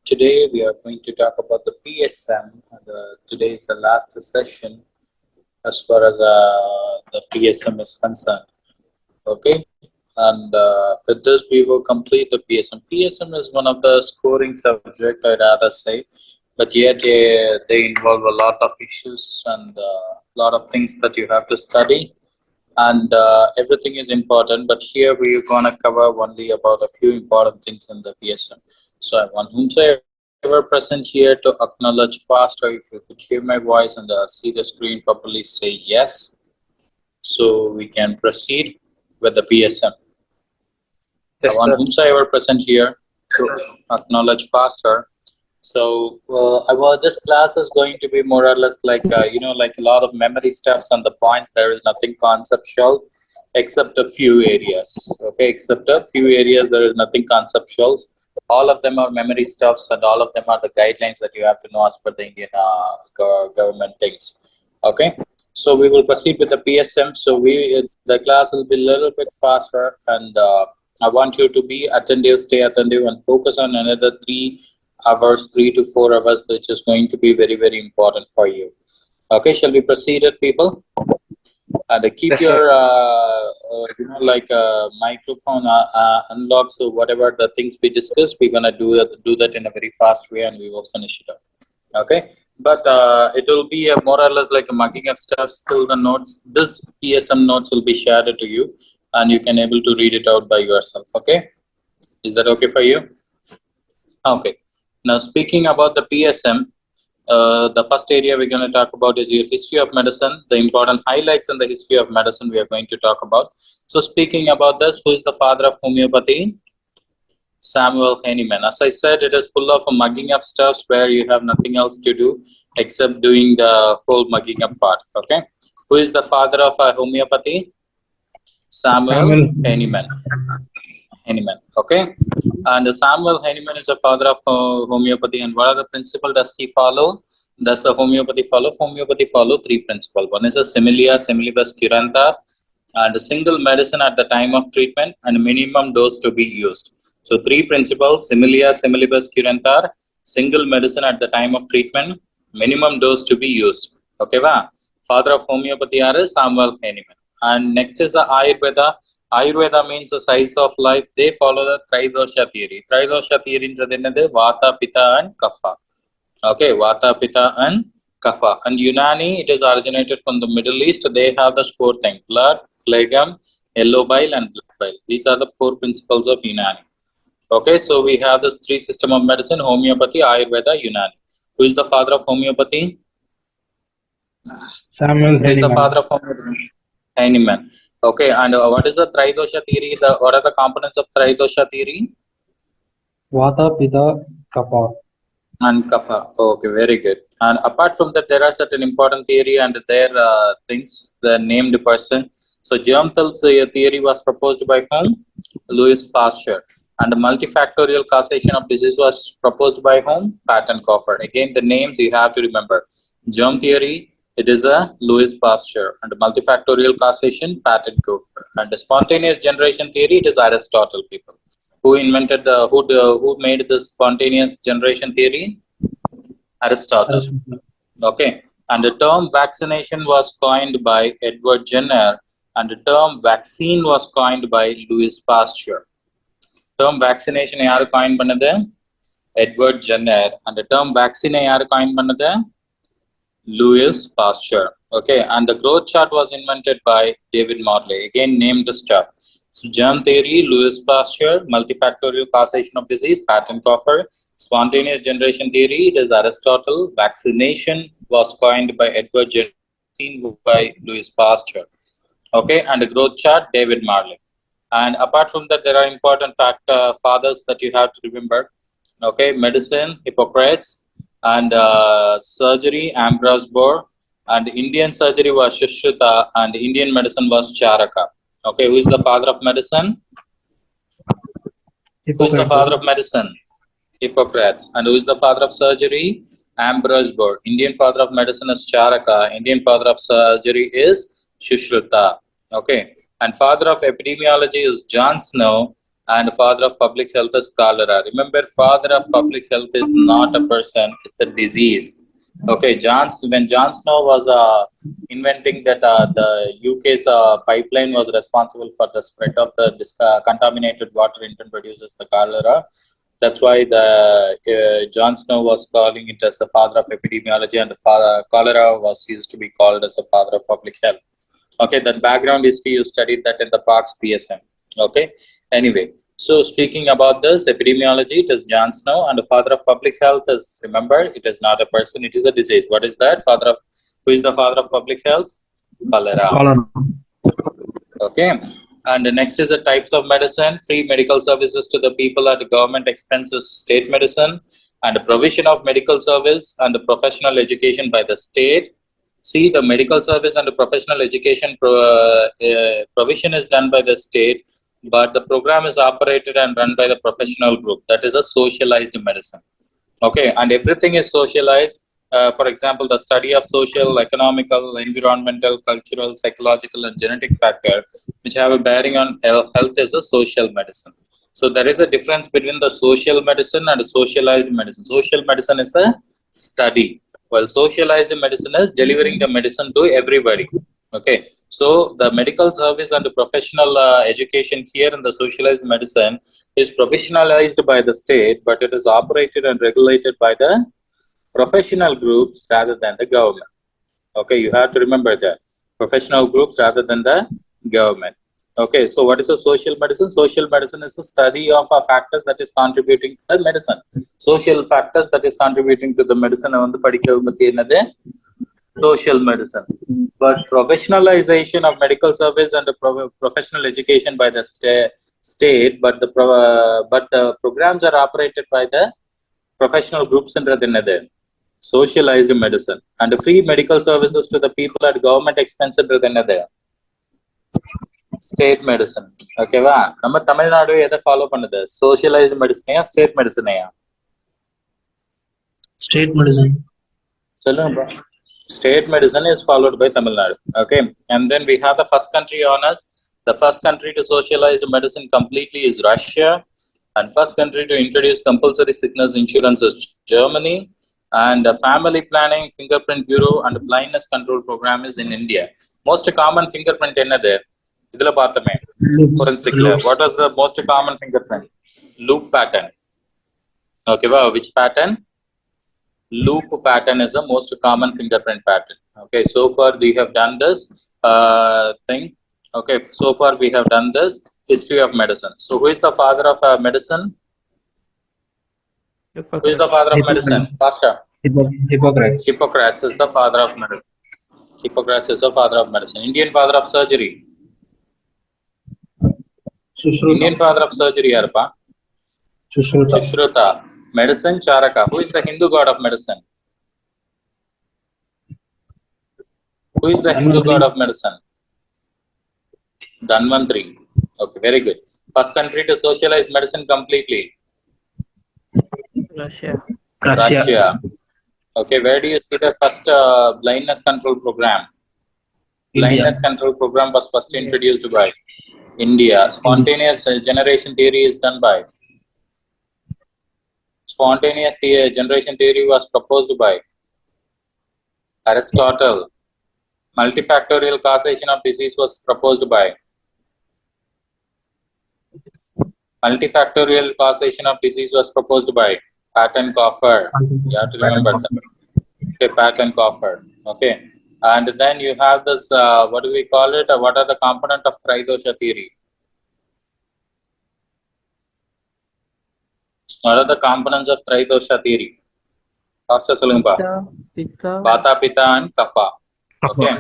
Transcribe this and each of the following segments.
today we are going to talk about the PSM. Today is the last session as far as the PSM is concerned. Okay, and with this we will complete the PSM. PSM is one of the scoring subject, I'd rather say, but yet they involve a lot of issues and a lot of things that you have to study. And everything is important, but here we're gonna cover only about a few important things in the PSM. So I want whomsoever present here to acknowledge faster. If you could hear my voice and see the screen properly, say yes, so we can proceed with the PSM. Yes, I want sir. whomsoever present here to acknowledge faster. So this class is going to be more or less like like a lot of memory stuffs on the points. There is nothing conceptual except a few areas. Okay, except a few areas there is nothing conceptual. All of them are memory stuffs, and all of them are the guidelines that you have to know as per the Indian government things. Okay, so we will proceed with the PSM. So the class will be a little bit faster, and I want you to be attentive, stay attentive, and focus on another 3 hours, 3 to 4 hours, which is going to be very, very important for you. Okay, shall we proceed, people? And keep Yes, your sir. microphone unlocked. So whatever the things we discussed, we're gonna do that in a very fast way, and we will finish it up. Okay, but it will be a more or less like a mugging of stuff. Still, the notes, this PSM notes will be shared to you, and you can able to read it out by yourself. Okay, is that okay for you? Okay. Now, speaking about the PSM, the first area we're going to talk about is your history of medicine, the important highlights in the history of medicine we are going to talk about. So, speaking about this, who is the father of homeopathy? Samuel Hahnemann. As I said, it is full of a mugging up stuffs where you have nothing else to do except doing the whole mugging up part. Okay. Who is the father of homeopathy? Samuel Hahnemann. Okay. And Samuel Hahnemann is the father of homeopathy. And what are the principles does he follow? Does the homeopathy follow? Homeopathy follow 3 principles. One is a similia, similibus curantar, and a single medicine at the time of treatment and minimum dose to be used. So 3 principles: similia, similibus curantar, single medicine at the time of treatment, minimum dose to be used. Okay, va? Father of homeopathy is Samuel Hahnemann. And next is the Ayurveda. Ayurveda means the size of life. They follow the Tridosha theory. Tridosha theory is Vata, Pitta, and Kapha. Okay, Vata, Pitta, and Kapha. And Unani, it is originated from the Middle East. They have the 4 things: blood, phlegm, yellow bile, and black bile. These are the 4 principles of Unani. Okay, so we have this 3 system of medicine: homeopathy, Ayurveda, Unani. Who is the father of homeopathy? Samuel Who is the father Hahnemann. of homeopathy? Hahnemann. Okay, and what is the Tridosha theory? What are the components of Tridosha theory? Vata, Pitta, Kapha. And Kapha. Okay, very good. And apart from that, there are certain important theory and their things, the named person. So germ cells theory was proposed by whom? Louis Pasteur. And the multifactorial causation of disease was proposed by whom? Patton Crawford. Again, the names you have to remember. Germ theory, it is a Louis Pasteur. And the multifactorial causation, Patton Crawford. And the spontaneous generation theory, it is Aristotle, people. Who invented who made the spontaneous generation theory? Aristotle. Okay. And the term vaccination was coined by Edward Jenner, and the term vaccine was coined by Louis Pasteur. Term vaccination yaar coin pannadhu? Edward Jenner. And the term vaccine yaar coin pannadhu? Louis Pasteur. Okay. And the growth chart was invented by David Morley. Again, named the stuff. So germ theory, Louis Pasteur. Multifactorial causation of disease, Patton Crawford. Spontaneous generation theory, it is Aristotle. Vaccination was coined by Edward Jenner, by Louis Pasteur. Okay, and the growth chart, David Morley. And apart from that, there are important fathers that you have to remember. Okay, medicine, Hippocrates, and surgery, Ambrose Bohr, and Indian surgery was Sushruta, and Indian medicine was Charaka. Okay, who is the father of medicine? Who is the father of medicine? Hippocrates. And who is the father of surgery? Ambrose Bohr. Indian father of medicine is Charaka. Indian father of surgery is Sushruta. Okay. And father of epidemiology is John Snow. and father of public health is cholera. Remember, father of public health is not a person, it's a disease. Okay, when John Snow was inventing that the UK's pipeline was responsible for the spread of the contaminated water and produces the cholera. That's why the John Snow was calling it as the father of epidemiology, and the cholera was used to be called as a father of public health. Okay, that background history, you studied that in the Parks PSM. Okay, anyway, so speaking about this epidemiology, it is John Snow, and the father of public health is, remember, it is not a person, it is a disease. What is that? Who is the father of public health? Cholera. Okay, and the next is the types of medicine: free medical services to the people at government expenses, state medicine, and the provision of medical service and the professional education by the state. See, the medical service and the professional education provision is done by the state, but the program is operated and run by the professional group. That is a socialized medicine. Okay, and everything is socialized. For example, the study of social, economical, environmental, cultural, psychological, and genetic factor which have a bearing on health is a social medicine. So there is a difference between the social medicine and socialized medicine. Social medicine is a study, while socialized medicine is delivering the medicine to everybody. Okay, so the medical service and the professional education here in the socialized medicine is professionalized by the state, but it is operated and regulated by the professional groups rather than the government. Okay, you have to remember that. Professional groups rather than the government. Okay, so what is a social medicine? Social medicine is a study of factors that is contributing to the medicine. Social factors that is contributing to the medicine on the social medicine. But professionalization of medical service and the professional education by the state, but the programs are operated by the professional groups in the socialized medicine, and the free medical services to the people at government expense in the state medicine. Okay, va? நம்ம தமிழ்நாடு எதை follow பண்ணுது? Socialized medicine, state medicine. State medicine. சொல்லுங்க. State medicine is followed by Tamil Nadu. Okay, and then we have the first country on us. The first country to socialize medicine completely is Russia, and first country to introduce compulsory sickness insurance is Germany, and the family planning, fingerprint bureau, and blindness control program is in India. Most common fingerprint என்னது? இதுல பார்த்தோமே forensic-ல. What was the most common fingerprint? Loop pattern. Okay, wow, which pattern? Loop pattern is the most common fingerprint pattern. Okay, so far we have done this thing. Okay, so far we have done this history of medicine. So who is the father of medicine? Who is the father of medicine? Faster. Hippocrates. Hippocrates is the father of medicine. Hippocrates is the father of medicine. Indian father of surgery. Sushruta. Indian father of surgery yarpa? Sushruta. Medicine Charaka. Who is the Hindu god of medicine? Who is the Hindu god of medicine? Dhanvantri. Okay, very good. First country to socialize medicine completely? Russia. Okay, where do you see the first blindness control program? Blindness control program was first introduced by India. Spontaneous generation theory is done by? Spontaneous generation theory was proposed by Aristotle. Multifactorial causation of disease was proposed by? Multifactorial causation of disease was proposed by Patton Coffer. You have to remember that. Okay, Patton Coffer. Okay, and then you have this. What do we call it? What are the component of Tridosha theory? What are the components of Tridosha theory? Faster, Salumba. Vata, Pitta, and Kapha. Okay,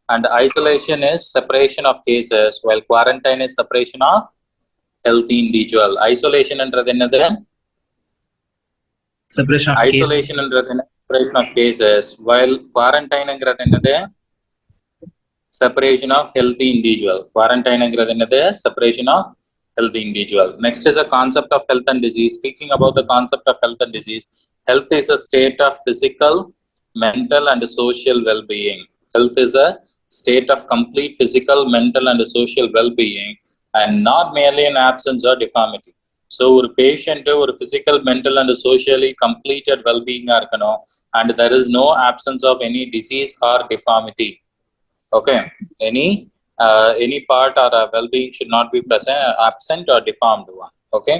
and isolation is separation of cases, while quarantine is separation of healthy individual. Isolation என்றது என்னது? Separation of isolation என்றது separation of cases, while quarantine என்றது என்னது? Separation of healthy individual. Quarantine என்றது என்னது? Separation of healthy individual. Next is a concept of health and disease. Speaking about the concept of health and disease, health is a state of physical, mental, and social well-being. Health is a state of complete physical, mental, and social well-being and not merely an absence or deformity. So ஒரு patient ஒரு physical, mental and socially completed well-being இருக்கணும், and there is no absence of any disease or deformity. Okay, any part or well-being should not be present, absent or deformed one. Okay,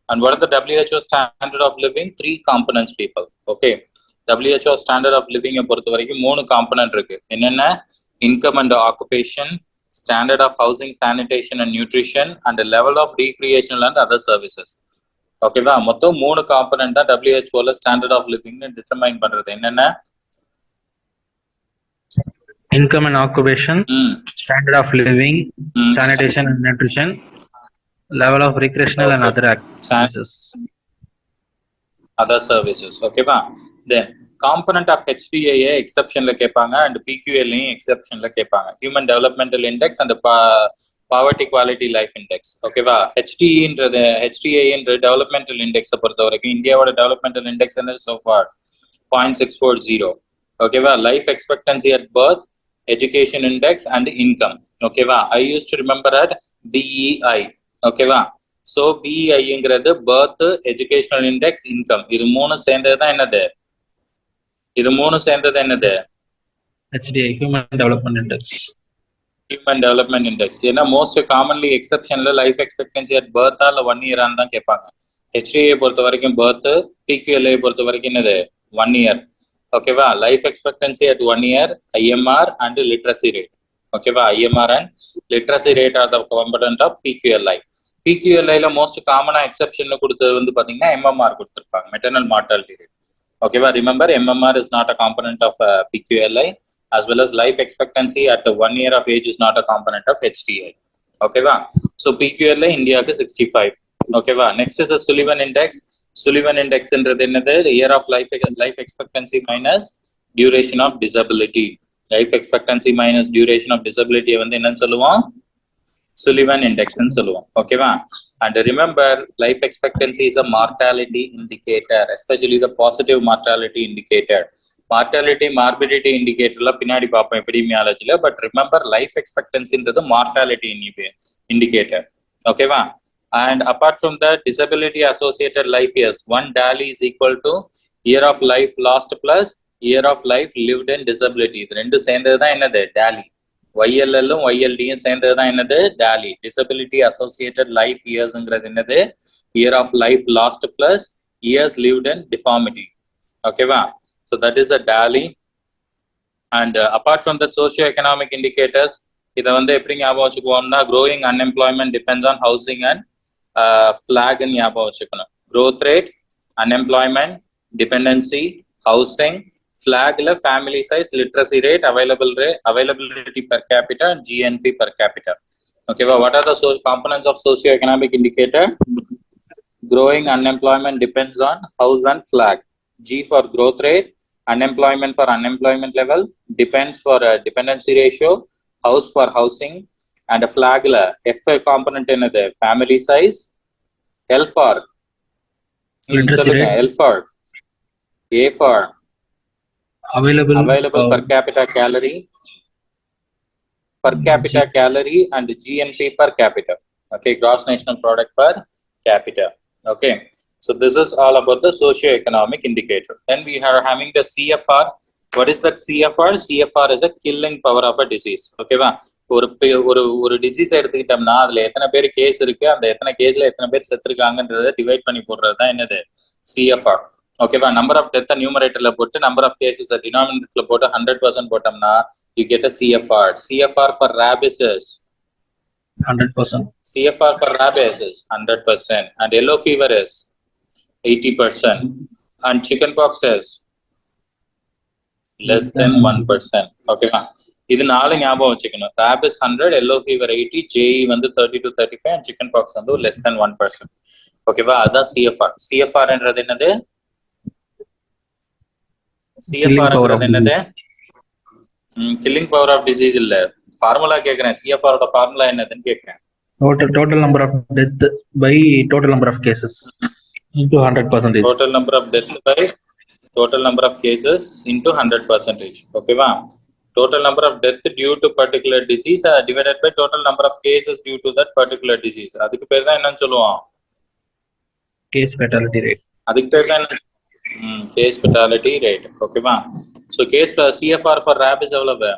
and what are the WHO standard of living? 3 components, people. Okay, WHO standard of living பொறுத்த வரைக்கும் 3 component இருக்கு. என்னென்ன? Income and occupation, standard of housing, sanitation and nutrition, and the level of recreational and other services. ஓகேவா? மொத்தம் 3 component தான் WHO ல standard of living determine பண்றது. என்னென்ன? Income and occupation, standard of living, sanitation and nutrition, level of recreational and other services. Other services. ஓகேவா? Then component of HDAA exception ல கேட்பாங்க, and PQLA exception ல கேட்பாங்க. Human Developmental Index and Poverty Quality Life Index. ஓகேவா? HDAA Developmental Index பொறுத்த வரைக்கும் இந்தியாவோட Developmental Index என்ன so far 0.640. ஓகேவா? Life expectancy at birth, education index and income. ஓகேவா? I used to remember at BEI. ஓகேவா? So BEI-ங்கிறது birth, educational index, income. இது மூணு சேர்ந்தது தான் என்னது? HDI, Human Development Index. Human Development Index. ஏன்னா most commonly exceptionல life expectancy at birth ஆல 1 year தான் கேட்பாங்க. HDI பொறுத்த வரைக்கும் birth, PQLA பொறுத்த வரைக்கும் என்னது 1 year. ஓகேவா? Life expectancy at 1 year, IMR and literacy rate. ஓகேவா? IMR and literacy rate are the component of PQLI. PQLIல most common exception கொடுத்தது வந்து பாத்தீங்கன்னா MMR கொடுத்திருப்பாங்க, maternal mortality rate. ஓகேவா? Remember, MMR is not a component of PQLI, as well as life expectancy at 1 year of age is not a component of HDI. ஓகேவா? So PQLI இந்தியாவுக்கு 65. ஓகேவா? Next is a Sullivan Index. Sullivan Index என்றது என்னது? Year of life expectancy minus duration of disability. Life expectancy minus duration of disability வந்து என்னன்னு சொல்லுவோம்? Sullivan Index ன்னு சொல்லுவோம். ஓகேவா? And remember, life expectancy is a mortality indicator, especially the positive mortality indicator. Mortality, morbidity indicator பின்னாடி பார்ப்போம் epidemiologyல, but remember life expectancy ன்றது mortality indicator. ஓகேவா? And apart from that, disability associated life years, 1 DALY is equal to year of life lost plus year of life lived in disability. இது ரெண்டு சேர்ந்தது தான் என்னது? DALY. YLL-ம் YLD-யும் சேர்ந்தது தான் என்னது? DALY. Disability associated life years-ங்கிறது என்னது? Year of life lost plus years lived in deformity. ஓகேவா? So that is a DALY. And apart from the socio-economic indicators, இதை வந்து எப்படி ஞாபகம் வச்சுக்குவோம்னா, growing unemployment depends on housing and flag ஞாபகம் வச்சுக்கணும். Growth rate, unemployment, dependency, housing, flagல family size, literacy rate, availability per capita, and GNP per capita. Okay, well, what are the components of socio-economic indicator? Growing unemployment depends on house and flag. G for growth rate, unemployment for unemployment level, depends for dependency ratio, house for housing, and a flagla F component என்னது? Family size. L for L for A for available per capita calorie, and GNP per capita. Okay, gross national product per capita. Okay, so this is all about the socio-economic indicator. Then we are having the CFR. What is that CFR? CFR is a killing power of a disease. Okay va? ஒரு disease எடுத்துக்கிட்டோம்னா அதுல எத்தனை பேர் case இருக்கு, அந்த எத்தனை கேஸ்ல எத்தனை பேர் செத்துருக்காங்கன்றத டிவைட் பண்ணி போடுறது தான் என்னது? CFR. ஓகேவா? நம்பர் ஆஃப் டெத் நியூமரேட்டர்ல போட்டு நம்பர் ஆஃப் கேசஸ் டினாமினேட்டர்ல போட்டு 100% போட்டோம்னா you get a CFR. CFR for rabies is 100%. CFR for rabies is 100%, and yellow fever is 80%, and chickenpox is less than 1%. ஓகேவா? இது நாலு ஞாபகம் வச்சுக்கணும். rabies 100, yellow fever 80, JE வந்து 30 to 35, and chickenpox வந்து less than 1%. ஓகேவா? அதான் CFR. CFR என்றது என்னது? CFR என்னது? Killing power of disease இல்ல, ஃபார்முலா கேக்குறேன். CFR ஓட ஃபார்முலா என்னதுன்னு கேக்குறேன். Total number of death by total number of cases into 100%. Total number of death by total number of cases into 100%. ஓகேவா? Total number of death due to particular disease divided by total number of cases due to that particular disease. அதுக்கு பேர் தான் என்னன்னு சொல்லுவோம்? Case fatality rate. அதுக்கு பேர் தான் case fatality rate. ஓகேவா? So case CFR for rabies எவ்வளவு?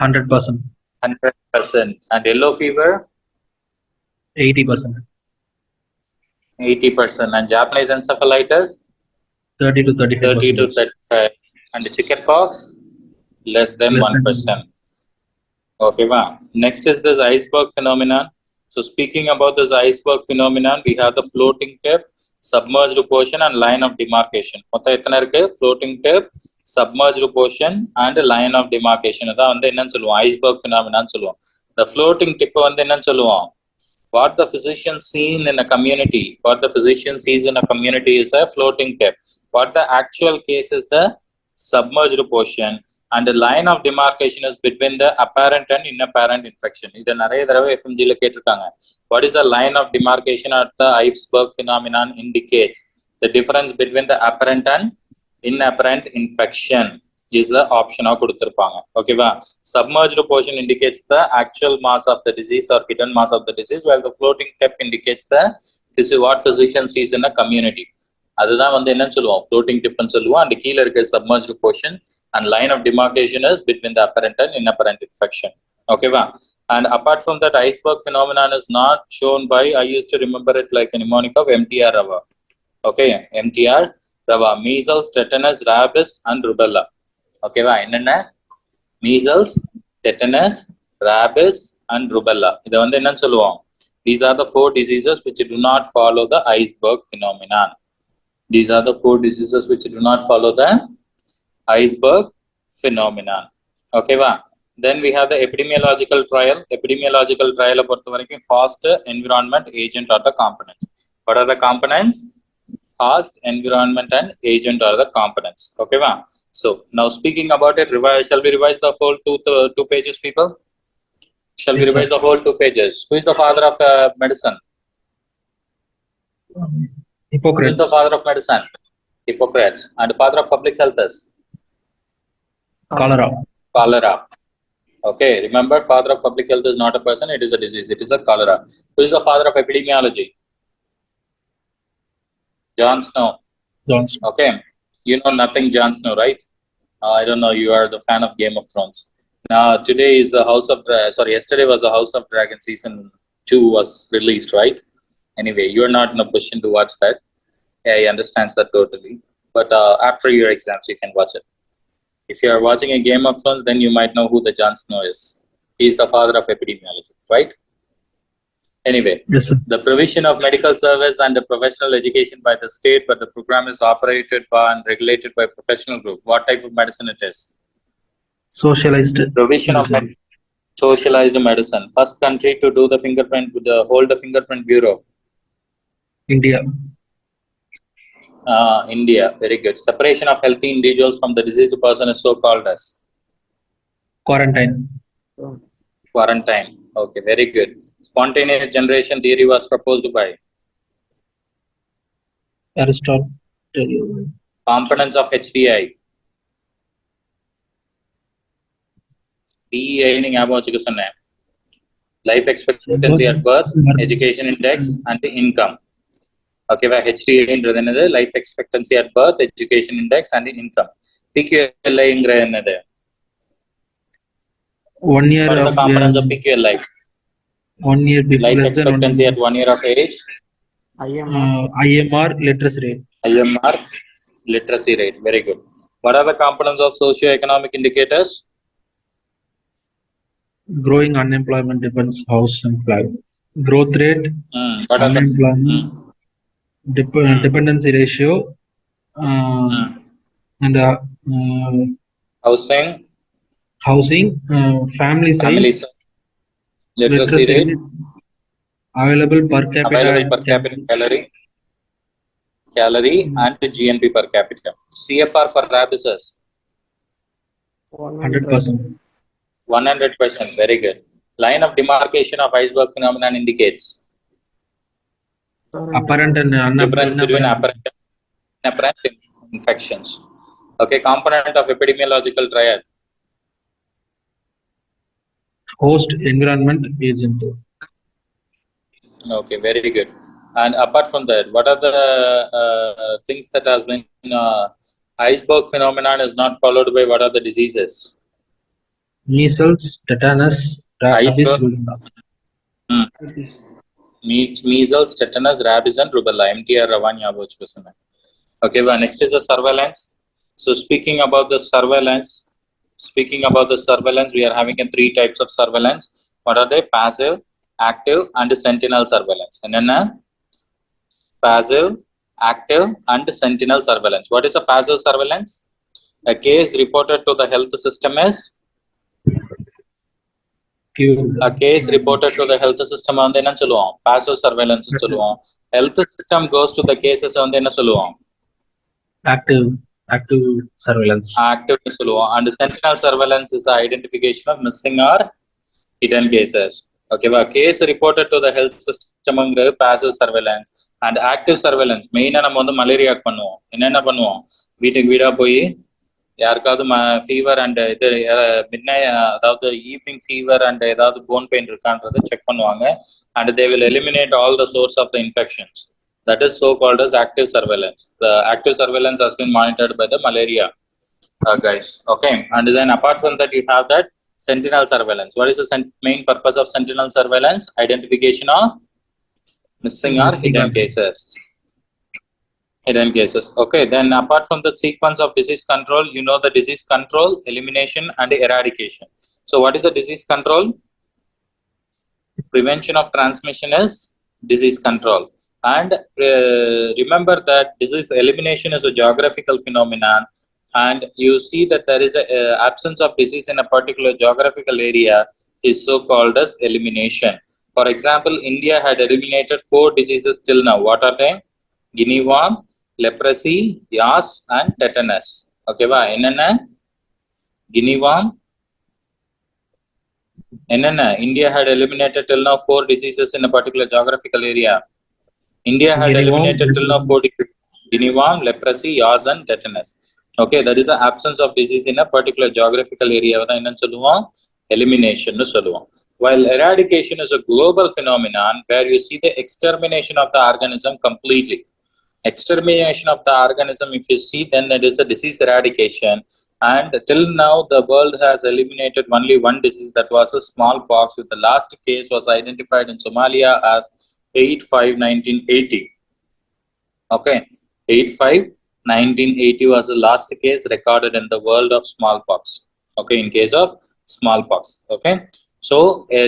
100%. 100%. And yellow fever? 80%. 80%. And Japanese encephalitis? 30 to 35%. 30 to 35. And chickenpox? Less than 1%. Okay, wow. Next is this iceberg phenomenon. So speaking about this iceberg phenomenon, we have the floating tip, submerged portion and line of demarcation. மொத்தம் எத்தனை இருக்கு? Floating tip, submerged portion and line of demarcation. அதான் வந்து என்னன்னு சொல்லுவோம்? Iceberg phenomenon சொல்லுவோம். The floating tip வந்து என்னன்னு சொல்லுவோம்? What the physician seen in a community, what the physician sees in a community is a floating tip. What the actual case is the submerged portion, and the line of demarcation is between the apparent and inapparent infection. இத நிறைய தடவை FMG ல கேட்டிருக்காங்க. What is the line of demarcation at the Iceberg phenomenon indicates the difference between the apparent and inapparent infection is the option கொடுத்திருப்பாங்க. ஓகேவா? Submerged portion indicates the actual mass of the disease or hidden mass of the disease, while the floating tip indicates the this is what physician sees in a community. அதுதான் வந்து என்னன்னு சொல்லுவோம்? Floating tip ன்னு சொல்லுவோம். and கீழ இருக்க submerged portion and line of demarcation is between the apparent and inapparent infection. ஓகேவா? And apart from that, iceberg phenomenon is not shown by, I used to remember it like a mnemonic of MTR Rava. Okay, MTR Rava, measles, tetanus, rabies and rubella. ஓகேவா? என்னென்ன? measles, tetanus, rabies and rubella. இதை வந்து என்னன்னு சொல்லுவோம்? These are the 4 diseases which do not follow the iceberg phenomenon. These are the 4 diseases which do not follow the iceberg phenomenon. Okay, va? Then we have the epidemiological trial. Epidemiological trial பொறுத்த வரைக்கும் host, environment, agent are the components. What are the components? Host, environment and agent are the components. Okay, va? So now speaking about it, shall we revise the whole two pages, people? Shall we revise the whole 2 pages? Who is the father of medicine? Hippocrates. Who is the father of medicine? Hippocrates. And the father of public health is? Cholera. Cholera. Okay, remember, father of public health is not a person, it is a disease. It is a cholera. Who is the father of epidemiology? John Snow. John Snow. Okay, you know nothing, John Snow, right? I don't know, you are the fan of Game of Thrones. Now, today is the yesterday was the House of Dragon season 2 was released, right? Anyway, you are not in a position to watch that. Yeah, I understand that totally. But after your exams, you can watch it. If you are watching a Game of Thrones, then you might know who the Jon Snow is. He is the father of epidemiology, right? Anyway, yes, sir. The provision of medical service and the professional education by the state, but the program is operated by and regulated by professional group. What type of medicine it is? Socialized. Provision of socialized medicine. First country to do the fingerprint, hold the fingerprint bureau. India. India, very good. Separation of healthy individuals from the diseased person is so called as? Quarantine. Quarantine. Okay, very good. Spontaneous generation theory was proposed by? Aristotle. Components of HDI. DEI னு ஞாபகம் வச்சுக்க சொன்னேன். Life expectancy at birth, education index and income. Okay, HDI ன்றது என்னது? Life expectancy at birth, education index and income. PQLI ங்கிறது என்னது? 1 year of the components of PQLI. 1 year life expectancy at 1 year of age. IMR literacy rate. IMR literacy rate. Very good. What are the components of socio-economic indicators? Growing unemployment depends house supply. Growth rate. What are unemployment. Dependency ratio. And housing. Family size. Literacy rate. Available per capita calorie and GNP per capita. CFR for rabies is 100%. 100%. Very good. Line of demarcation of iceberg phenomenon indicates apparent and difference between apparent and inapparent infections. Okay, component of epidemiological triad. Host, environment, agent. Okay, very good. And apart from that, what are the things that has been iceberg phenomenon is not followed by what are the diseases? Measles, tetanus, rabies, Iceberg. rubella. Measles, tetanus, rabies, and rubella. MTR Ravanya Bochkusana. Okay, well, next is the surveillance. So speaking about the surveillance, we are having 3 types of surveillance. What are they? Passive, active, and sentinel surveillance. And then passive, active, and sentinel surveillance. What is a passive surveillance? A case reported to the health system is a case reported to the health system வந்து என்ன சொல்லுவோம்? Passive surveillance சொல்லுவோம். Health system goes to the cases வந்து என்ன சொல்லுவோம்? Active surveillance. Active சொல்லுவோம். And sentinel surveillance is the identification of missing or hidden cases. Okay, well, case reported to the health system passive surveillance and active surveillance. மெயினா நம்ம வந்து malaria பண்ணுவோம். என்னென்ன பண்ணுவோம்? வீட்டுக்கு வீடா போய் யாருக்காவது ஃபீவர் அண்ட் இது அதாவது ஈவினிங் ஃபீவர் அண்ட் ஏதாவது போன் பெயின் இருக்கான்றதை செக் பண்ணுவாங்க. And they will eliminate all the source of the infections. That is so called as active surveillance. The active surveillance has been monitored by the malaria guys. Okay, and then apart from that, you have that sentinel surveillance. What is the main purpose of sentinel surveillance? Identification of missing or hidden cases. Hidden cases. Okay, then apart from the sequence of disease control, you know the disease control, elimination, and eradication. So what is the disease control? Prevention of transmission is disease control. And remember that disease elimination is a geographical phenomenon, and you see that there is a absence of disease in a particular geographical area is so called as elimination. For example, India had eliminated 4 diseases till now. What are they? Guinea worm, leprosy, yaws, and tetanus. Okay, va? Enna? Guinea worm. Enna? India had eliminated till now 4 diseases in a particular geographical area. India had eliminated till now 4 diseases. Guinea worm, leprosy, yaws, and tetanus. Okay, that is the absence of disease in a particular geographical area. Enna solluvom? Elimination nu solluvom. While eradication is a global phenomenon where you see the extermination of the organism completely. Extermination of the organism, if you see, then it is a disease eradication. And till now, the world has eliminated only 1 disease, that was a smallpox, with the last case was identified in Somalia as 8/5/1980. Okay, 8/5/1980 was the last case recorded in the world of smallpox. Okay, in case of smallpox. Okay, so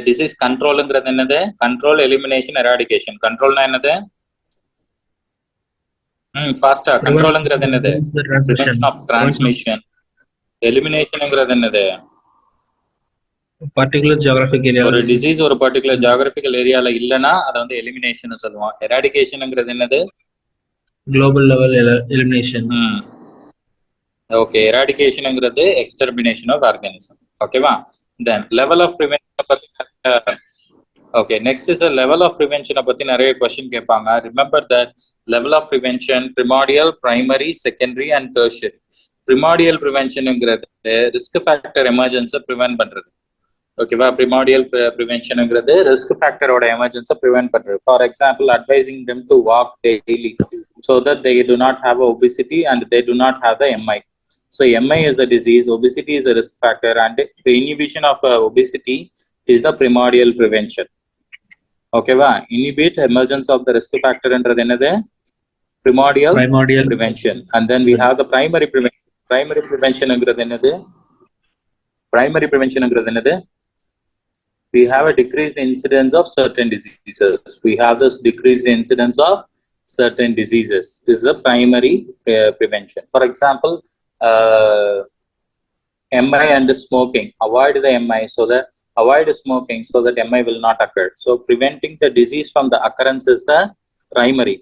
disease control ங்கிறது என்னது? Control, elimination, eradication. Control na என்னது? Faster. Control ங்கிறது என்னது? Prevention of transmission. Elimination ங்கிறது என்னது? Particular geographic area. ஒரு disease ஒரு particular geographical areaல இல்லனா அத வந்து elimination னு சொல்லுவோம். Eradication ங்கிறது என்னது? Global level elimination. Okay, eradication ங்கிறது extermination of organism. Okay va? Then level of prevention. Okay, next is a level of prevention பத்தி நிறைய question கேட்பாங்க. Remember that level of prevention: primordial, primary, secondary, and tertiary. Primordial prevention ங்கிறது risk factor emergence prevent பண்றது. ஓகேவா? primordial prevention ங்கிறது risk factor ஓட emergence prevent பண்றது. For example, advising them to walk daily so that they do not have obesity and they do not have the MI. So MI is a disease, obesity is a risk factor, and the inhibition of obesity is the primordial prevention. Okay va? Inhibit emergence of the risk factor என்றது என்னது? Primordial prevention. And then we have the primary prevention. Primary prevention ங்கிறது என்னது? Primary prevention ங்கிறது என்னது? We have a decreased incidence of certain diseases. We have this decreased incidence of certain diseases. This is a primary prevention. For example, MI and smoking. Avoid the MI so that avoid smoking so that MI will not occur. So preventing the disease from the occurrence is the primary.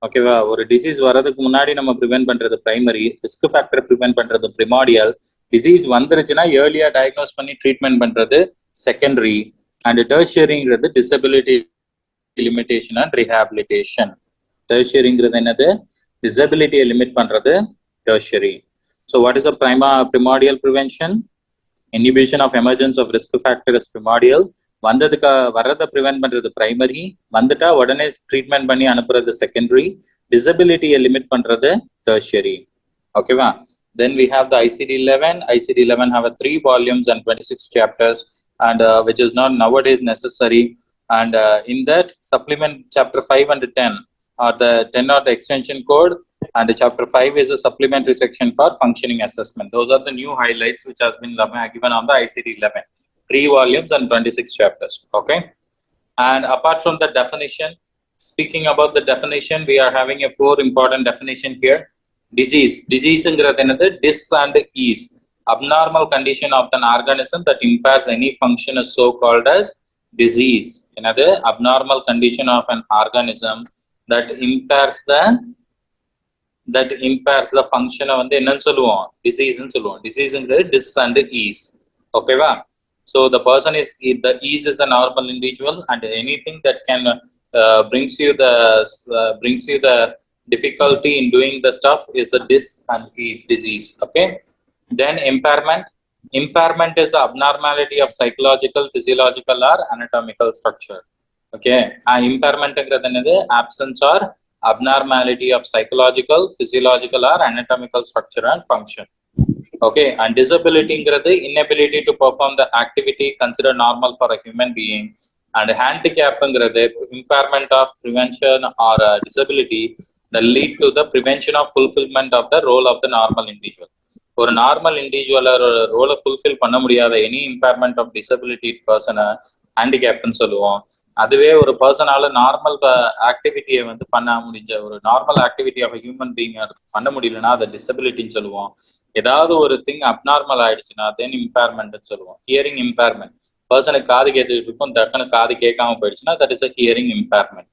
ஓகேவா? ஒரு disease வர்றதுக்கு முன்னாடி நம்ம prevent பண்றது primary, risk factor prevent பண்றது primordial, disease வந்துருச்சுன்னா ஏர்லியா diagnose பண்ணி ட்ரீட்மெண்ட் பண்றது செகண்டரி, அண்ட் டெர்ஷியரிங்கிறது டிசபிலிட்டி லிமிடேஷன் அண்ட் ரிஹாபிலிட்டேஷன். டெர்ஷியரிங்கிறது என்னது? டிசபிலிட்டியை லிமிட் பண்றது tertiary. So what is a primordial prevention? Inhibition of emergence of risk factor is primordial. வந்ததுக்கு வர்றதை ப்ரிவென்ட் பண்றது பிரைமரி, வந்துட்டா உடனே ட்ரீட்மெண்ட் பண்ணி அனுப்புறது செகண்டரி, டிசபிலிட்டியை லிமிட் பண்றது டெர்ஷியரி. ஓகேவா? Then we have the ICD-11. ICD-11 have a 3 volumes and 26 chapters, and which is not nowadays necessary. And in that supplement chapter 5 and 10 are the 10 are the extension code, and chapter 5 is a supplementary section for functioning assessment. Those are the new highlights which has been given on the ICD-11. 3 volumes and 26 chapters. Okay. And apart from the definition, speaking about the definition, we are having a 4 important definition here. Disease. Disease is dis and ease. Abnormal condition of an organism that impairs any function is so called as disease. Another abnormal condition of an organism that impairs the function of disease and disease in the dis and ease. Okay, va? So the person is the ease is a normal individual, and anything that can brings you the difficulty in doing the stuff is a dis and ease disease. Okay. Then impairment is the abnormality of psychological, physiological or anatomical structure. Okay. Impairment is absence or abnormality of psychological, physiological or anatomical structure and function. Okay. And disability is the inability to perform the activity considered normal for a human being. And handicap is the impairment of prevention or disability that lead to the prevention of fulfillment of the role of the normal individual. ஒரு normal இண்டிவிஜுவலர் ரோலை fulfil பண்ண முடியாத any impairment of disability பர்சனை ஹேண்டிகேப்னு சொல்லுவோம். அதுவே ஒரு பர்சனால normal ஆக்டிவிட்டியை பண்ண முடிஞ்ச ஒரு normal activity of human being பண்ண முடியலன்னா அதை டிசபிலிட்டின்னு சொல்லுவோம். ஏதாவது ஒரு திங் அப்நார்மல் ஆயிடுச்சுன்னா தென் இம்பேர்மெண்ட்னு சொல்லுவோம். ஹியரிங் இம்பேர்மெண்ட், பர்சனுக்கு காது கேட்டுட்டு இருக்கும், டக்குனு காது கேட்காம போயிடுச்சுன்னா that is a hearing impairment.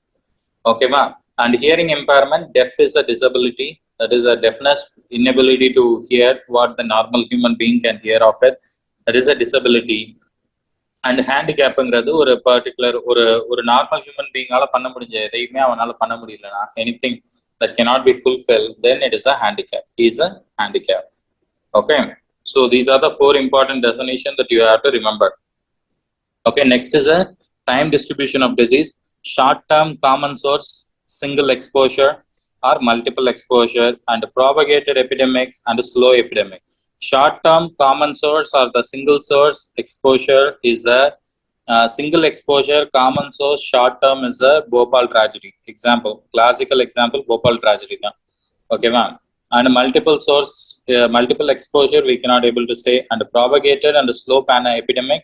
ஓகேவா? And hearing impairment, deaf is a disability, that is a deafness, inability to hear what the normal human being can hear of it, that is a disability. And handicap ங்கிறது ஒரு particular ஒரு normal human பீயிங்கால பண்ண முடிஞ்ச எதையுமே அவனால பண்ண முடியலனா, anything that cannot be fulfilled, then it is a handicap. He is a handicap. Okay, so these are the 4 important definitions that you have to remember. Okay, next is a time distribution of disease. Short term common source, single exposure or multiple exposure, and propagated epidemics and slow epidemic. Short term common source or the single source exposure is the single exposure common source. Short term is a Bhopal tragedy example, classical example Bhopal tragedy. Okay, ma'am. And multiple source, multiple exposure we cannot able to say, and propagated and slow epidemic,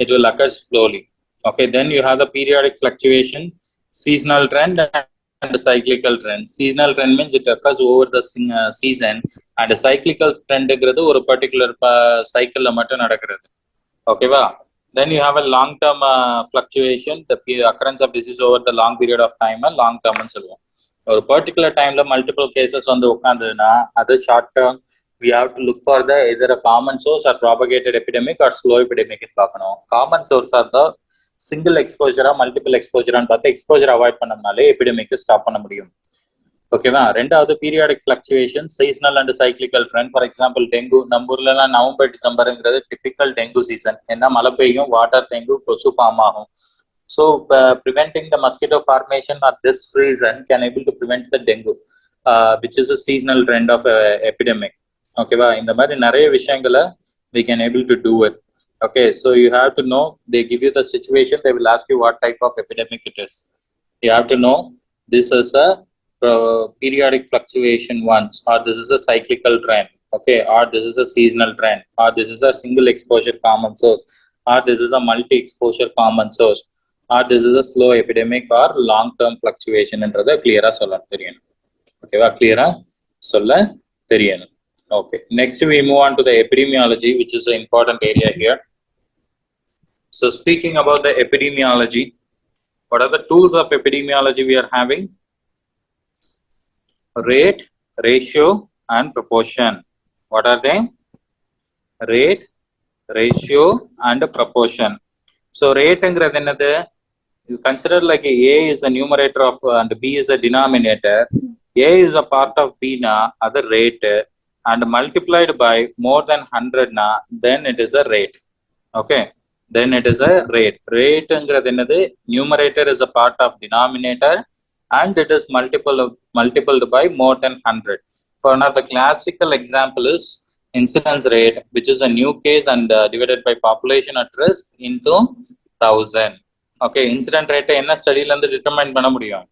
it will occur slowly. Okay, then you have the periodic fluctuation, seasonal trend and the cyclical trend. Seasonal trend means it occurs over the season, and a cyclical trend is ஒரு particular cycle மட்டும் நடக்கிறது. ஓகேவா? Then you have a long term fluctuation, the occurrence of disease over the long period of time, and long term னு சொல்லுவோம். ஒரு particular timeல multiple cases உட்கார்ந்ததுன்னா அது short term. We have to look for the either a common source or propagated epidemic or slow epidemic பார்க்கணும். Common source are the single எக்ஸ்போஜரா multiple எக்ஸ்போஜரான்னு பார்த்து exposure avoid பண்ணோம்னாலே epidemic stop பண்ண முடியும். ஓகேவா? ரெண்டாவது periodic fluctuation, seasonal and cyclical trend. For example dengue, நம்ம ஊர்லாம் நவம்பர் டிசம்பருங்கிறது டிபிக்கல் டெங்கு சீசன். ஏன்னா மழை பெய்யும், வாட்டர் டெங்கு, கொசு ஃபார்ம் ஆகும். So preventing the mosquito formation or this reason can able to prevent the dengue, which is a seasonal trend of epidemic. ஓகேவா? இந்த மாதிரி நிறைய விஷயங்களை we can able to do it. Okay, so you have to know, they give you the situation, they will ask you what type of epidemic it is. You have to know this is a periodic fluctuation once, or this is a cyclical trend, okay, or this is a seasonal trend, or this is a single exposure common source, or this is a multi exposure common source, or this is a slow epidemic or long term fluctuation என்றத clear-ஆ சொல்ல தெரியணும். ஓகேவா? clear-ஆ சொல்ல தெரியணும். Okay, next we move on to the epidemiology, which is an important area here. So speaking about the epidemiology, what are the tools of epidemiology we are having? Rate, ratio and proportion. What are they? Rate, ratio and proportion. So rate ங்கிறது என்னது? You consider like A is the numerator of and B is a denominator. A is a part of B na, other rate, and multiplied by more than 100 na, then it is a rate. Okay, then it is a rate. Rate engiradhu enadhu, numerator is a part of denominator and it is multiplied by more than 100. For one of the classical example is incidence rate, which is a new case and divided by population at risk into 1000. Okay, incident rate enna study la irundhu determine panna mudiyum?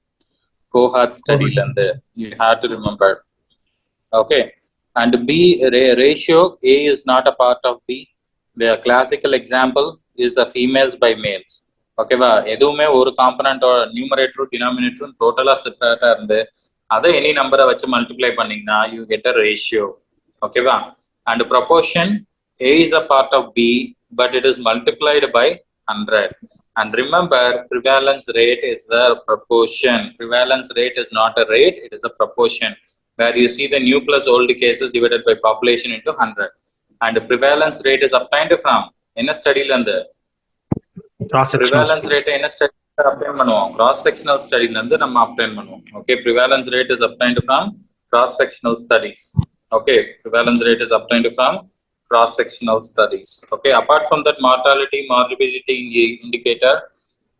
Cohort study la irundhu. You have to remember. Okay, and B ratio A is not a part of B. The classical example is a females by males. Okay va, edume oru component or numerator denominator total separate ah irundhu adha any number vachu multiply pannina you get a ratio. Okay va, and proportion A is a part of B but it is multiplied by 100. And remember, prevalence rate is the proportion. Prevalence rate is not a rate, it is a proportion, where you see the new plus old cases divided by population into 100. And the prevalence rate is obtained from in a study lande. Prevalence rate in a study obtain பண்ணுவோம், cross sectional study lande நம்ம obtain பண்ணுவோம். Okay, prevalence rate is obtained from cross sectional studies. Okay, prevalence rate is obtained from cross sectional studies. Okay, apart from that, mortality, morbidity indicator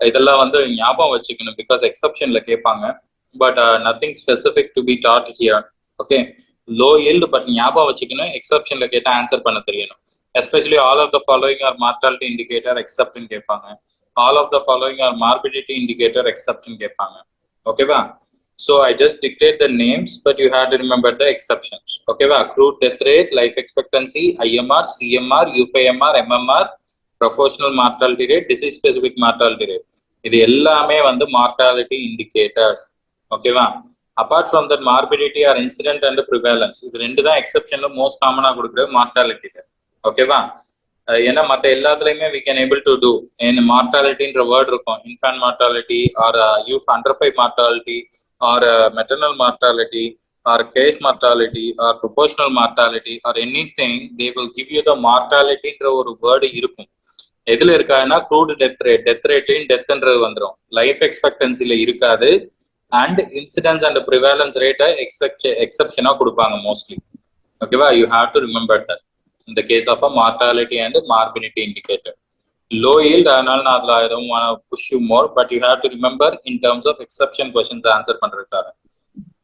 இதெல்லாம் வந்து ஞாபகம் வச்சுக்கணும் because exceptionல கேட்பாங்க. But nothing specific to be taught here. Okay, low yield but ஞாபகம் வச்சுக்கணும், exceptionல கேட்டா answer பண்ண தெரியணும். Especially all of the following are mortality indicator except in கேட்பாங்க. All of the following are morbidity indicator except in கேட்பாங்க. Okay va, so I just dictate the names but you have to remember the exceptions. Okay va, crude death rate, life expectancy, IMR, CMR, UFMR, MMR, proportional mortality rate, disease specific mortality rate. இது எல்லாமே வந்து mortality indicators. Okay va, apart from that, morbidity or incident and prevalence, இது ரெண்டு தான் எக்ஸெப்ஷன்ல most காமனா கொடுக்குற mortality. Okay va, ஏன்னா மற்ற எல்லாத்துலயுமே we can able to do in mortalityன்ற வேர்ட் இருக்கும், infant mortality or youth under 5 mortality or maternal mortality or case mortality or proportional mortality or anything, they will give you the mortalityன்ற ஒரு word இருக்கும். எதுல இருக்காதுன்னா crude death rate, death rateலையும் டெத்ன்றது வந்துடும், life எக்ஸ்பெக்டன்சில இருக்காது, and incidence and prevalence rate exception கொடுப்பாங்க mostly. Okay va, you have to remember that in the case of a mortality and morbidity indicator. Low yield, I don't want to push you more, but you have to remember in terms of exception questions answer பண்றதுக்காக.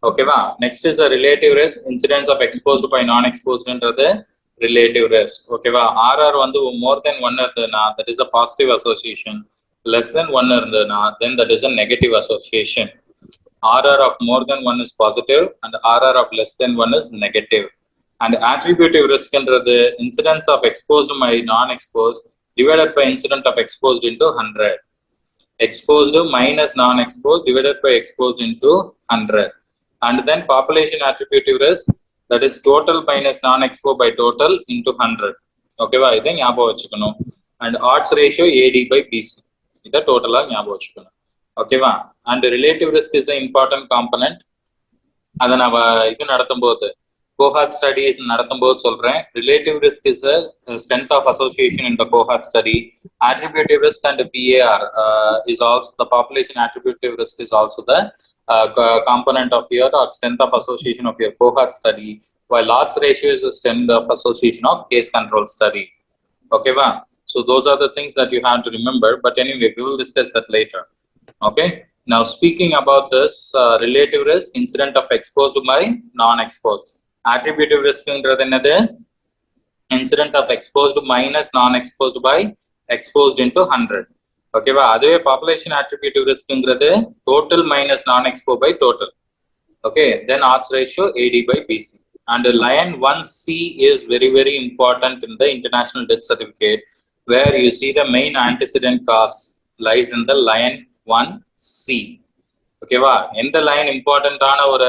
Okay va, next is a relative risk, incidence of exposed by non-exposed ன்றது relative risk. Okay va, RR வந்து more than 1 இருந்ததுனா that is a positive association, less than 1 இருந்ததுனா then that is a negative association. RR of more than 1 is positive and RR of less than 1 is negative. And attributive risk ன்றது incidence of exposed by non-exposed divided by incident of exposed into 100. Exposed minus non-exposed divided by exposed into 100. And then population attributive risk, that is total minus non-exposed by total into 100. Okay va, இதை ஞாபகம் வச்சுக்கணும். And odds ratio AD by BC, இதை டோட்டலா ஞாபகம் வச்சுக்கணும். Okay va, and relative risk is an important component. அதை நான் இது நடத்தும் போது cohort studies நடத்தும்போது சொல்றேன். Relative risk is a strength of association in the cohort study. Attributive risk and PAR is also the population attributive risk is also the component of your or strength of association of your cohort study, while odds ratio is a strength of association of case control study. Okay va, so those are the things that you have to remember, but anyway we will discuss that later. Okay, now speaking about this relative risk, incident of exposed by non-exposed. Attributive risk ன்றது என்னது? Incident of exposed minus non-exposed by exposed into 100. Okay va, அதுவே population attributive risk ன்றது total minus non-exposed by total. Okay, then odds ratio AD by BC. And line 1C is very very important in the international death certificate, where you see the main antecedent cause lies in the line 1C. Okay va, எந்த line இம்பார்ட்டன்டான ஒரு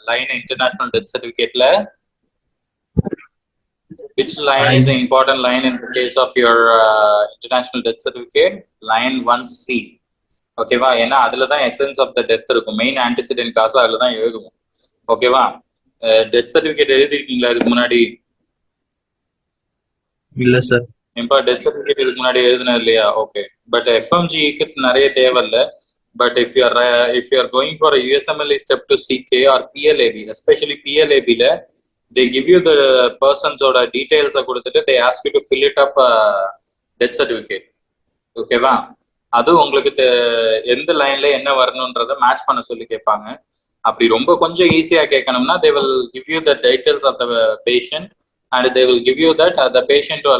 line international death சர்டிபிகேட்ல, which line is an important line in the case of your international death certificate? Line 1C. Okay va, ஏன்னா அதுல தான் essence of the death இருக்கும், main antecedent காசு அதுல தான் எழுதுவோம். ஓகேவா, டெத் சர்டிபிகேட் எழுதிருக்கீங்களா இதுக்கு முன்னாடி? இல்ல சார். இப்போ டெத் சர்டிபிகேட் இதுக்கு முன்னாடி எழுதுனது இல்லையா? ஓகே, பட் எஃப்எம்ஜிக்கு நிறைய தேவையில்லை. But if you are going for a USMLE step to CK or PLAB, especially PLAB la they give you the person's or details கொடுத்துட்டு they ask you to fill it up death certificate. ஓகேவா? அது உங்களுக்கு எந்த லைன்ல என்ன வரணும்ன்றத match பண்ண சொல்லி கேட்பாங்க. அப்படி ரொம்ப கொஞ்சம் ஈஸியா கேட்கணும்னா they will give you the details of the patient and they will give you that the patient or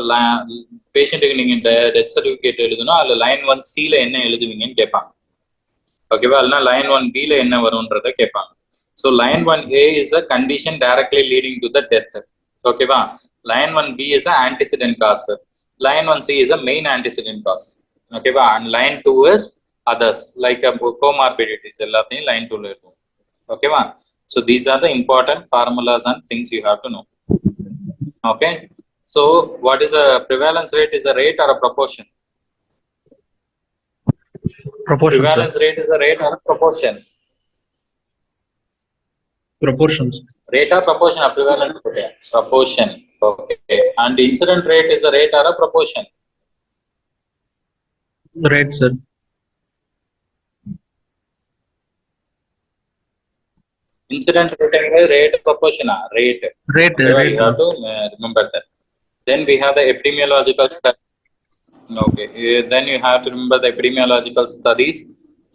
பேஷண்ட்டுக்கு நீங்க டெத் சர்டிஃபிகேட் எழுதணும். அதுல லைன் 1C ல என்ன எழுதுவீங்கன்னு கேட்பாங்க. ஓகேவா? இல்லைன்னா லைன் 1B ல என்ன வரும்ன்றத கேட்பாங்க. So line 1A is a condition directly leading to the death. ஓகேவா? line 1B is an antecedent cause. Line 1C is a main antecedent cause. ஓகேவா? and line 2 is others like comorbidities எல்லாத்தையும் line 2 ல இருக்கும். ஓகேவா? So these are the important formulas and things you have to know. Okay? So what is a prevalence rate? Is a rate or a proportion? Proportion, prevalence sir. rate is a rate or a proportion? Proportions. Rate or proportion of prevalence? Okay. Proportion. Okay. And incident rate is a rate or a proportion? Rate, sir. Incident rate proportion. Rate. Rate. Okay, Rate. you have to remember that. Then we have the epidemiological. Okay. Then you have to remember the epidemiological studies.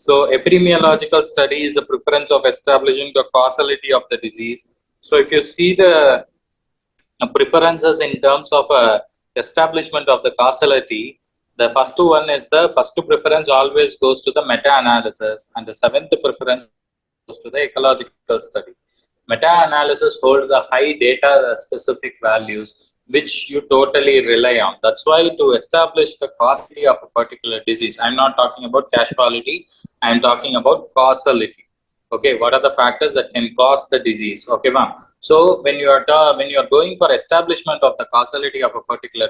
So epidemiological study is a preference of establishing the causality of the disease. So if you see the preferences in terms of establishment of the causality, the first one is the first preference always goes to the meta-analysis, and the seventh preference goes to the ecological study. Meta-analysis holds the high data specific values which you totally rely on. That's why to establish the causality of a particular disease, I'm not talking about causality, I'm talking about causality. Okay, what are the factors that can cause the disease? Okay, ma'am. So when you are going for establishment of the causality of a particular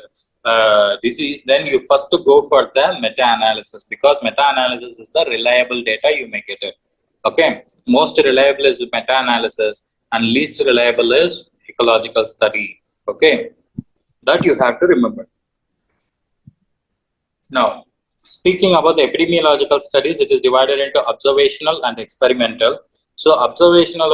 disease, then you first go for the meta-analysis, because meta-analysis is the reliable data you may get it. Okay, most reliable is meta-analysis and least reliable is ecological study. Okay, that you have to remember. Now, speaking about the epidemiological studies, it is divided into observational and experimental. So observational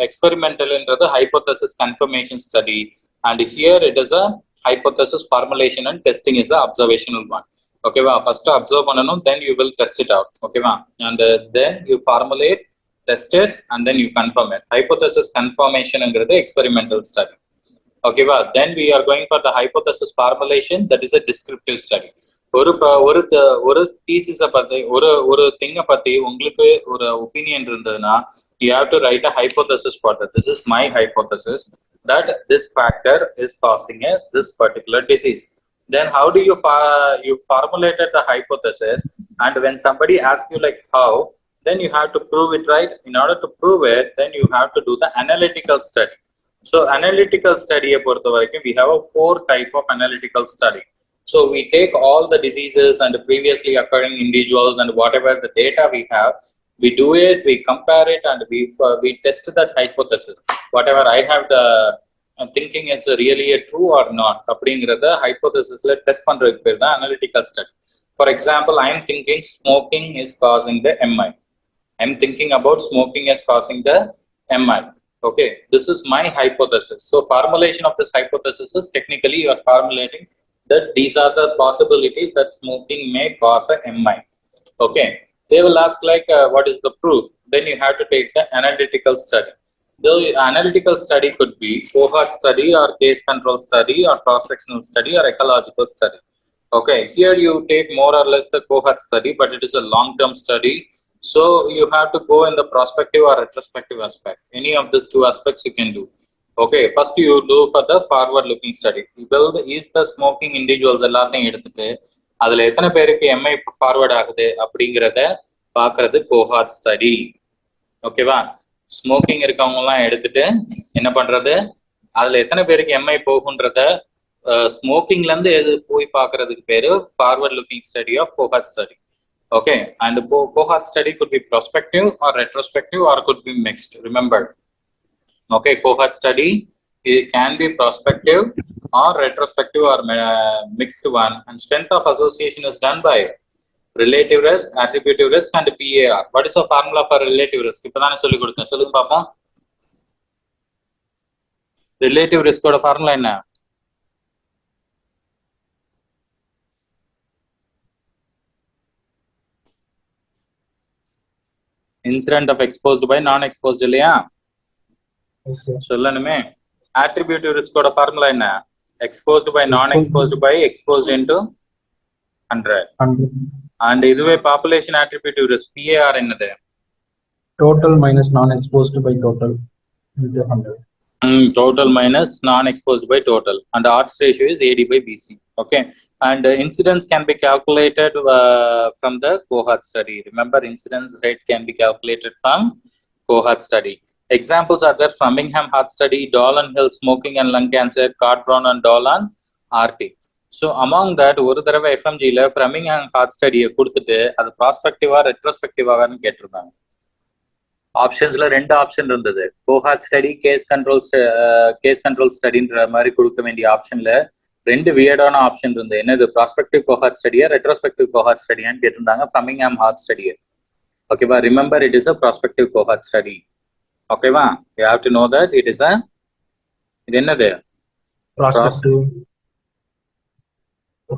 experimental into the hypothesis confirmation study, and here it is a hypothesis formulation and testing is the observational one. Okay, first observe pananum, then you will test it out. Okay, and then you formulate, test it, and then you confirm it. Hypothesis confirmation under the experimental study. Okay, then we are going for the hypothesis formulation, that is a descriptive study. ஒரு தீசிஸை பத்தி ஒரு திங்கை பத்தி உங்களுக்கு ஒரு opinion இருந்ததுன்னா you have to write a hypothesis for that. This is my hypothesis that this factor is causing this particular disease. Then how do you formulated the hypothesis, and when somebody asks you like how, then you have to prove it, right? In order to prove it, then you have to do the analytical study. So analytical study we have 4 type of analytical study. So we take all the diseases and the previously occurring individuals and whatever the data we have, we do it, we compare it, and we test that hypothesis. Whatever I have the thinking is really a true or not. அப்படிங்கறத hypothesisல test பண்றதுக்கு பேர் தான் analytical study. For example, I am thinking smoking is causing the MI. I am thinking about smoking is causing the MI. Okay, this is my hypothesis. So formulation of this hypothesis is technically you are formulating that these are the possibilities that smoking may cause a MI. Okay, they will ask like what is the proof? Then you have to take the analytical study. The analytical study could be cohort study or case control study or cross-sectional study or ecological study. Okay, here you take more or less the cohort study, but it is a long-term study. So you have to go in the prospective or retrospective aspect. Any of these 2 aspects you can do. Okay, first you do for the forward looking study. You build is the smoking individuals எல்லாத்தையும் எடுத்துட்டு அதுல எத்தனை பேருக்கு MI forward ஆகுது அப்படிங்கறத பார்க்கிறது cohort study. ஓகேவா? Smoking இருக்கவங்க எல்லாம் எடுத்துட்டு என்ன பண்றது, அதுல எத்தனை பேருக்கு MI போகுன்றத ஸ்மோக்கிங்ல இருந்து எது போய் பார்க்கிறதுக்கு பேரு forward looking study of cohort study. Okay, and cohort study could be prospective or retrospective or could be mixed. Remember, okay, cohort study it can be prospective or retrospective or mixed one, and strength of association is done by relative risk, attributive risk, and PAR. What is the formula for relative risk? இப்பதானே சொல்லி கொடுத்தேன், சொல்லுங்க பாப்போம். Relative ரிஸ்கோட formula என்ன? Incident of exposed by நான் exposed இல்லையா? சொல்லணுமே. attributive ரிஸ்கோட formula என்ன? exposed by non exposed by exposed into 100. And இதுவே population attributive risk PAR என்னது? Total minus non-exposed by total into 100. Total minus non-exposed by total, and the odds ratio is AD by BC. Okay, and incidence can be calculated from the cohort study. Remember, incidence rate can be calculated from cohort study. Examples are there: Framingham Heart Study, Dolan Hill Smoking and Lung Cancer, Card-Brown and Dolan RT. So among that, ஒரு தடவை FMG ல Framingham Heart Study கொடுத்துட்டு அது ப்ராஸ்பெக்டிவா ரெட்ரோஸ்பெக்டிவான்னு கேட்டிருந்தாங்க. ஆப்ஷன்ஸ்ல 2 option இருந்தது. கோஹார்ட் ஸ்டடி, கேஸ் கண்ட்ரோல் ஸ்டடின்ற மாதிரி கொடுக்க வேண்டிய ஆப்ஷன்ல 2 வியர்டான ஆப்ஷன் இருந்தது. என்னது? ப்ராஸ்பெக்டிவ் கோஹார்ட் ஸ்டடியா ரெட்ரோஸ்பெக்டிவ் கோஹார்ட் ஸ்டடியான்னு கேட்டிருந்தாங்க. Framingham heart study. ஓகேவா? Remember, it is a prospective cohort study. ஓகேவா? You have to know that it is a, இது என்னது? Prospective.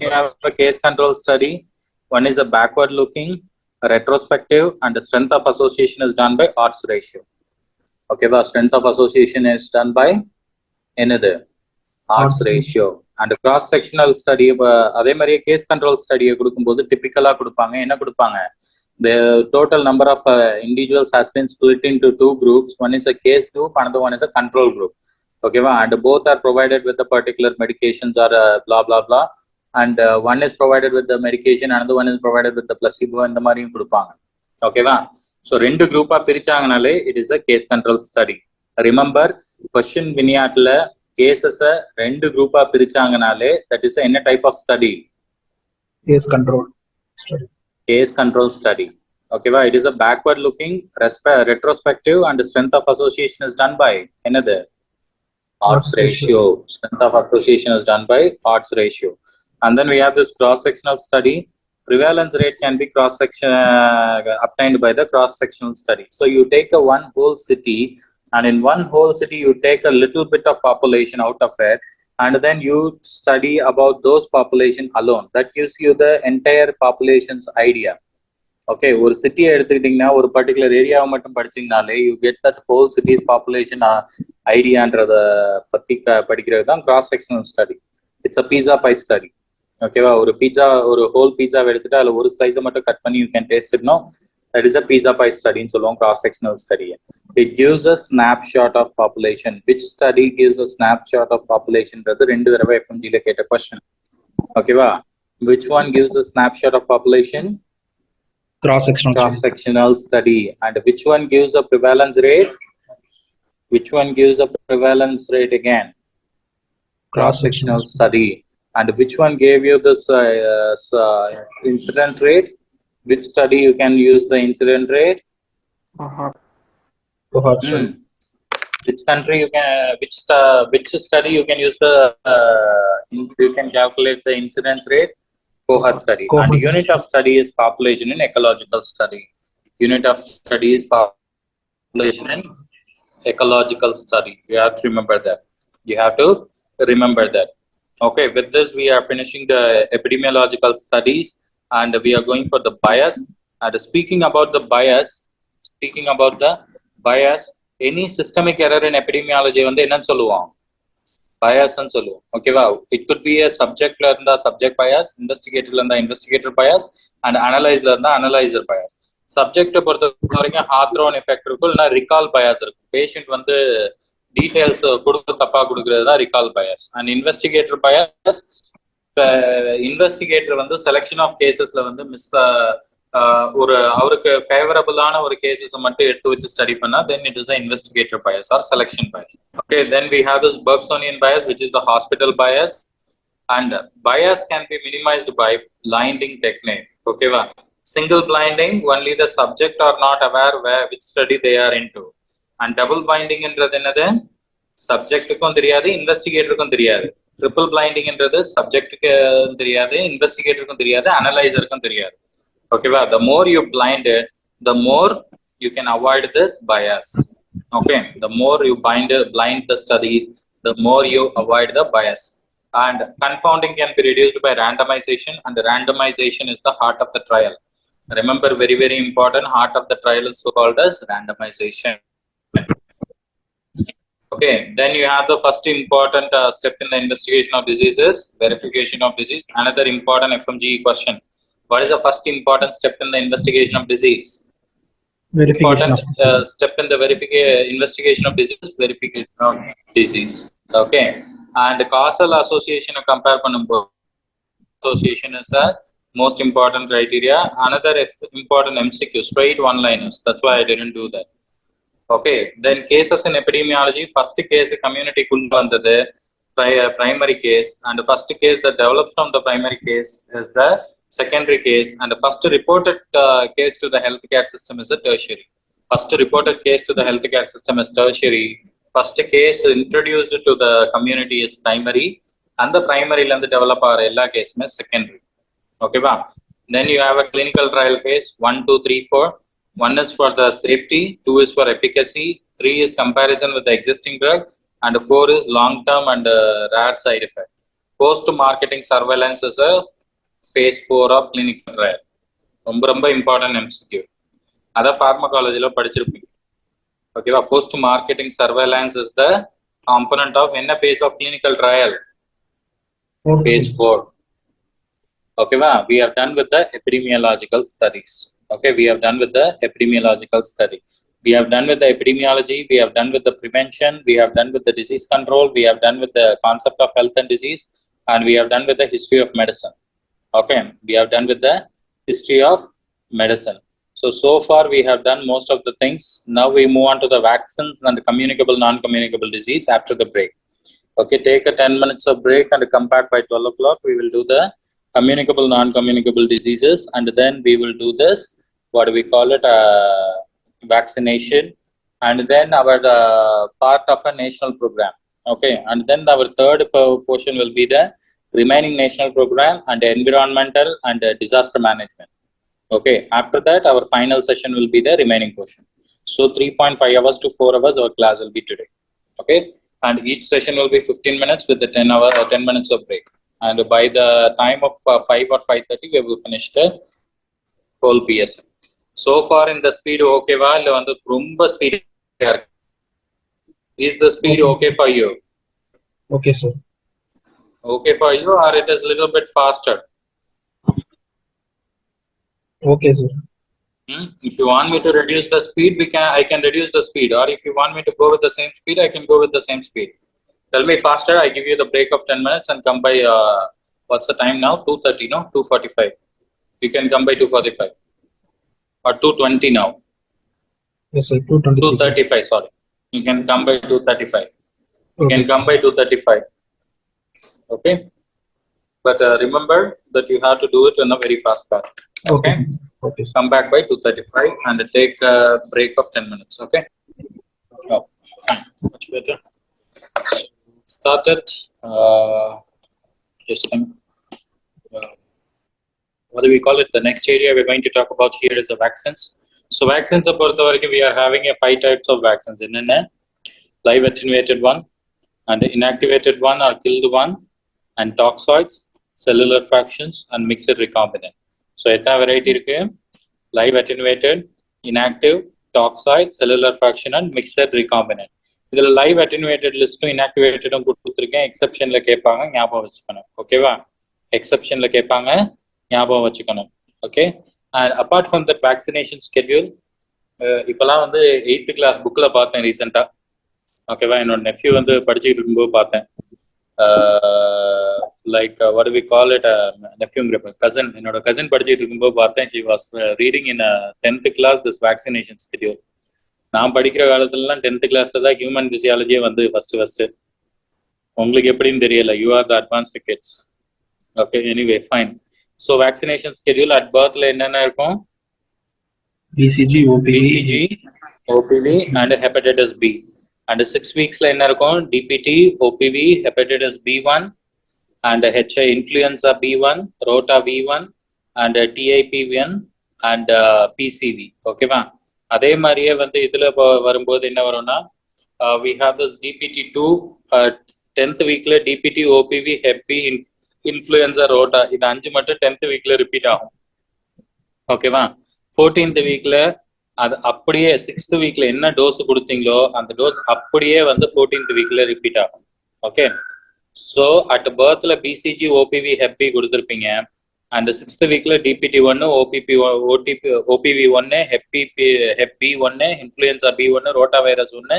You have a case control study. One is a backward looking, retrospective, and the strength of association is done by odds ratio. Okay, but strength of association is done by another odds ratio. And cross sectional study, அதே மாதிரியே case control ஸ்டடியை கொடுக்கும்போது டிபிக்கலா கொடுப்பாங்க. என்ன கொடுப்பாங்க? The total number of individuals has been split into 2 groups. One is a case group, another one is a control group. Okay, and both are provided with the particular medications or blah blah blah. And one is provided with the medication, another one is provided with the placebo. இந்த மாதிரியும் கொடுப்பாங்க. ஓகேவா? So 2 குரூப்பா பிரிச்சாங்கனாலே it is a case control study. Remember, question வினியாட்ல கேசஸை 2 குரூப்பா பிரிச்சாங்கனாலே தட் இஸ் என்ன type of study? Case control study. Case control study. ஓகேவா? It is a backward looking, retrospective, and strength of association is done by என்னது? Odds ratio. Strength of association is done by odds ratio. And then we have this cross-sectional study. Prevalence rate can be cross-section obtained by the cross-sectional study. So you take a one whole city, and in one whole city you take a little bit of population out of it, and then you study about those population alone. That gives you the entire population's idea. Okay, ஒரு சிட்டியை எடுத்துக்கிட்டீங்கன்னா ஒரு particular ஏரியாவை மட்டும் படிச்சீங்கனாலே you get that whole city's population ஐடியான்றத பத்தி படிக்கிறது தான் cross sectional study. It's a pizza pie study. ஓகேவா? ஒரு ஹோல் பீஸாவை எடுத்துட்டு அதுல ஒரு ஸ்லைஸை மட்டும் கட் பண்ணி you can taste it. No, that is a pizza pie ஸ்டடின்னு சொல்லுவோம் கிராஸ் செக்ஷனல் ஸ்டடியை. It gives a snapshot of population. Which study gives a snapshot of பாப்புலேஷன்றது 2 தடவை FMGல கேட்ட கொஸ்டின். ஓகேவா? Which one gives a snapshot of population? Cross-sectional study. And which one gives a prevalence rate? Which one gives a prevalence rate again? Cross-sectional study. And which one gave you this incident rate? Which study you can use the incident rate? Cohort study. Which country you can? Which study you can use the? You can calculate the incidence rate. Cohort study. And unit of study is population in ecological study. Unit of study is population in ecological study. You have to remember that. You have to remember that. Okay, with this we are finishing the epidemiological studies, and we are going for the bias. And speaking about the bias, any systemic error in epidemiology வந்து என்னன்னு சொல்லுவோம்? bias ன்னு சொல்லுவோம். ஓகேவா? It could be a சப்ஜெக்ட்ல இருந்தா subject bias, இன்வெஸ்டிகேட்டர்ல இருந்தா investigator bias, and அனலைஸ்ல இருந்தா அனலைசர் bias. சப்ஜெக்டை பொறுத்த வரைக்கும் ஹாத்ரோன் எஃபெக்ட் இருக்கும், இல்லைன்னா ரிகால் bias இருக்கும். பேஷண்ட் வந்து டீடைல்ஸ் கொடுத்து தப்பா கொடுக்கறது தான் recall bias. And investigator bias, investigator வந்து செலெக்ஷன் ஆஃப் கேசஸ்ல வந்து ஒரு அவருக்கு ஃபேவரபிளான ஒரு கேசஸ் மட்டும் எடுத்து வச்சு ஸ்டடி பண்ணா then it is a investigator bias or selection bias. Okay, then we have this Bergsonian bias, which is the hospital bias, and bias can be minimized by blinding technique. Okay, single blinding, only the subject are not aware which study they are into. And double blinding என்றது என்னது? சப்ஜெக்ட்டுக்கும் தெரியாது, இன்வெஸ்டிகேட்டருக்கும் தெரியாது. Triple blinding என்றது சப்ஜெக்ட்டுக்கு தெரியாது, இன்வெஸ்டிகேட்டருக்கும் தெரியாது, அனலைசருக்கும் தெரியாது. ஓகேவா? the more you blind it, the more you can avoid this bias. Okay, the more you blind the studies, the more you avoid the bias. And confounding can be reduced by randomization, and randomization is the heart of the trial. Remember, very, very important, heart of the trial is called as randomization. Okay, then you have the first important step in the investigation of diseases, verification of disease. Another important FMGE question. What is the first important step in the investigation of disease? Verification Important of disease. step in the investigation of disease, verification of disease. Okay, and causal association compare பண்ணும்போது association is a most important criteria. Another important MCQ, straight one-liners. That's why I didn't do that. Okay, then cases in epidemiology, first case community kulla vandadu, primary case, and the first case that develops from the primary case is the secondary case, and the first reported case to the healthcare system is a tertiary. First reported case to the healthcare system is tertiary. First case introduced to the community is primary, and the primary land develop our ella case is secondary. Okay, wow. Then you have a clinical trial phase 1, 2, 3, 4. 1 is for the safety, 2 is for efficacy, 3 is comparison with the existing drug, and 4 is long-term and rare side effect. Post-marketing surveillance is a phase 4 of clinical trial. ரொம்ப important MCQ. Other pharmacology lo படிச்சிருப்பீங்க. Okay, post-marketing surveillance is the component of என்ன phase of clinical trial? Phase 4. Okay, we have done with the epidemiological studies. Okay, we have done with the epidemiological study. We have done with the epidemiology, we have done with the prevention, we have done with the disease control, we have done with the concept of health and disease, and we have done with the history of medicine. Okay, we have done with the history of medicine. So far we have done most of the things. Now we move on to the vaccines and communicable, non-communicable disease after the break. Okay, take a 10 minutes of break and come back by 12 o'clock. We will do the communicable, non-communicable diseases, and then we will do this, what do we call it, vaccination, and then our part of a national program. Okay, and then our third portion will be the remaining national program and environmental and disaster management. Okay, after that our final session will be the remaining portion. So 3.5 hours to 4 hours our class will be today. Okay, and each session will be 15 minutes with the 10 minutes of break. And by the time of 5 or 5:30, we will finish the whole PSM. So far in the speed, okay, illa vandu romba speed. Is the speed okay for you? Okay, sir. Okay for you, or it is little bit faster? Okay, sir. If you want me to reduce the speed, I can reduce the speed, or if you want me to go with the same speed, I can go with the same speed. Tell me faster, I give you the break of 10 minutes and come by, what's the time now? 2:30, no? 2:45. You can come by 2:45. Or 2:20 now. Yes, sir. 2:35, sorry. You can come by 2:35. You can come by 2:35. Okay? But remember that you have to do it in a very fast path. Okay? Okay, sir. Come back by 2:35 and take a break of 10 minutes. Okay? Oh, fine. Much better. Started. Just what do we call it? The next area we're going to talk about here is the vaccines. So vaccines, we are having 5 types of vaccines. Live attenuated one, and inactivated one or killed one, and toxoids, cellular fractions, and mixed recombinant. So etna variety irukku? Live attenuated, inactive, toxoid, cellular fraction, and mixed recombinant. இதுல live அட்டெனுவேட்டட் லிஸ்ட்டும் இன்ஆக்டிவேட்டடும் கொடுத்துருக்கேன். எக்ஸப்ஷன்ல கேட்பாங்க, ஞாபகம் வச்சுக்கணும். ஓகேவா? எக்ஸப்ஷன்ல கேட்பாங்க, ஞாபகம் வச்சுக்கணும். Okay, and apart from that vaccination schedule இப்பெல்லாம் 8th கிளாஸ் புக்ல பார்த்தேன் ரீசெண்டா. ஓகேவா? என்னோட நெஃப்யூ படிச்சுட்டு இருக்கும்போது பார்த்தேன். Like what we call it, நெஃப்யூங்கிற கசன், என்னோட கசன் படிச்சுட்டு இருக்கும்போது பார்த்தேன். She was reading in 10th class this vaccination schedule. நான் படிக்கிற காலத்துலலாம் 10th கிளாஸ்ல தான் ஹியூமன் பிசியாலஜியே ஃபர்ஸ்ட். உங்களுக்கு எப்படின்னு தெரியல, you are the advanced kids. Okay, anyway fine. So vaccination schedule at பர்த்ல என்னென்ன இருக்கும்? BCG, OPV and hepatitis B. And 6 weeksல என்ன இருக்கும்? DPT, OPV, hepatitis B1 and HI influenza B1, rota V1 and TIP1 and PCV. ஓகேவா? அதே மாதிரியே இதுல வரும்போது என்ன வரும்னா we have this DPT2 10th weekல DPT OPV Hep B influenza rota இது 5 மட்டும் 10th weekல ரிப்பீட் ஆகும். ஓகேவா? 14th weekல அது அப்படியே 6th weekல என்ன டோஸ் கொடுத்தீங்களோ அந்த டோஸ் அப்படியே வந்து 14th weekல ரிப்பீட் ஆகும். ஓகே, ஸோ அட் பர்த்ல பிசிஜி ஓபிவி Hep B கொடுத்துருப்பீங்க. அண்ட் 6th weekல DPT1 OPV 1 Hep B1 influenza B1 rotavirus 1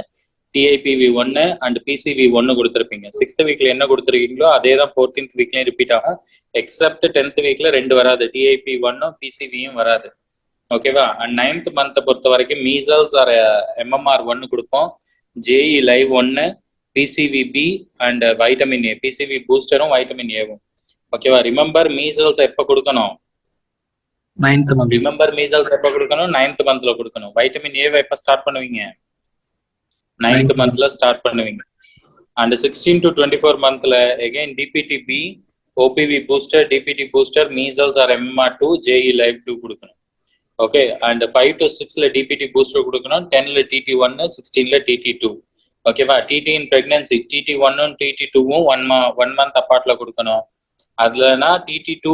TIPV1 and PCV1 கொடுத்துருப்பீங்க. 6th weekல என்ன கொடுத்துருக்கீங்களோ அதே தான் 14th weekலயும் ரிப்பீட் ஆகும். எக்ஸப்ட் 10th weekல 2 வராது, TIP1 PCVயும் வராது. ஓகேவா? அண்ட் 9th month பொறுத்த வரைக்கும் மீசல்ஸ் ஆர் MMR 1 கொடுப்போம், JE live 1 PCVB and vitamin A, PCV பூஸ்டரும் வைட்டமின் ஏவும். ஓகேவா? ரிமெம்பர் மீசல்ஸ் எப்போ கொடுக்கணும்? 9th month. ரிமெம்பர் மீசல்ஸ் எப்போ கொடுக்கணும்? 9th monthல கொடுக்கணும். வைட்டமின் ஏவை எப்போ ஸ்டார்ட் பண்ணுவீங்க? 9th monthல ஸ்டார்ட் பண்ணுவீங்க. அண்ட் 16 to 24 monthல again DPTB OPV booster, DPT booster, measles or MMR2, JE live 2 கொடுக்கணும். ஓகே, அண்ட் 5 to 6ல DPT பூஸ்டர் கொடுக்கணும், 10ல TT1, 16ல TT2. ஓகேவா? TT in pregnancy TT1 TT2 1 month அப்பார்ட்ல கொடுக்கணும். அதுலனா TT2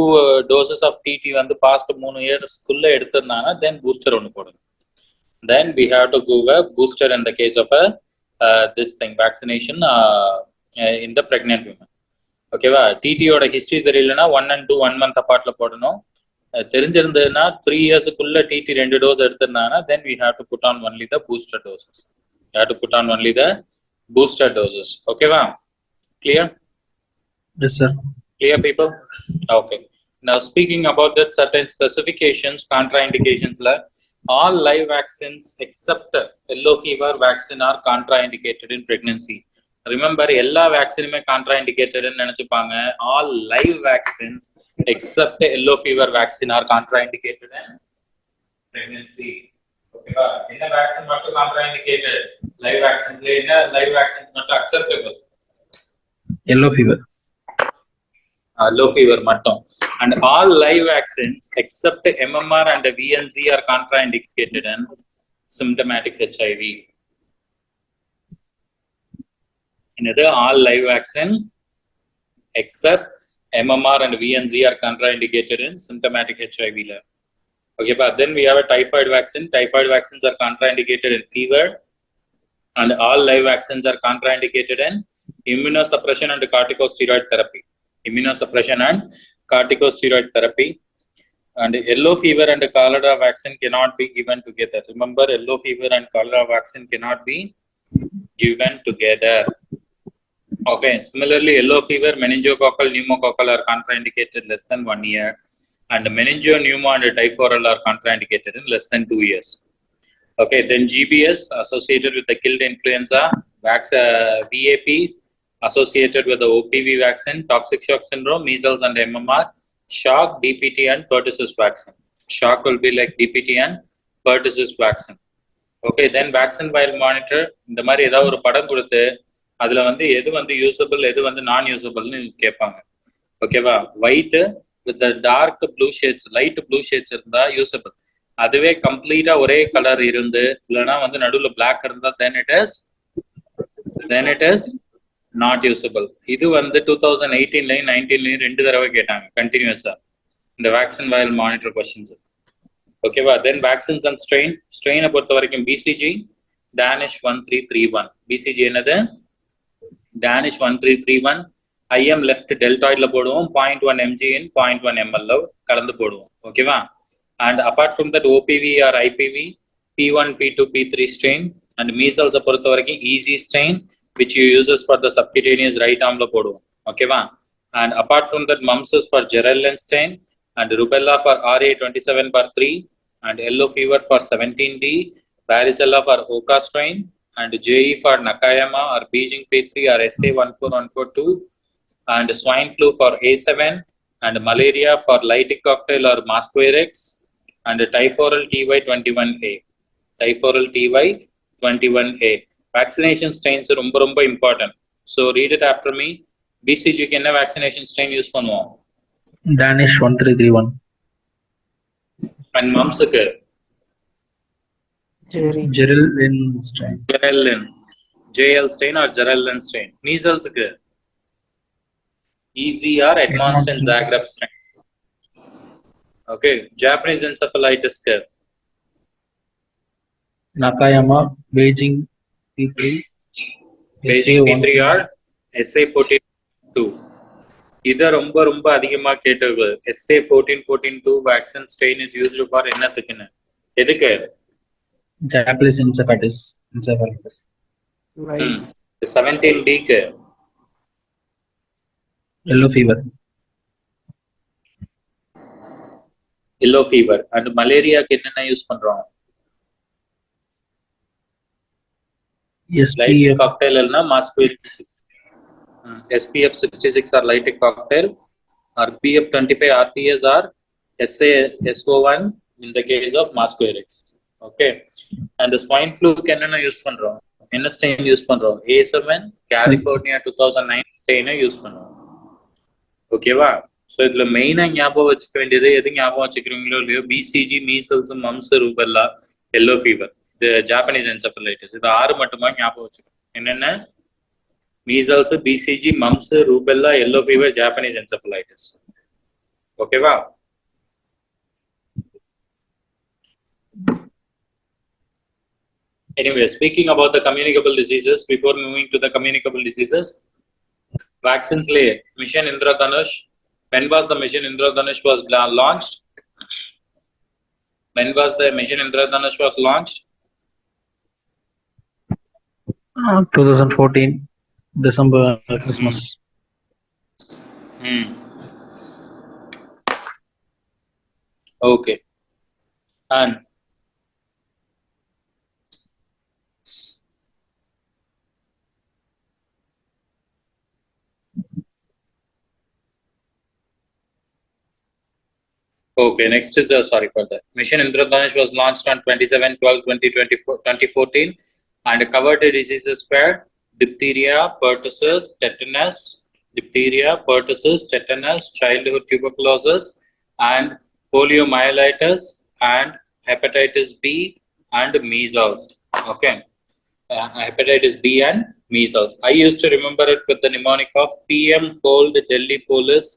டோசஸ் ஆஃப் TT வந்து பாஸ்ட் 3 இயர்ஸ்க்குள்ள எடுத்திருந்தாங்கன்னா தென் பூஸ்டர் ஒன்று போடணும். Then we have to give a booster in the case of this thing vaccination in the pregnant women. ஓகேவா? டிடியோட history தெரியலனா 1 and 2 1 month அப்பார்ட்ல போடணும். தெரிஞ்சிருந்ததுன்னா 3 இயர்ஸ்க்குள்ள டிடி 2 டோஸ் எடுத்திருந்தாங்கன்னா then we have to put on only the booster doses. You have to put on only the booster doses. ஓகேவா? Clear? Yes sir. Clear people? Okay. Now speaking about that certain specifications, contraindications la all live vaccines except yellow fever vaccine are contraindicated in pregnancy. Remember, எல்லா வேக்சினுமே contraindicated ன்னு நினைச்சுப்பாங்க. All live vaccines except yellow fever vaccine are contraindicated in pregnancy. ஓகேவா? என்ன vaccine மட்டும் contraindicated? Live vaccines என்ன live vaccines மட்டும் acceptable? Yellow fever. Low fever மட்டும். And all live vaccines except MMR and VNC are contraindicated in symptomatic HIV. Another all live vaccine except MMR and VNC are contraindicated in symptomatic HIV. Okay, but then we have a typhoid vaccine. Typhoid vaccines are contraindicated in fever, and all live vaccines are contraindicated in immunosuppression and corticosteroid therapy. Immunosuppression and corticosteroid therapy. And yellow fever and cholera vaccine cannot be given together. Remember, yellow fever and cholera vaccine cannot be given together. Okay, similarly, yellow fever, meningococcal, pneumococcal are contraindicated less than 1 year, and meningo, pneumo and typhoral are contraindicated in less than 2 years. Okay, then GBS associated with the killed influenza, VAP associated with the OPV vaccine, toxic shock syndrome, measles and MMR, shock, DPT and pertussis vaccine. Shock will be like DPT and pertussis vaccine. Okay, then vaccine while monitor, இந்த மாதிரி ஏதாவது ஒரு படம் கொடுத்து அதுல வந்து எது வந்து யூசபிள் எது வந்து நான் யூசபிள்னு கேட்பாங்க. ஓகேவா? White with dark blue shades, light blue shades இருந்தா யூசபிள். அதுவே கம்ப்ளீட்டா ஒரே கலர் இருந்து இல்லைன்னா வந்து நடுவில் பிளாக் இருந்தா then it is not usable. இது வந்து 2018லயும் 19லயும் 2 தடவை கேட்டாங்க கண்டினியூஸா இந்த வேக்சின் வயல் மானிட்டர் கொஸ்டின்ஸ். ஓகேவா? தென் வேக்சின்ஸ் அண்ட் ஸ்ட்ரெயினை பொறுத்த வரைக்கும் பிசிஜி டேனிஷ் 1331. பிசிஜி என்னது? டேனிஷ் 1331. ஐஎம் லெஃப்ட் டெல்டாய்ட்ல போடுவோம், 0.1 mg in 0.1 ml கலந்து போடுவோம். ஓகேவா? And apart from that OPV or IPV P1 P2 P3 strain. And மீசல்ஸை பொறுத்த வரைக்கும் EZ strain which you uses for the subcutaneous right arm la podum. Okay va? And apart from that, mumps is for Gerellin strain, and rubella for RA27/3, and yellow fever for 17D, varicella for Oka strain, and JE for Nakayama or Beijing P3 or SA14142, and swine flu for A7, and malaria for Lytic cocktail or Masquerix, and typhoral TY21A. Typhoral TY21A. Vaccination strains ரொம்ப ரொம்ப important. So read it after me. BCG க்கு என்ன vaccination strain use பண்ணுவோம்? Danish 1331. And mumps க்கு Gerellin strain. Gerellin. JL strain or Geraldine strain. Measles க்கு EZ or Edmonston Zagreb strain. Okay. Japanese encephalitis க்கு Nakayama, Beijing P3, Beijing P3 SA14. or SA14-2. இது ரொம்ப அதிகமா கேட்டது. SA14-14-2 vaccine strain is used for என்னத்துக்குன்னு? எதுக்கு? Japanese encephalitis. 17D க்கு Yellow fever. yellow fever. And malaria-க்கு என்னென்ன use பண்றோம்? Light SPF. cocktail இல்லனா mosquito. SPF 66 or light cocktail or PF25 RTS or SO1 in the case of mosquito. Okay. And the swine flu க்கு என்னென்ன use பண்றோம்? என்ன strain use பண்றோம்? A7 California 2009 strain use பண்றோம். ஓகேவா? So இதுல மெயினா ஞாபகம் வச்சுக்க வேண்டியது எது ஞாபகம் வச்சுக்கிறீங்களோ இல்லையோ BCG, measles, mumps, rubella, yellow fever, இது ஜாப்பனீஸ் என்செஃபலைட்டிஸ், இது 6 மட்டுமா ஞாபகம் வச்சுக்கணும். என்னென்ன? Measles, BCG, mumps, rubella, yellow fever, Japanese encephalitis. ஓகேவா? Anyway, speaking about the communicable diseases, before moving to the communicable diseases, vaccines lay Mission Indradhanush. When was the Mission Indradhanush was launched? When was the Mission Indradhanush was launched? 2014 December Christmas. Okay. And okay, next is sorry for that. Mission Indradhanush was launched on 27/12/2014 and covered diseases were diphtheria, pertussis, tetanus, childhood tuberculosis, and poliomyelitis, and hepatitis B and measles. Okay, hepatitis B and measles. I used to remember it with the mnemonic of PM hold Delhi police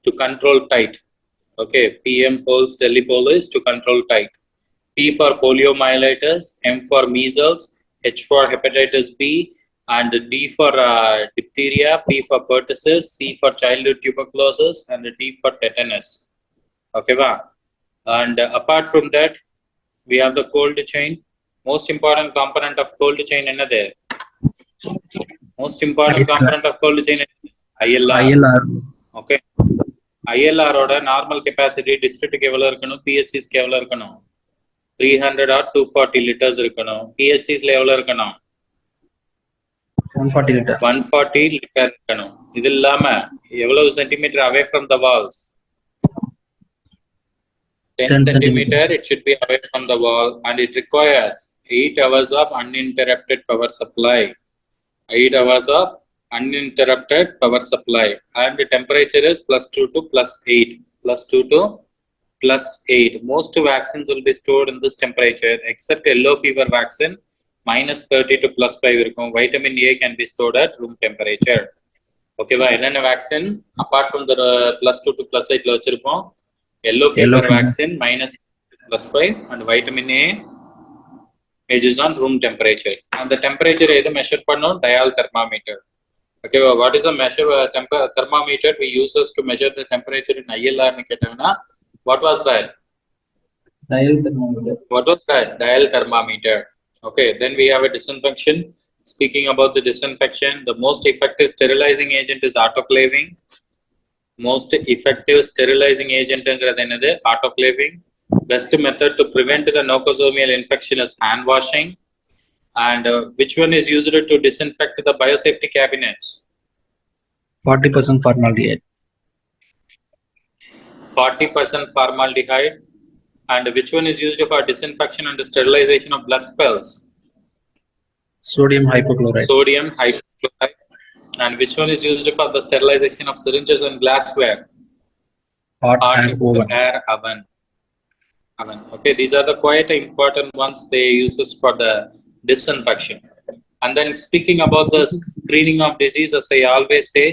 to control tight. Okay, PM holds Delhi police to control tight. P for poliomyelitis, M for measles, H for hepatitis B, and D for diphtheria, P for pertussis, C for childhood tuberculosis, and D for tetanus. Okay, va? And apart from that, we have the cold chain. Most important component of cold chain another. Most important component of cold chain ILR. Okay. ILR ஓட normal capacity டிஸ்ட்ரிக்ட்டுக்கு எவ்வளவு இருக்கணும்? PHCஸ்க்கு எவ்வளவு இருக்கணும்? 300 or 240 litres இருக்கணும். PHCஸ்ல எவ்வளவு இருக்கணும்? 140 litre. 140 litre இருக்கணும். இது இல்லாம எவ்வளவு centimetre away from the walls? 10 centimeter it should be away from the wall, and it requires 8 hours of uninterrupted power supply. 8 hours of uninterrupted power supply, and the temperature is +2 to +8. +2 to +8. Most vaccines will be stored in this temperature except yellow fever vaccine -30 to +5 இருக்கும். Vitamin A can be stored at room temperature. Okay va? Enna vaccine apart from the +2 to +8 la vechirupom? Yellow fever vaccine -+5 and vitamin A measures on room temperature. And the temperature edu measure pannom? Dial thermometer. Okay, well, what is a measure thermometer we use to measure the temperature in ILR nu ketavana? What was that? Dial thermometer. What was that? Dial thermometer. Okay, then we have a disinfection. Speaking about the disinfection, the most effective sterilizing agent is autoclaving. Most effective sterilizing agent engiradhu enadhu? Autoclaving. Best method to prevent the nosocomial infection is hand washing. And which one is used to disinfect the biosafety cabinets? 40% formaldehyde. 40% formaldehyde. And which one is used for disinfection and sterilization of blood spills? Sodium hypochlorite. Sodium hypochlorite. And which one is used for the sterilization of syringes and glassware? Hot air oven. Okay, these are the quite important ones they use for the disinfection. And then speaking about the screening of disease, as I always say,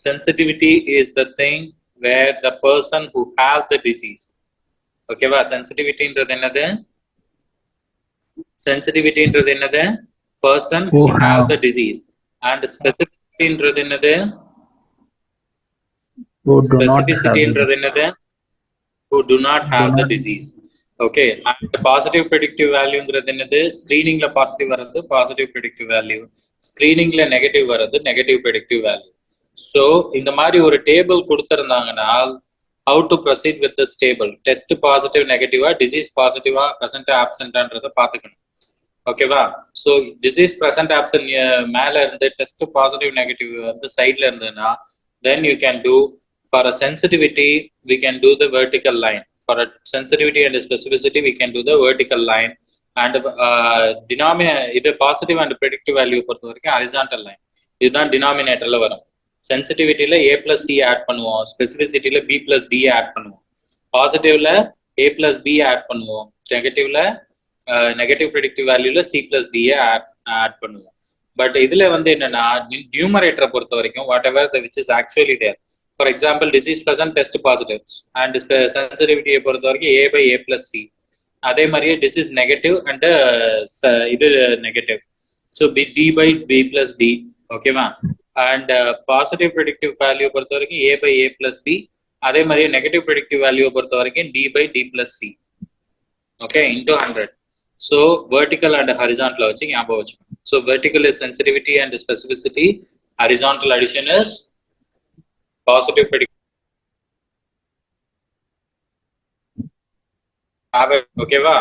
sensitivity is the thing where the person who have the disease. Okay, va? Sensitivity inradhu enadhu? Sensitivity inradhu enadhu? Person who have the disease. And specificity inradhu enadhu? Who do not have Specificity inradhu enadhu? Who do not have the disease. Okay, and the positive predictive value inradhu enadhu? Screening la positive varadhu positive predictive value, screening la negative varadhu negative predictive value. So இந்த மாதிரி ஒரு table கொடுத்திருந்தாங்கன்னா how to proceed with this table, test positive negative disease positive present absent ன்றத பாத்துக்கணும். ஓகேவா? so disease present absent மேல இருந்து test positive negative அந்த சைடுல இருந்ததுன்னா then you can do, for a sensitivity we can do the vertical line, for a sensitivity and specificity we can do the vertical line, and denominator இது positive and predictive value பொறுத்த வரைக்கும் horizontal line. இதுதான் denominatorல வரும். சென்சிட்டிவிட்டியில a plus c add பண்ணுவோம், ஸ்பெசிபிசிட்டியில b plus d add பண்ணுவோம், பாசிட்டிவ்ல a plus b ஆட் பண்ணுவோம், நெகட்டிவ்ல நெகட்டிவ் ப்ரெடிக்டிவ் வேல்யூல c plus d ஆட் பண்ணுவோம். பட் இதுல வந்து என்னன்னா நியூமரேட்டரை பொறுத்த வரைக்கும் whatever which is actually there. For example disease present test positives and சென்சிட்டிவிட்டியை பொறுத்த வரைக்கும் a by a plus c. அதே மாதிரியே டிசீஸ் நெகட்டிவ் அண்ட் இது negative, so d by b plus d. ஓகேவா? அண்ட் பாசிட்டிவ் ப்ரெடிக்டிவ் வேல்யூ பொறுத்த வரைக்கும் a by a plus b. அதே மாதிரியே நெகட்டிவ் ப்ரெடிக்டிவ் வேல்யூ பொறுத்த வரைக்கும் d by d plus c. Okay, into 100. So vertical and horizontal வச்சு ஞாபகம் வச்சுக்கணும். So vertical is sensitivity and specificity, horizontal addition is positive predictive. ஓகேவா?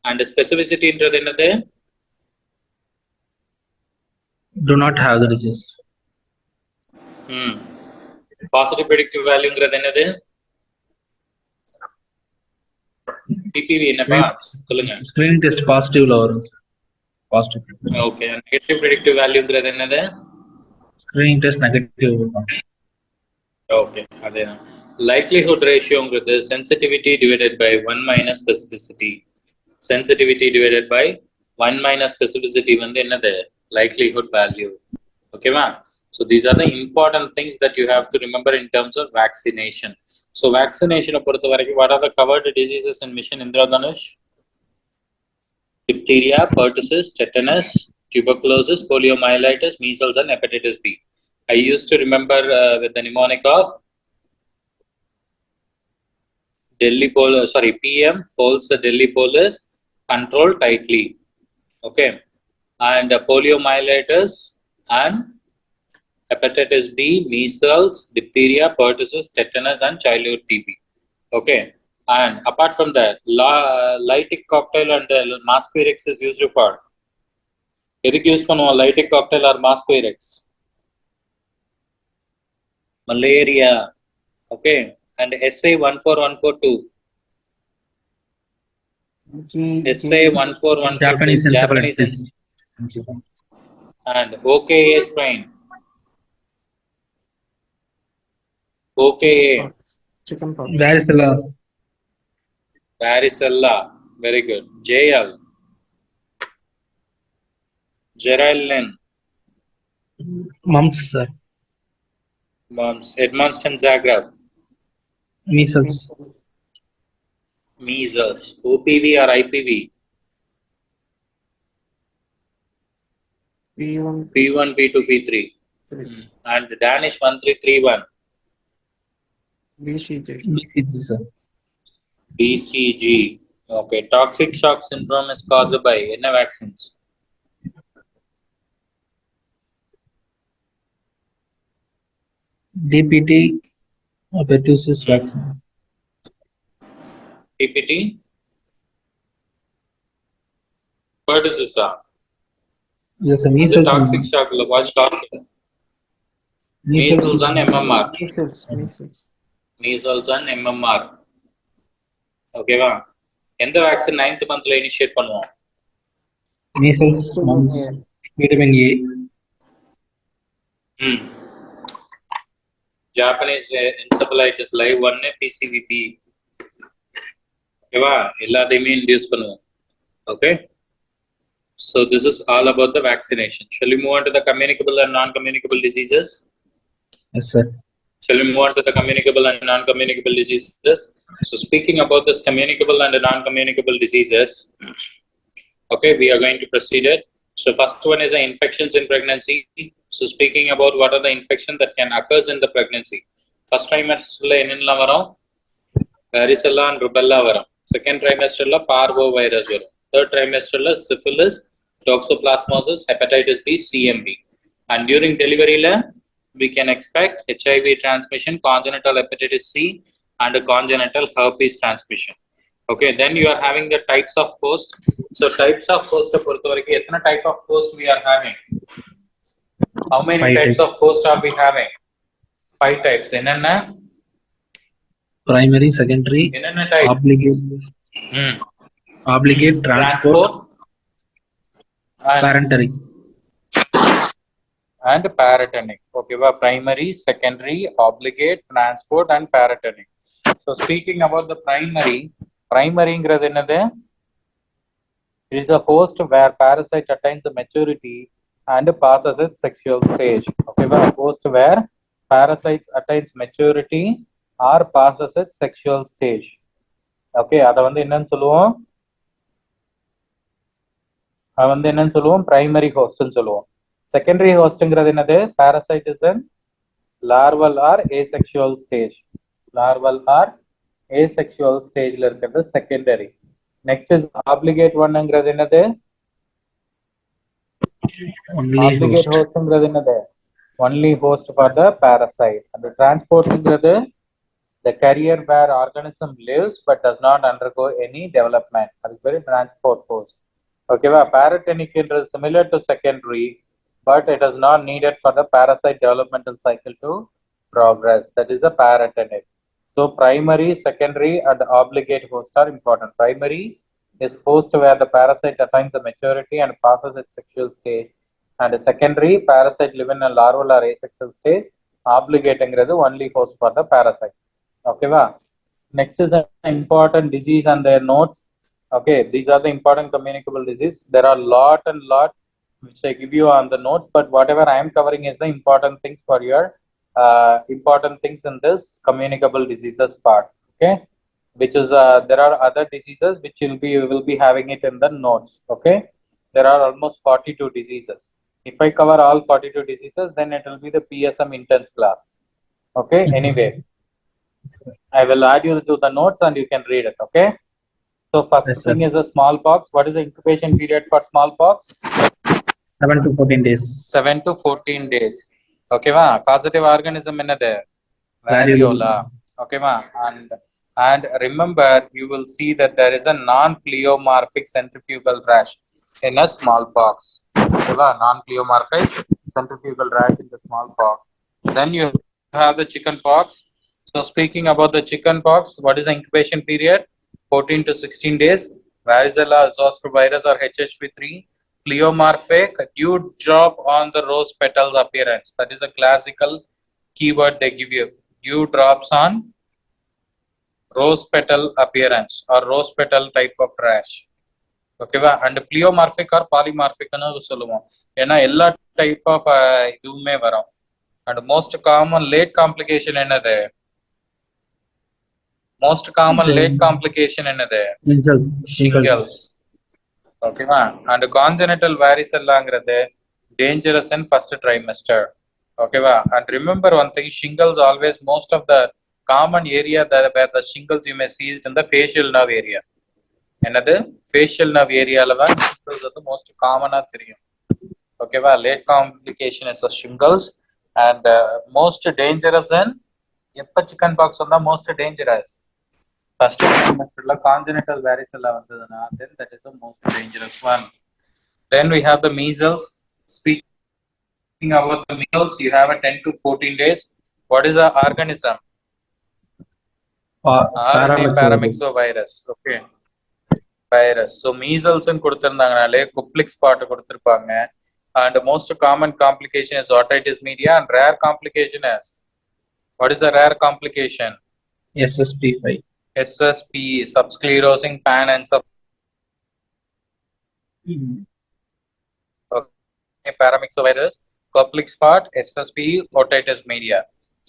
அண்ட் ஸ்பெசிபிசிட்டின்றது என்னது? do not have the disease. Positive predictive வேல்யூங்கிறது என்னது? PPV என்னப்பா சொல்லுங்க. ஸ்கிரீனிங் டெஸ்ட் பாசிட்டிவ்ல வரும் sir. Positive. Okay, negative predictive வேல்யூங்கிறது என்னது? Screening test negative. ஓகே, அதேதான். லைக்லிஹுட் ரேஷியோங்கிறது sensitivity divided by 1 minus specificity. Sensitivity divided by 1 minus specificity வந்து என்னது? Likelihood value. ஓகேவா? So these are the important things that you have to remember in terms of vaccination. So vaccination பொறுத்த வரைக்கும் what are the covered diseases in Mission Indradhanush? Diphtheria, pertussis, tetanus, tuberculosis, poliomyelitis, measles and hepatitis B. I used to remember with the mnemonic of Delhi polis, PM holds the Delhi polis, control tightly. Okay, and poliomyelitis and hepatitis B, measles, diphtheria, pertussis, tetanus and childhood TB. Okay, and apart from that, lytic cocktail and Masquerix is used for. எதுக்கு use பண்ணுவோம் lytic cocktail or Masquerix? Malaria. Okay, and SA 14142. SA 14142. Japanese encephalitis. And OKA strain. OKA. Varicella. Varicella. Very good. JL. Geraldine. Mumps, sir. Mumps. Edmunds and Zagreb. Measles. Measles. OPV or IPV? P1, P2, P3. And Danish 1331. BCG, sir. BCG. Okay. Toxic shock syndrome is caused by என்ன vaccines? DPT, pertussis vaccine. DPT? Pertussis. Yes, sir. Measles. Toxic shock. What shock? Measles and MMR. Measles and MMR. ஓகேவா? எந்த vaccine 9th monthல initiate பண்ணுவோம்? Measles, mumps, vitamin A. Japanese encephalitis live 1 PCVP. ஓகேவா? எல்லாத்தையுமே induce பண்ணுவோம். Okay, So this is all about the vaccination. Shall we move on to the communicable and non-communicable diseases? Yes, sir. Shall we move on to the communicable and non-communicable diseases? So speaking about this communicable and non-communicable diseases, okay, we are going to proceed it. So first one is the infections in pregnancy. So speaking about what are the infections that can occurs in the pregnancy. First trimester la enna varum? Varicella and rubella varum. Second trimester la parvovirus varum. Third trimester la syphilis, toxoplasmosis, hepatitis B, CMV. And during delivery la, we can expect HIV transmission, congenital hepatitis C, and congenital herpes transmission. Okay, then you are having the types of host. So types of host பொறுத்தவரைக்கும் எத்தனை type of host we are having? How many types of host are we having? 5 types. என்னென்ன? Primary, secondary, என்னென்ன type? Obligate, transport, and parentary. And paratenic. Okay, primary, secondary, obligate, transport, and paratenic. So speaking about the primary ங்கிறது என்னது? It is a host where parasite attains the maturity and passes its sexual stage. Okay, a host where parasites attains maturity or passes its sexual stage. Okay, அதை வந்து என்னன்னு சொல்லுவோம்? Primary host ன்னு சொல்லுவோம். Secondary hostங்கிறது என்னது? Parasite is in larval or asexual stage. Larval or asexual stage ல இருக்கிறது secondary. Next is obligate oneங்கிறது என்னது? Obligate hostங்கிறது என்னது? Only host for the parasite. And the transportங்கிறது the carrier where organism lives but does not undergo any development. That is very transport host. Okay, paratenic is similar to secondary, but it is not needed for the parasite developmental cycle to progress. That is a paratenic. So primary, secondary, and obligate host are important. Primary is host where the parasite attains the maturity and passes its sexual stage. And secondary, parasite live in a larval or asexual stage. Obligate only host for the parasite. Okay, next is an important disease and their notes. Okay, these are the important communicable disease. There are lot which I give you on the notes, but whatever I am covering is the important things for your important things in this communicable diseases part. Okay, which is there are other diseases which you will be having it in the notes. Okay, there are almost 42 diseases. If I cover all 42 diseases, then it will be the PSM intense class. Okay, anyway, I will add you to the notes and you can read it. Okay. So first thing is a smallpox. What is the incubation period for smallpox? 7 to 14 days. 7 to 14 days. Okay, causative organism என்னது? Variola. Okay, and remember, you will see that there is a non-pleomorphic centrifugal rash in a smallpox. Okay, non-pleomorphic centrifugal rash in the smallpox. Then you have the chickenpox. So speaking about the chickenpox, what is the incubation period? 14 to 16 days. Varicella, zoster or HHV3. Pleomorphic, dew drop on the rose petals appearance. That is a classical keyword they give you. Dew drops on rose petal appearance or rose petal type of rash. Okay, and pleomorphic or polymorphic சொல்லுவோம். ஏன்னா எல்லா type of இதுவுமே வரும். And most common late complication என்னது? Most common late complication என்னது? Shingles. Okay, and congenital varicella dangerous in first trimester. Okay, and remember one thing, shingles always most of the common area that where the shingles you may see it in the facial nerve area. Another facial nerve area shingles are the most common. Okay, late complication is a shingles and most dangerous in chickenpox on the most dangerous. First trimester congenital varicella then that is the most dangerous one. Then we have the measles. Speaking about the measles, you have a 10 to 14 days. What is the organism? RNA paramyxovirus. Okay, virus. So measles and கொடுத்திருந்தாங்கனாலே complex part கொடுத்திருப்பாங்க. And most common complication is otitis media and rare complication is, what is a rare complication? SSP5. SSP, subsclerosing pan and paramyxovirus, Koplik spot, SSP, otitis media.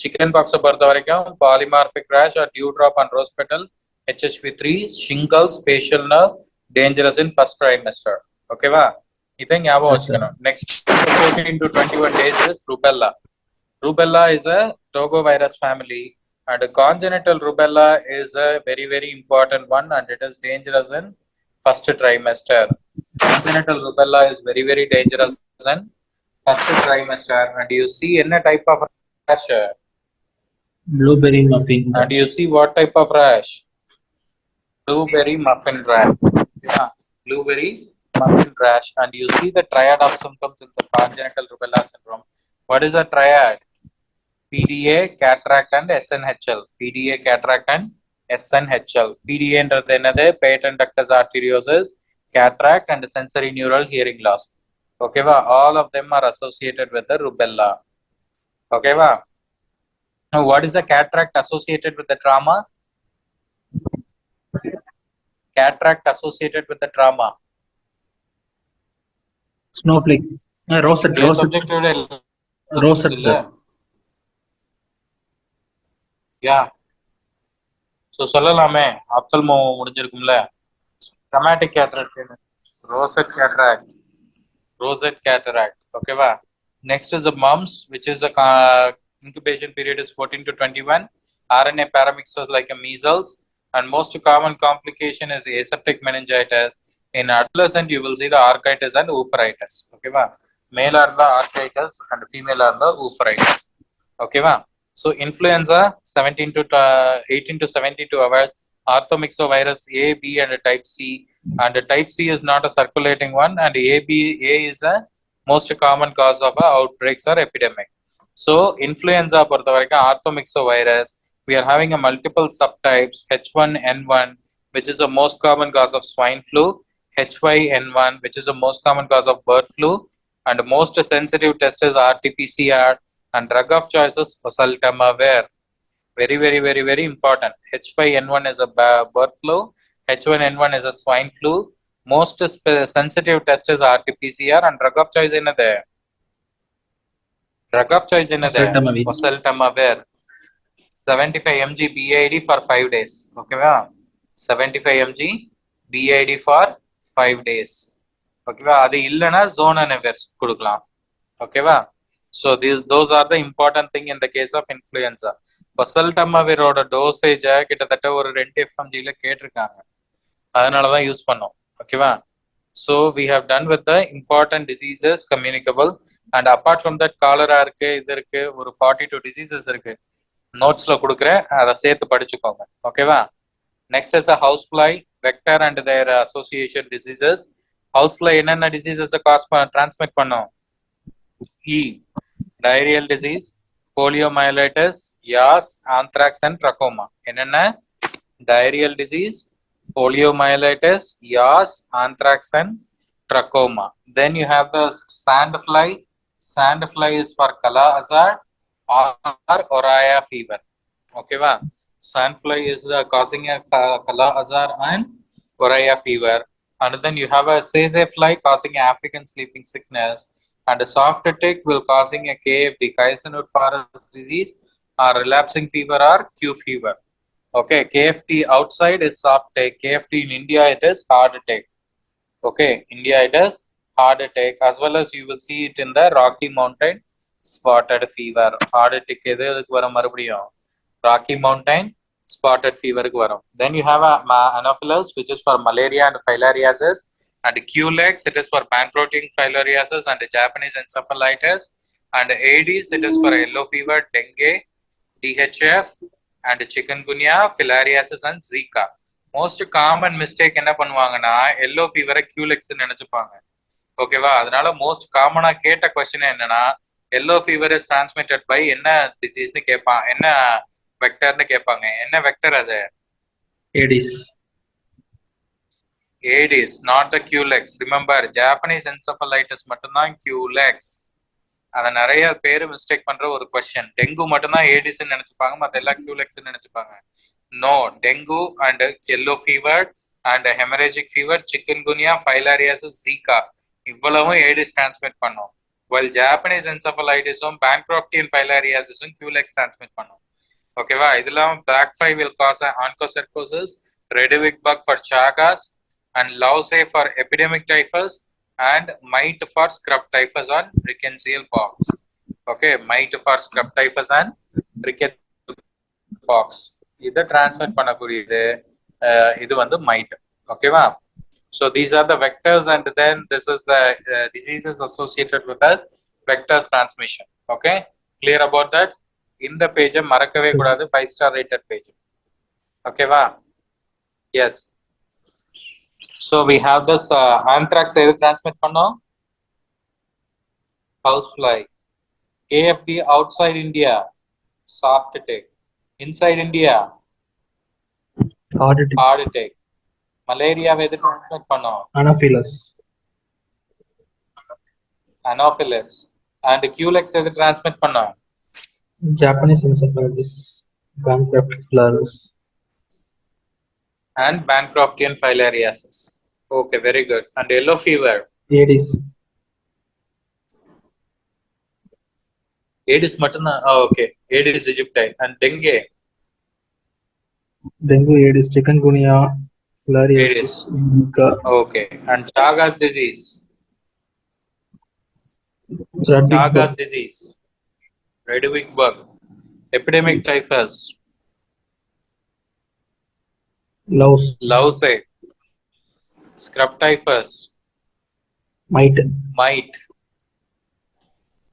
Chickenpox பொறுத்த வரைக்கும் polymorphic rash or dewdrop on rose petal, HHV3, shingles, facial nerve, dangerous in first trimester. Okay va? இதை ஞாபகம் வச்சுக்கணும். Next 14 to 21 days is rubella. Rubella is a togovirus family, and congenital rubella is a very, very important one, and it is dangerous in first trimester. Congenital rubella is very, very dangerous in first trimester, and you see any type of rash. Blueberry muffin. And you see what type of rash? Blueberry muffin rash. Yeah, blueberry muffin rash, and you see the triad of symptoms in the congenital rubella syndrome. What is a triad? PDA, cataract and SNHL. PDA, cataract and SNHL. PDA என்றது என்னது? Patent ductus arteriosus, cataract and sensory neural hearing loss. Okay va? All of them are associated with the rubella. Okay va? Now what is a cataract associated with the trauma? Cataract associated with the trauma. Snowflake. Rosette. Rosette, sir. Yeah. So சொல்லலாமே ஆப்தல்மோ முடிஞ்சிருக்கும்ல. Dramatic cataract, rosette cataract. Okay va? Next is the mumps, which is a incubation period is 14 to 21. RNA paramyxos like a measles, and most common complication is aseptic meningitis. In adolescent, you will see the architis and oophouritis. Okay va? Male are the architis and female are the oophouritis. Okay va? So influenza 18 to 72 hours, orthomyxovirus A, B, and type C. And type C is not a circulating one, and A is a most common cause of outbreaks or epidemic. So influenza பொறுத்த வரைக்கும் orthomyxovirus, we are having a multiple subtypes, H1N1, which is the most common cause of swine flu, H5N1, which is the most common cause of bird flu, and most sensitive test is RT-PCR, and drug of choice is oseltamivir. Very, very, very, very important. H5N1 is a bird flu, H1N1 is a swine flu. Most sensitive test is RT-PCR, and drug of choice in there. Drug of choice in there. Oseltamivir. 75 mg BID for 5 days. Okay va? 75 mg BID for 5 days. Okay va? அது இல்லனா zonanivir கொடுக்கலாம். Okay va? So those are the important thing in the case of influenza. Oseltamivir ஓட dosage கிட்டத்தட்ட ஒரு 2 FMG ல கேட்டிருக்காங்க. அதனால தான் யூஸ் பண்ணோம். Okay va? So we have done with the important diseases communicable, and apart from that cholera இருக்கு, இது இருக்கு, ஒரு 42 diseases இருக்கு. நோட்ஸ்ல கொடுக்குறேன், அதை சேர்த்து படிச்சுக்கோங்க. ஓகேவா? Next is house fly, vector and their association diseases. House fly என்னென்ன டிசீசஸ் டிரான்ஸ்மிட் பண்ணும்? Diarrhoeal disease, poliomyelitis, yaws, anthrax and trachoma. என்னென்ன? Diarrhoeal disease, poliomyelitis, yaws, anthrax and trachoma. Then you have the sand fly. Sand fly is for Kala azar or Oraya fever. Okay va? Sand fly is causing a Kala azar and Oraya fever. And then you have a Sese fly causing African sleeping sickness, and a soft tick will causing a KFD, Kaisenwood forest disease, or relapsing fever or Q fever. Okay, KFT outside is soft take. KFT in India it is hard take. Okay, India it is hard take, as well as you will see it in the Rocky Mountain spotted fever. Hard take edukku varum marubadiyum Rocky Mountain spotted fever ku varum. Then you have a Anopheles, which is for malaria and filariasis, and Culex it is for pan-protein filariasis and Japanese encephalitis, and Aedes it is for yellow fever, dengue, DHF, and chikungunya, filariasis and Zika. Most common mistake என்ன பண்ணுவாங்கன்னா yellow fever Culex நினைச்சுப்பாங்க. ஓகேவா? அதனால most காமனா கேட்ட question என்னன்னா yellow fever is transmitted by என்ன டிசீஸ்னு கேட்பாங்க, என்ன வெக்டர்னு கேட்பாங்க. என்ன வெக்டர் அது? Aedes. Aedes, not the Culex. Remember, Japanese encephalitis மட்டும்தான் Culex. அதை நிறைய பேர் மிஸ்டேக் பண்ற ஒரு கொஸ்டின். டெங்கு மட்டும்தான் ஏடிஸ்ன்னு நினைச்சுப்பாங்க, மற்ற எல்லாம் கியூலெக்ஸ்ன்னு நினைச்சுப்பாங்க. No, dengue and yellow fever and haemorrhagic fever, chikungunya, filariasis, Zika இவ்வளவும் ஏடிஸ் டிரான்ஸ்மிட் பண்ணும். while Japanese encephalitism, Bancroftian filariasis QLX transmit பண்ணும். ஓகேவா? இதெல்லாம் black 5 will cause onchocercosis, Redwig bug for Chagas, and Lousy for epidemic typhus, and mite for scrub typhus on rickettsial pox. Okay, mite for scrub typhus and rickettsial pox. இது transmit பண்ணக்கூடியது இது வந்து mite. ஓகேவா? So these are the vectors, and then this is the diseases associated with the vectors transmission. Okay, clear about that? In the page மறக்கவே கூடாது, 5-star rated page. Okay va? Yes. So we have this anthrax எது transmit பண்ணோம்? Housefly. KFD outside India, soft take. Inside India, hard take. Malaria எது transmit பண்ணோம்? Anopheles. And QLX எது transmit பண்ணோம்? Japanese encephalitis, Bancroftian filariasis, and Bancroftian filariasis. Okay, very good. And yellow fever? Aedes. Aedes matana. Oh, okay. Aedes aegypti. And dengue? Dengue, Aedes, chikungunya, filariasis, Zika. Okay. And Chagas disease? Redwig Chagas bug. disease. Redwig bug. Epidemic typhus? Lousy. Scrub typhus? Mite.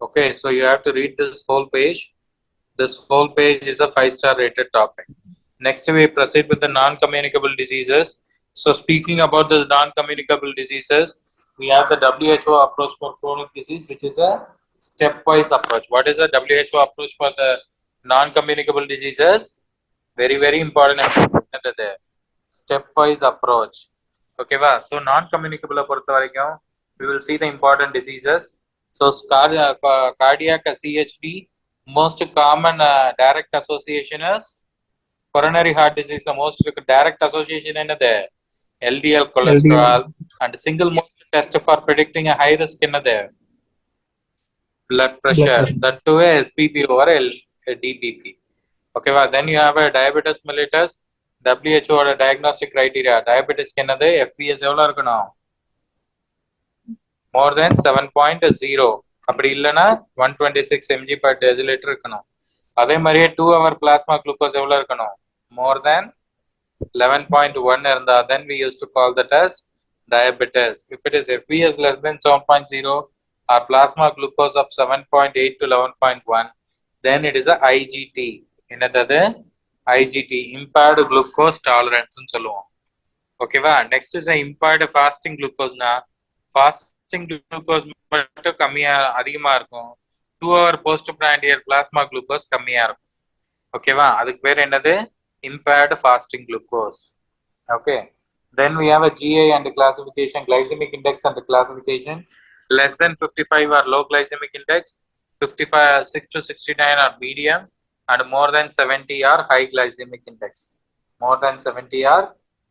Okay, so you have to read this whole page. This whole page is a 5-star rated topic. Next, we proceed with the non-communicable diseases. So speaking about this non-communicable diseases, we have the WHO approach for chronic disease, which is a stepwise approach. What is the WHO approach for the non-communicable diseases? Very, very important. Stepwise approach. Okay, va? So non-communicable we will see the important diseases. So cardiac CHD, most common direct association is coronary heart disease. The most direct association in the LDL cholesterol, and single most test for predicting a high risk in the blood pressure. That too is SPP or DPP. Okay, well, then you have a diabetes mellitus. WHO or diagnostic criteria. Diabetes என்னது FBS எவ்வளவு இருக்கணும்? More than 7.0. அப்படி இல்லைன்னா 126 mg per deciliter இருக்கணும். அதே மாதிரியே 2 hour plasma glucose எவ்வளவு இருக்கணும்? More than 11.1 இருந்தா then we used to call that as diabetes. If it is FBS less than 7.0 or plasma glucose of 7.8 to 11.1, then it is a IGT. என்னது? IGT, impaired glucose tolerance ன்னு சொல்லுவோம். ஓகேவா? Next is impaired fasting glucose-னா fasting glucose மட்டும் அதிகமா இருக்கும். 2 hour postprandial plasma glucose கம்மியா இருக்கும். ஓகேவா? அதுக்கு பேர் என்னது? Impaired fasting glucose. Okay. Then we have a GI and classification, glycemic index and classification. Less than 55 are low glycemic index, 6 to 69 are medium, and more than 70 are high glycemic index. More than 70 are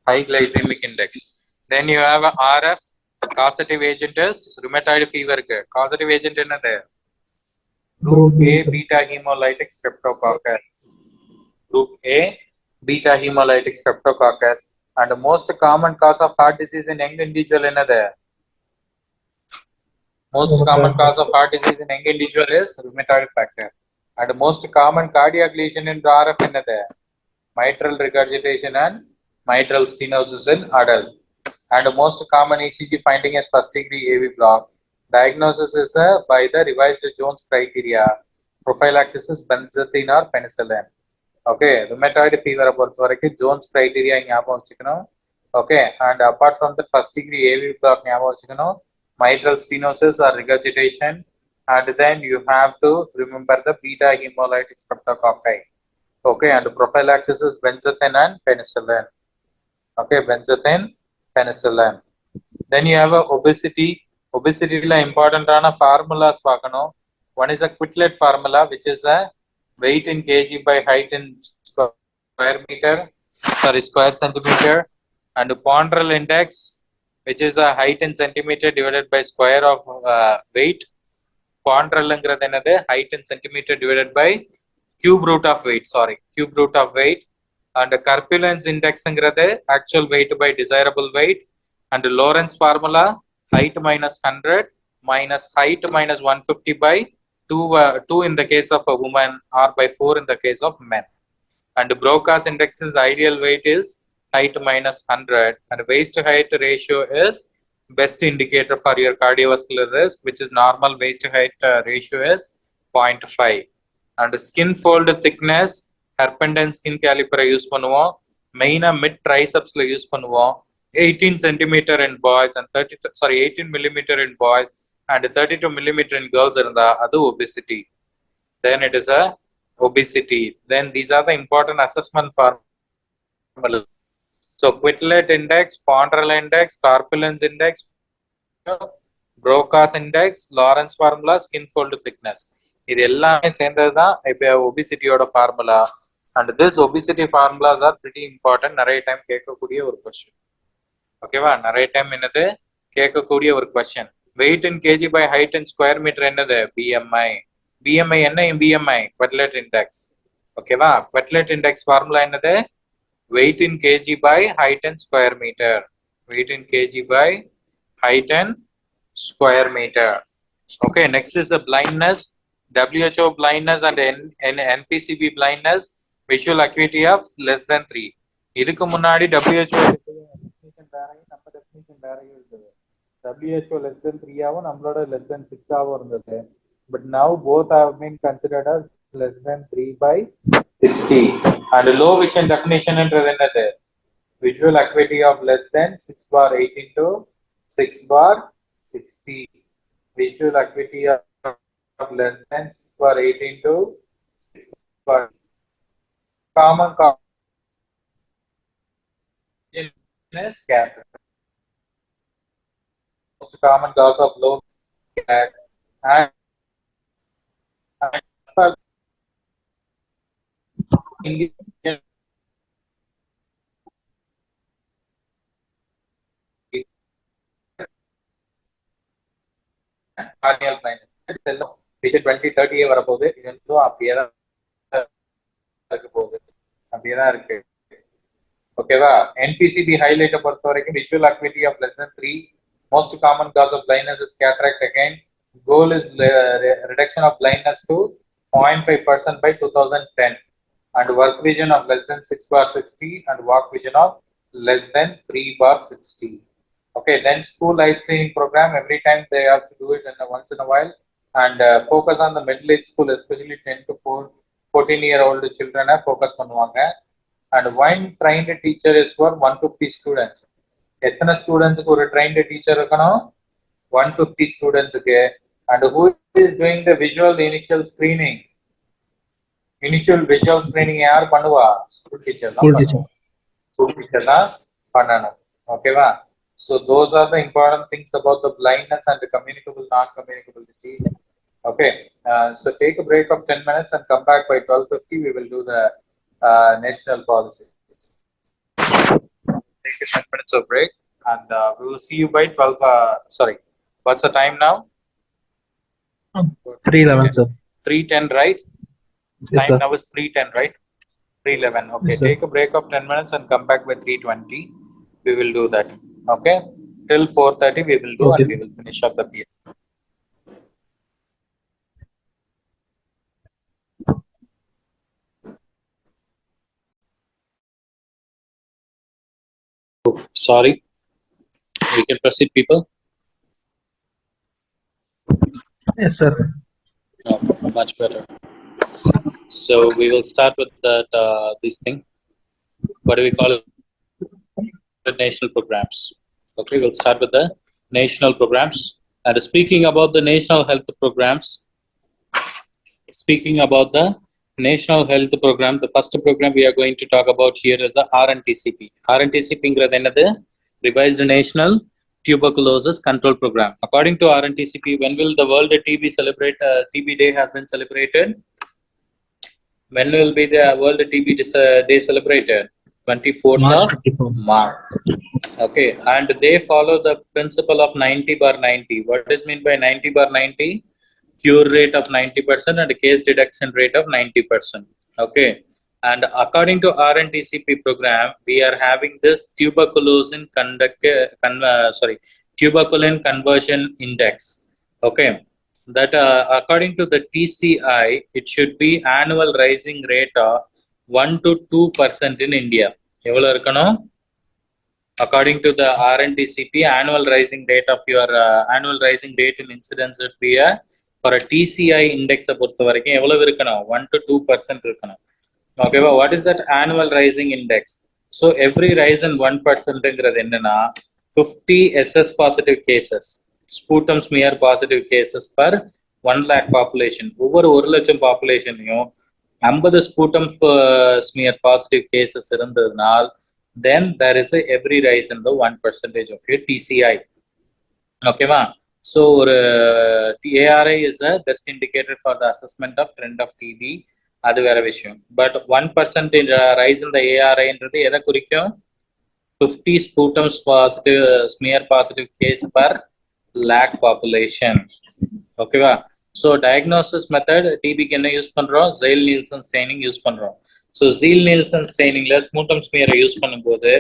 high glycemic index. Then you have a RF. Causative agent is rheumatoid fever. Causative agent என்னது? Group A beta hemolytic streptococcus. Group A beta hemolytic streptococcus. And the most common cause of heart disease in young individual என்னது? Most common cause of heart disease in young individual is rheumatoid factor. And the most common cardiac lesion in the RF என்னது? Mitral regurgitation and mitral stenosis in adult. And the most common ECG finding is first degree AV block. Diagnosis is by the revised Jones criteria. Prophylaxis is benzathine or penicillin. Okay, rheumatoid fever பொறுத்த வரைக்கும் Jones criteria ஞாபகம் வச்சுக்கணும். Okay, and apart from the first degree AV block ஞாபகம் வச்சுக்கணும். Mitral stenosis or regurgitation, and then you have to remember the beta hemolytic streptococci. Okay, and prophylaxis is benzathine and penicillin. Okay, benzathine, penicillin. Then you have a obesity. Obesity la important ana formulas paakano. One is a Quetelet formula, which is a weight in kg by height in square centimeter, and ponderal index, which is a height in centimeter divided by square of weight, Ponderalங்கிறது என்னது height in centimeter divided by cube root of weight, cube root of weight. And corpulence indexங்கிறது actual weight by desirable weight. And Lorentz formula, height minus 100 minus height minus 150 by 2 in the case of a woman, or by 4 in the case of men. And Broca's index's ideal weight is height minus 100, and waist to height ratio is best indicator for your cardiovascular risk, which is normal waist to height ratio is 0.5. And skin fold thickness, Herpendon skin caliper use பண்ணுவோம், மெயினா mid triceps ல use பண்ணுவோம். 18 centimeter in boys and 18 millimeter in boys and 32 millimeter in girls இருந்தா அது obesity. Then it is a obesity. Then these are the important assessment formulas. So Quetelet index, ponderal index, corpulence index, Broca's index, Lorentz formula, skin fold thickness. இது எல்லாமே சேர்ந்தது தான் இப்போ ஒபிசிட்டியோட formula. And this obesity formulas are pretty important. நிறைய time கேட்கக்கூடிய ஒரு question. ஓகேவா? நிறைய டைம் என்னது கேட்கக்கூடிய ஒரு question. Weight in kg by height in square metre என்னது? பிஎம்ஐ. பிஎம்ஐ என்ன? BMI Quetelet index. ஓகேவா? Quetelet இண்டெக்ஸ் ஃபார்முலா என்னது? weight in kg by height and square meter. Weight in kg by height and square meter. Okay, next is the blindness. WHO blindness and NPCB blindness, visual acuity of less than 3. இதுக்கு முன்னாடி WHO definition வேறையும் நம்ம definition வேறையும் இருந்தது. WHO less than 3 ஆவும் நம்மளோட less than 6 ஆவும் இருந்தது. But now both have been considered as less than 3 by 60. And low vision definition என்றது என்னது? Visual acuity of less than 6 bar 18 to 6 bar 60. Visual acuity of less than 6 bar 18 to 6 bar. Common cause is cataract. Most common cause of low cataract and corneal blindness. Vision 2030 வரப்போகுது. இது அப்படியே தான் இருக்க போகுது. அப்படியே தான் இருக்கு. ஓகேவா? NPCB highlight பொறுத்த வரைக்கும் visual acuity of less than 3. Most common cause of blindness is cataract. Again, goal is reduction of blindness to 0.5% by 2010. And work vision of less than 6 bar 60 and walk vision of less than 3 bar 60. Okay, then school eye screening program, every time they have to do it once in a while, and focus on the middle age school, especially 10 to 14-year-old children focus பண்ணுவாங்க. And one trained teacher is for 150 students. எத்தனை ஸ்டூடெண்ட்ஸ்க்கு ஒரு trained teacher இருக்கணும்? 150 ஸ்டூடெண்ட்ஸ்க்கு. And who is doing the visual initial screening? Initial visual screening யார் பண்ணுவா? School teacher தான் பண்ணணும். ஓகேவா? So those are the important things about the blindness and the communicable, non-communicable disease. Okay, so take a break of 10 minutes and come back by 12:50. We will do the national policy. Take a 10 minutes of break and we will see you by 12. Sorry, what's the time now? 3:11, sir. 3:10, right? Yes, time sir. now is 3:10, right? 3:11. Okay, Yes, sir. take a break of 10 minutes and come back by 3:20. We will do that. Okay, till 4:30 we will do, Okay, and we will finish up the PS. Sorry, we can proceed, people. Yes, sir. Okay, much better. So we will start with that this thing. What do we call it? The national programs. Okay, we'll start with the national programs. And speaking about the national health programs, the first program we are going to talk about here is the RNTCP. RNTCP is the Revised National Tuberculosis Control Program. According to RNTCP, when will the World TB TB Day has been celebrated? When will be the World TB Day celebrated? 24th March of 24. March. Okay, and they follow the principle of 90/90. What is meant by 90/90? cure rate of 90% and case detection rate of 90%. Okay. And according to RNTCP program, we are having this tuberculin conversion index. Okay. That according to the TCI, it should be annual rising rate of 1 to 2% in India. எவ்வளவு இருக்கணும்? According to the RNTCP, annual rising rate of your annual rising rate in incidence would be for a TCI index பொறுத்த வரைக்கும் எவ்வளவு இருக்கணும்? 1 to 2% இருக்கணும். Okay, well, what is that annual rising index? So every rise in 1% ங்கிறது என்னன்னா 50 SS positive cases, sputum smear positive cases per 1 lakh population. ஒவ்வொரு 1 லட்சம் பாப்புலேஷன்லையும் 50 sputum smear positive cases இருந்ததுனால் then there is a every rise in the 1% of your TCI. Okay, ma? So ARI is a best indicator for the assessment of trend of TB. அது வேற விஷயம். But 1% rise in the ARI என்றது எதை குறிக்கும்? 50 sputum positive smear positive case per lakh population. Okay, va? So diagnosis method TB க்கு என்ன use பண்றோம்? Ziehl-Neelsen staining use பண்றோம். ஸோ Ziehl-Neelsen ஸ்டெய்னிங்ல ஸ்மூட்டம் ஸ்மியரை யூஸ் பண்ணும்போது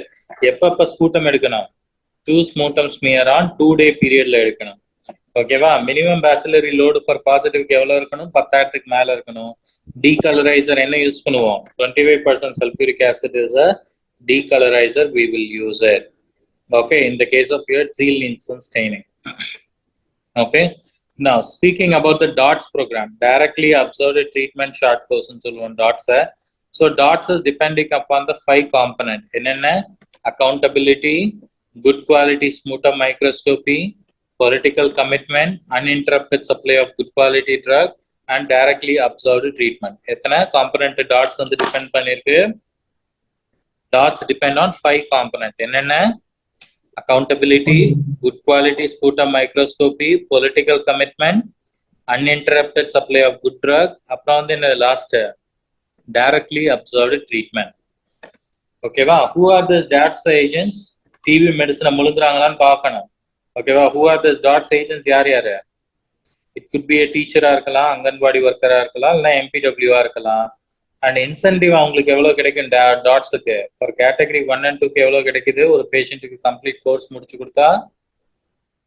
எப்பப்ப ஸ்பூட்டம் எடுக்கணும்? 2 ஸ்மூட்டம் ஸ்மியர் ஆன் 2 day பீரியட்ல எடுக்கணும். ஓகேவா? மினிமம் பேசிலரி லோடு ஃபார் பாசிட்டிவ்க்கு எவ்வளவு இருக்கணும்? 10,000க்கு மேல இருக்கணும். டீகலரைசர் என்ன யூஸ் பண்ணுவோம்? 25% sulfuric acid is a decolorizer, we will use it. Okay, in the case of your Ziehl-Neelsen staining. Okay, now speaking about the DOTS program, directly observed treatment short course in DOTS. So DOTS is depending upon the 5 component. Enna? Accountability, good quality sputum microscopy, political commitment, uninterrupted supply of good quality drug, and directly observed treatment. எத்தனை component DOTS வந்து depend பண்ணிருக்கு? DOTS depend on 5 component. என்னென்ன? Accountability, good quality sputum microscopy, political commitment, uninterrupted supply of good drug, அப்புறம் வந்து என்ன last directly observed treatment. Okay, va? Who are these DOTS agents? TB medicine முழுங்குறாங்களான்னு பார்க்கணும். Okay, va? Who are these DOTS agents? யார் யாரு? It could be a teacher இருக்கலாம், அங்கன்வாடி ஒர்க்கரா இருக்கலாம், இல்ல MPW இருக்கலாம். அண்ட் இன்சென்டிவ் அவங்களுக்கு எவ்வளவு கிடைக்கும்? டாட்ஸுக்கு ஒரு கேட்டகரி 1 and 2க்கு எவ்வளவு கிடைக்குது? ஒரு பேஷண்ட்டுக்கு கம்ப்ளீட் கோர்ஸ் முடிச்சு கொடுத்தா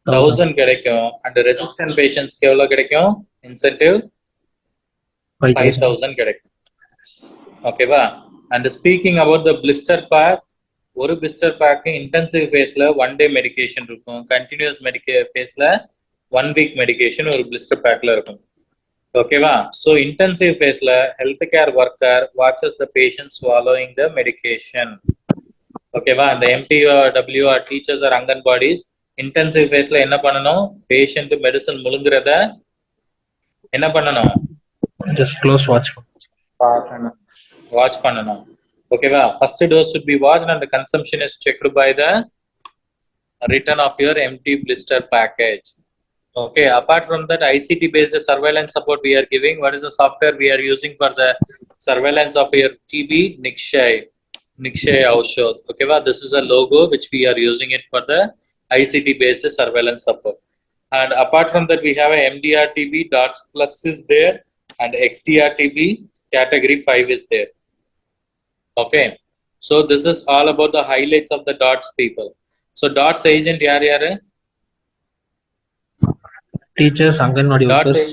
1000 கிடைக்கும். அண்ட் ரெசிஸ்டன்ட் பேஷண்ட்ஸ்க்கு எவ்வளவு கிடைக்கும்? இன்சென்டிவ் 5000 கிடைக்கும். ஓகேவா? And speaking about the blister pack, ஒரு பிளிஸ்டர் பேக் இன்டென்சிவ் ஃபேஸ்ல 1 day மெடிகேஷன் இருக்கும், கண்டினியூஸ் ஃபேஸ்ல 1 week மெடிகேஷன் ஒரு பிளிஸ்டர் பேக்ல இருக்கும். ஓகேவா? ஸோ இன்டென்சிவ் ஃபேஸ்ல health care worker watches the patient swallowing the medication. ஓகேவா? அந்த MPW or teachers or anganwadis intensive ஃபேஸ்ல என்ன பண்ணணும்? பேஷண்ட் மெடிசன் முழுங்குறத என்ன பண்ணணும்? just close watch பண்ணணும். ஓகேவா? First dose should be watched and the consumption is checked by the return of your empty blister package. Okay, apart from that, ICT based surveillance support we are giving. What is the software we are using for the surveillance of your TB? Nikshay Aushod. Okay, well, this is a logo which we are using it for the ICT based surveillance support. And apart from that, we have a MDR TB, DOTS plus is there, and XDR TB category 5 is there. Okay, so this is all about the highlights of the DOTS people. So DOTS agent yaar teachers, anganwadi workers,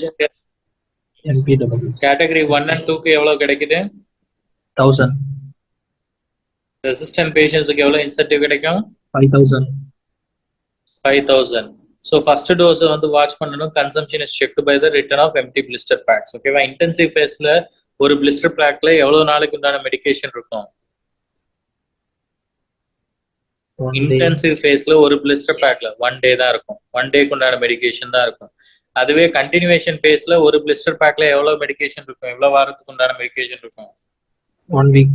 MPW. Category 1 and 2 க்கு எவ்வளவு கிடைக்குது? 1000. Resistant patients க்கு எவ்வளவு incentive கிடைக்கும்? 5000. 5000. So first dose வந்து watch பண்ணனும். Consumption is checked by the return of empty blister packs. ஓகேவா? Intensive ஃபேஸ்ல ஒரு blister packல எவ்வளவு நாளைக்கு உண்டான மெடிகேஷன் இருக்கும்? இன்டென்சிவ் ஃபேஸ்ல ஒரு பிளிஸ்டர் பேக்ல 1 day தான் இருக்கும். 1 day உண்டான மெடிகேஷன் தான் இருக்கும். அதுவே கண்டினியூவேஷன் ஃபேஸ்ல ஒரு பிளிஸ்டர் பேக்ல எவ்வளவு மெடிகேஷன் இருக்கும்? எவ்வளவு வாரத்துக்கு உண்டான மெடிகேஷன் இருக்கும்? 1 week.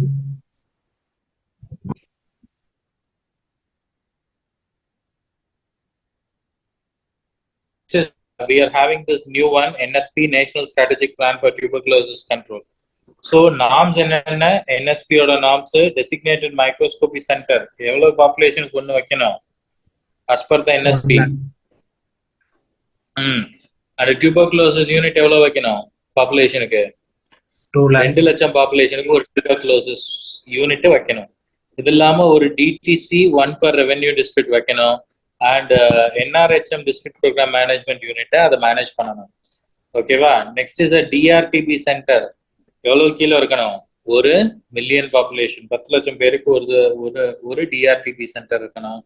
We are having this new one, NSP, National Strategic Plan for Tuberculosis Control. So norms என்னென்ன? NSP ஓட norms designated microscopy center எவ்வளவு population கொண்டு வைக்கணும்? As per the NSP. And tuberculosis unit எவ்வளவு வைக்கணும் பாப்புலேஷனுக்கு 2 lakhs. 2 லட்சம் பாப்புலேஷனுக்கு ஒரு tuberculosis யூனிட் வைக்கணும். இது இல்லாம ஒரு டிடிசி 1 per ரெவென்யூ டிஸ்ட்ரிக்ட் வைக்கணும். And NRHM district programme management யூனிட்டை அதை மேனேஜ் பண்ணணும். ஓகேவா? Next is a DRTB centre. எவ்வளவு கீழே இருக்கணும்? 1 மில்லியன் பாப்புலேஷன், 10 லட்சம் பேருக்கு ஒரு டிஆர்டிபி சென்டர் இருக்கணும்.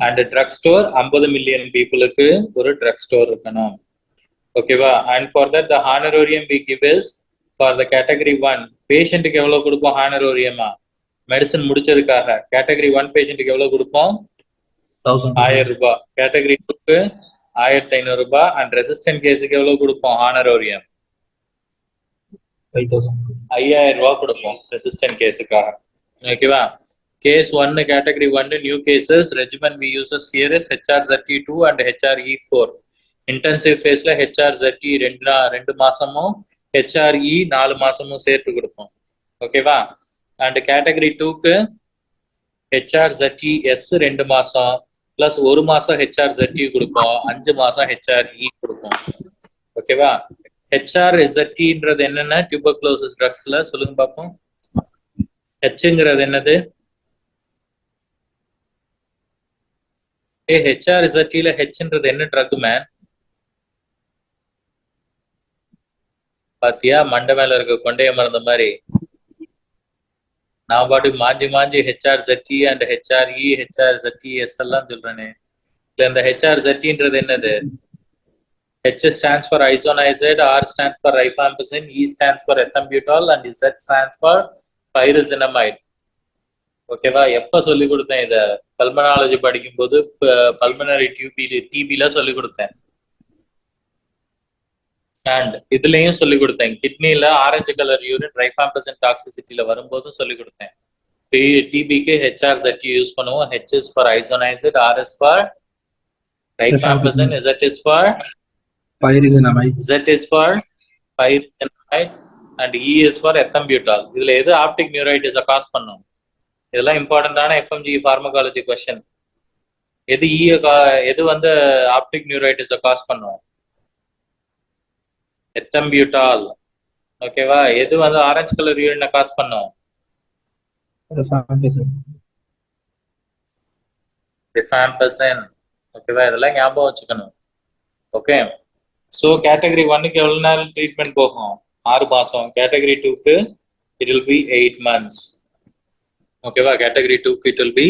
அண்ட் ட்ரக் ஸ்டோர் 50 மில்லியன் பீப்புளுக்கு ஒரு ட்ரக் ஸ்டோர் இருக்கணும். ஓகேவா? And for that the honorarium we give is for the category 1 பேஷண்ட்டுக்கு எவ்வளவு கொடுப்போம் ஹானரோரியமா? மெடிசன் முடிச்சதுக்காக கேட்டகரி 1 பேஷண்ட்டுக்கு எவ்வளவு கொடுப்போம்? 1000 ரூபாய். கேட்டகரி 2க்கு 1500 ரூபாய். அண்ட் ரெசிஸ்டன்ட் கேஸுக்கு எவ்வளவு கொடுப்போம் ஹானரோரியம்? 5000 ரூபாய் கொடுப்போம் ரெசிஸ்டன்ட் கேஸுக்காக. ஓகேவா? Case 1 category 1 new cases regimen we uses here is HRZT2 and HRE4. Intensive ஃபேஸ்ல HRZT 2 மாசமும் HRE 4 மாசமும் சேர்த்து கொடுப்போம். ஓகேவா? அண்ட் கேட்டகரி 2க்கு HRZTS 2 மாசம் பிளஸ் 1 மாசம் HRZT கொடுப்போம், 5 மாசம் HRE கொடுப்போம். ஓகேவா? HRZTன்றது என்னன்னா டியூபர்குலோசிஸ் ட்ரக்ஸ்ல சொல்லுங்க பாப்போம். ஹெச்ங்கிறது என்னது? HRZTல ஹெச்ன்றது என்ன ட்ரக் மேன்? பாத்தியா மண்டை மேல இருக்க கொண்டைய மறந்த மாதிரி நான் பாட்டுக்கு மாஞ்சி HRZT அண்ட் HRE HRZTS எல்லாம் சொல்றேனே. இல்ல இந்த HRZTன்றது என்னது? H stands for isoniazid, R stands for rifampicin, E stands for ethambutol and Z stands for pyrazinamide. ஓகேவா? எப்ப சொல்லி கொடுத்தேன் இத? பல்மனாலஜி படிக்கும் போது பல்மனரி டிபில சொல்லி கொடுத்தேன். அண்ட் இதுலயும் சொல்லி கொடுத்தேன். கிட்னில ஆரஞ்சு கலர் யூரின் ரைஃபாம்பிசின் டாக்ஸிசிட்டில வரும்போதும் சொல்லி கொடுத்தேன். டிபிக்கு HRZT யூஸ் பண்ணுவோம். H is for isoniazid, R is for rifampicin, Z is for pyrazinamide, Z is for pyrazinamide and E is for ethambutol. இதுல எது ஆப்டிக் நியூரைட்டிஸ காஸ் பண்ணும்? இதெல்லாம் இம்பார்ட்டன்டான FMG ஃபார்மகாலஜி क्वेश्चन. எது வந்து ஆப்டிக் நியூரைட்டிஸ காஸ் பண்ணும்? ethambutol. ஓகேவா? எது வந்து ஆரஞ்சு கலர் யூரினை காஸ் பண்ணும்? rifampicin. ஓகேவா? இதெல்லாம் ஞாபகம் வச்சுக்கணும். ஓகே. சோ கேட்டகரி 1க்கு எவ்வளவு நாள் ட்ரீட்மெண்ட் போகும்? 6 மாசம். கேட்டகரி 2க்கு it will be 8 months. ஓகேவா? கேட்டகரி 2க்கு it will be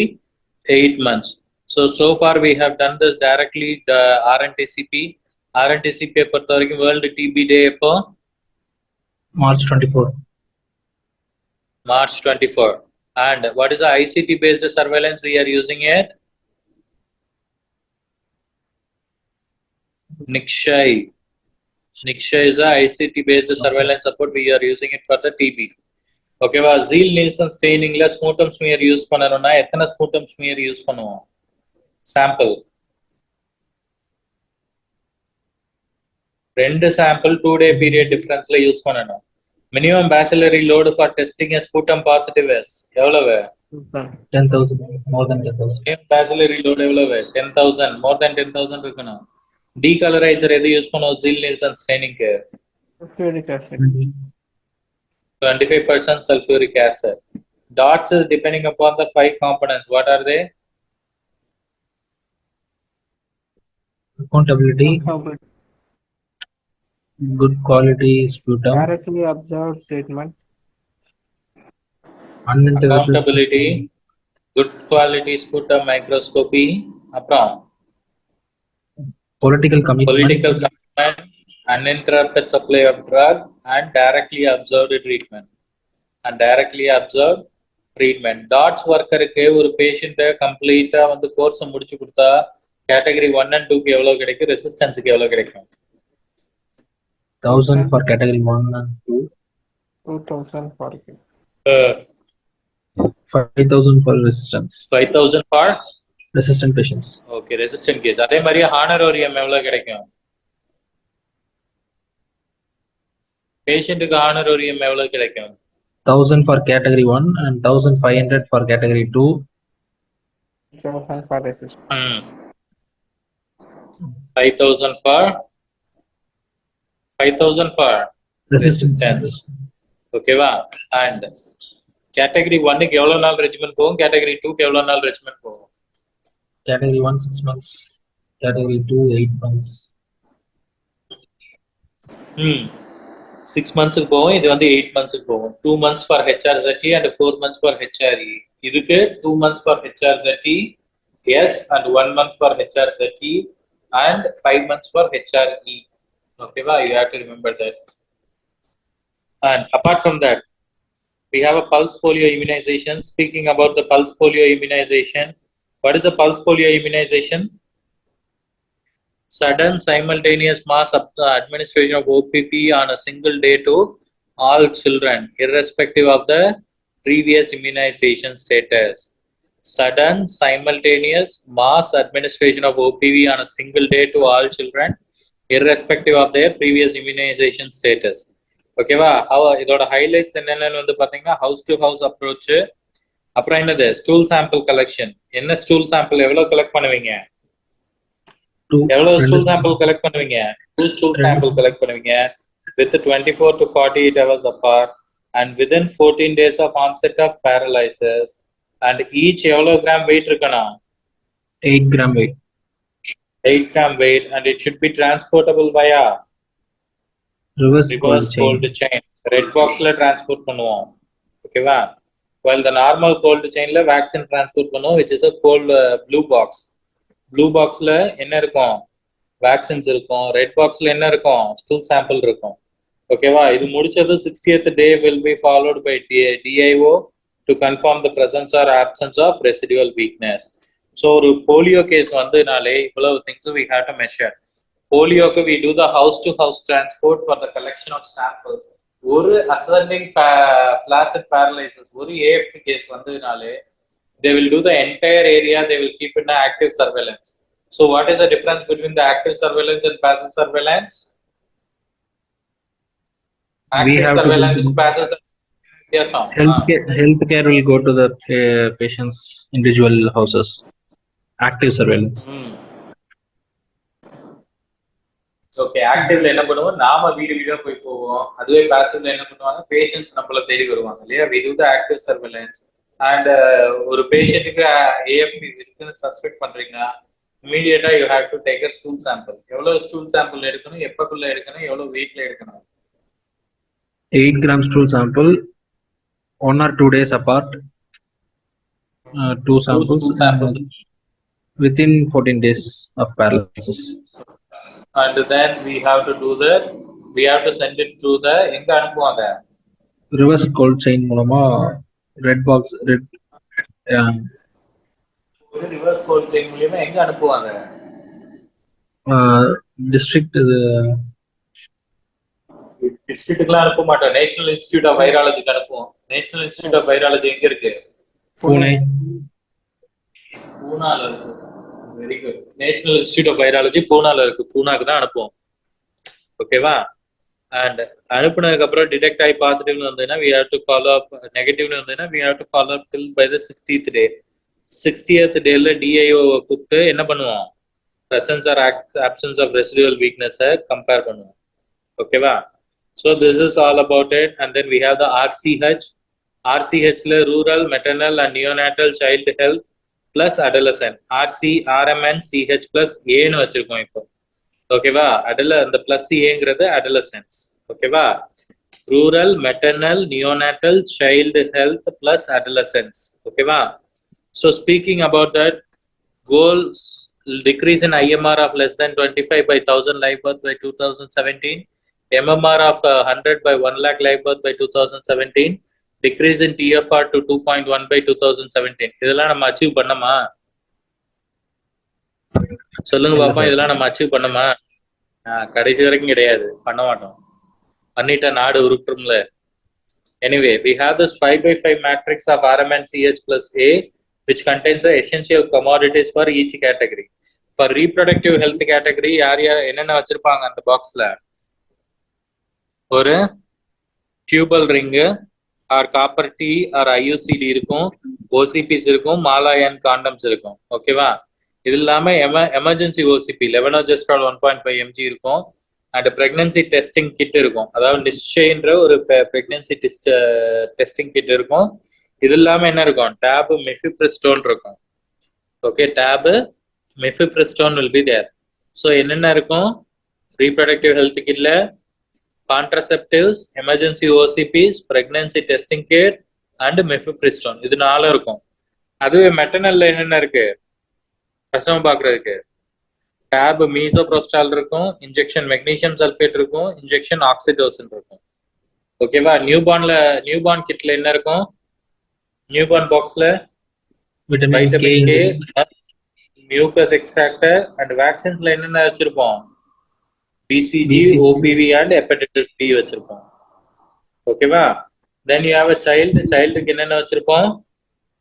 8 months. So far we have done this directly the RNTCP. RNTCP பொறுத்த வரைக்கும் வேர்ல்டு டிபி டே எப்போ? March 24. March 24. And what is the ICT based surveillance we are using it? Nikshay. Nikshay is a ICT based surveillance support. We are using it for the TB. ஓகேவா? Ziehl Neelsen ஸ்டெயினிங்ல sputum smear use பண்ணணும்னா எத்தனை sputum smear use பண்ணுவோம்? Sample 2 sample 2 day period டிஃபரன்ஸ்ல use பண்ணணும். Minimum bacillary load for testing a sputum positive is எவ்வளவு? 10,000, more than 10,000. Minimum bacillary load எவ்வளவு? 10,000, more than 10,000 இருக்கணும். டீகலரைசர் எது யூஸ் பண்ணுவோம் zeal Nielsen ஸ்டெயினிங்க்கு? sulfuric acid. 25% sulfuric acid. Dots is depending upon the 5 components. What are they? Accountability, good quality sputum, Directly observed treatment. uninterrupted Accountability, good quality sputum microscopy, அப்புறம் political commitment, uninterrupted supply of drug and directly observed treatment. DOTS ஒர்க்கருக்கு ஒரு பேஷண்ட்டை கம்ப்ளீட்டா வந்து course முடிச்சு கொடுத்தா category 1 and 2க்கு எவ்வளவு கிடைக்கும்? ரெசிஸ்டன்ஸுக்கு எவ்வளவு கிடைக்கும்? 1,000 for category 1 and 2, 2,000 for 5,000 for resistance, 5,000 for resistant patients. Okay resistant case. அதே மாதிரி ஹானரோரியம் எவ்வளவு கிடைக்கும்? பேஷண்ட்டுக்கு ஹானரோரியம் எவ்வளவு கிடைக்கும்? 1,000 for category 1 and 1,500 for category 2. 5,000 for resistance. 5,000 for 5,000 for Resistance. Okay va? And category 1 க்கு எவ்வளவு நாள் ரெஜிமென்ட் போகும், category 2 க்கு எவ்வளவு நாள் ரெஜிமென்ட் போகும்? Category 1 6 months. Category 2 8 months. 6 months க்கு போகும், இது வந்து 8 months க்கு போகும். 2 months for HRZT and 4 months for HRE. இதுக்கு 2 months for HRZT, yes, and 1 month for HRZT and 5 months for HRE. Okay va? You have to remember that. And apart from that, we have a pulse polio immunization. Speaking about the pulse polio immunization, what is a pulse polio immunization? Sudden simultaneous mass administration of OPP on a single day to all children, irrespective of the previous immunization status. Sudden simultaneous mass administration of OPV on a single day to all children, irrespective of their previous immunization status. ஓகேவா? இதோட highlights என்னென்னு வந்து பாத்தீங்கன்னா house to house approach, அப்புறம் என்னது stool sample collection. என்ன stool sample எவ்வளவு collect பண்ணுவீங்க? எவ்வளவு ஸ்டூல் சாம்பிள் கலெக்ட் பண்ணுவீங்க? 2 ஸ்டூல் சாம்பிள் கலெக்ட் பண்ணுவீங்க with 24 to 48 hours apart and within 14 days of onset of paralysis, and each எவ்வளவு கிராம் weight இருக்கணும்? 8 gram weight. 8 gram weight, and it should be transportable via Reverse cold chain. Red box la transport பண்ணுவோம். ஓகேவா? while the normal cold chain la vaccine transport பண்ணுவோம், which is a cold blue box. blue box ல என்ன இருக்கும்? vaccines இருக்கும். red box ல என்ன இருக்கும்? stool sample இருக்கும். ஓகேவா? இது முடிச்சது 60th day will be followed by DIO to confirm the presence or absence of residual weakness. so ஒரு polio case வந்துனாலே இவ்வளவு things we have to measure. polio க்கு we do the house to house transport for the collection of samples. ஒரு ascending flaccid paralysis, ஒரு AFP case வந்துனாலே they will do the entire area, they will keep in active surveillance. So what is the difference between the active surveillance and passive surveillance? Active surveillance and passive surveillance. Yes, healthcare will go to the patient's individual houses. Active surveillance. Okay, ஆக்டிவ்ல என்ன பண்ணுவோம்? நாம video போய் போவோம். அதுவே பாசிவ்ல என்ன பண்ணுவாங்க? Patients நம்மள தேடி வருவாங்க இல்லையா? we do the active surveillance. and ஒரு பேஷண்ட்டுக்கு ஏஎஃப்பி இருக்குன்னு சஸ்பெக்ட் பண்றீங்கன்னா இமீடியட்டா you have to take a stool sample. எவ்வளவு ஸ்டூல் சாம்பிள் எடுக்கணும், எப்பக்குள்ள எடுக்கணும், எவ்வளவு வெயிட்ல எடுக்கணும்? 8 gram stool sample, 1 or 2 days apart. 2 samples within 14 days of paralysis. And then we have to do that, we have to send it to the எங்க அனுப்புவாங்க? reverse cold chain மூலமா red box ஒரு reverse gold chain மூலமா எங்க அனுப்புவாங்க? District டிஸ்ட்ரிக்ட்க்குலாம் அனுப்ப மாட்டோம். National institute of வைராலஜிக்கு அனுப்புவோம். நேஷனல் இன்ஸ்டிடியூட் ஆஃப் வைராலஜி எங்க இருக்கு? Pune. பூனால இருக்கு. Very good. National institute of virology பூனால இருக்கு. பூனாக்கு தான் அனுப்புவோம். ஓகேவா? அண்ட் அனுப்புனதுக்கு அப்புறம் டிடெக்ட் ஆகி பாசிட்டிவ்னு வந்ததுன்னா we have to follow up, நெகட்டிவ்னு வந்ததுன்னா we have to follow up till by the 60th day. 60th டேல DIO கூப்பிட்டு என்ன பண்ணுவோம்? presence or absence of residual weakness compare பண்ணுவோம். ஓகேவா? so this is all about it. And then we have the RCH. RCH ல rural, maternal and neonatal child health plus adolescent. RMNCH plus A ன்னு வச்சிருக்கோம் இப்போ. ஓகேவா? அந்த plus ஏங்கிறது adolescents. ஓகேவா? rural, maternal, neonatal, child health plus adolescents. ஓகேவா? so speaking about that, goals decrease in IMR of less than 25 by 1000 live birth by 2017, MMR of 100 by 1 lakh live birth by 2017, decrease in TFR to 2.1 by 2017. இதெல்லாம் நம்ம achieve பண்ணமா? சொல்லுங்க பாப்பா, இதெல்லாம் நம்ம achieve பண்ணமா? கடைசி வரைக்கும் கிடையாது, பண்ண மாட்டோம். பண்ணிட்ட நாடு உருட்டும்ல. Anyway, we have this 5x5 matrix of RMNCH plus A, which contains the essential commodities for each category. For reproductive health category, யார் என்னென்ன வச்சிருப்பாங்க அந்த பாக்ஸ்ல? ஒரு tubal ring or copper T or IUCD இருக்கும், OCPs இருக்கும், மாலாயன் காண்டம்ஸ் இருக்கும். ஓகேவா? இது இல்லாம எமர்ஜென்சி OCP லெவனோஜெஸ்ட்ரால் 1.5 mg இருக்கும், அண்ட் பிரெக்னன்சி டெஸ்டிங் கிட் இருக்கும். அதாவது நிச்சயன்ற ஒரு பிரெக்னன்சி டெஸ்டிங் கிட் இருக்கும். இது இல்லாம என்ன இருக்கும், டேப் மெஃபிப்ரிஸ்டோன் இருக்கும். Okay, tab mifepristone will be there. So என்னென்ன இருக்கும், ரீப்ரொடக்டிவ் ஹெல்த் கிட்ல contraceptives, emergency OCPs, pregnancy testing kit and mifepristone, இது 4 இருக்கும். அதுவே மெட்டர்னல்ல என்னென்ன இருக்கு, பிரசவம் பார்க்கறதுக்கு டேப் மீசோப்ரோஸ்டால் இருக்கும், இன்ஜெக்ஷன் மெக்னீசியம் சல்ஃபேட் இருக்கும், இன்ஜெக்ஷன் ஆக்சிடோசின் இருக்கும். ஓகேவா? நியூபார்ன் கிட்ல என்ன இருக்கும், நியூபார்ன் பாக்ஸ்ல Vitamin K, mucus extractor and வேக்சின்ஸ்ல என்னென்ன வச்சிருப்போம், BCG, BCG. OPV and hepatitis B வச்சிருப்போம். ஓகேவா? தென் யூ ஹேவ் அ சைல்டுக்கு என்னென்ன வச்சிருப்போம்,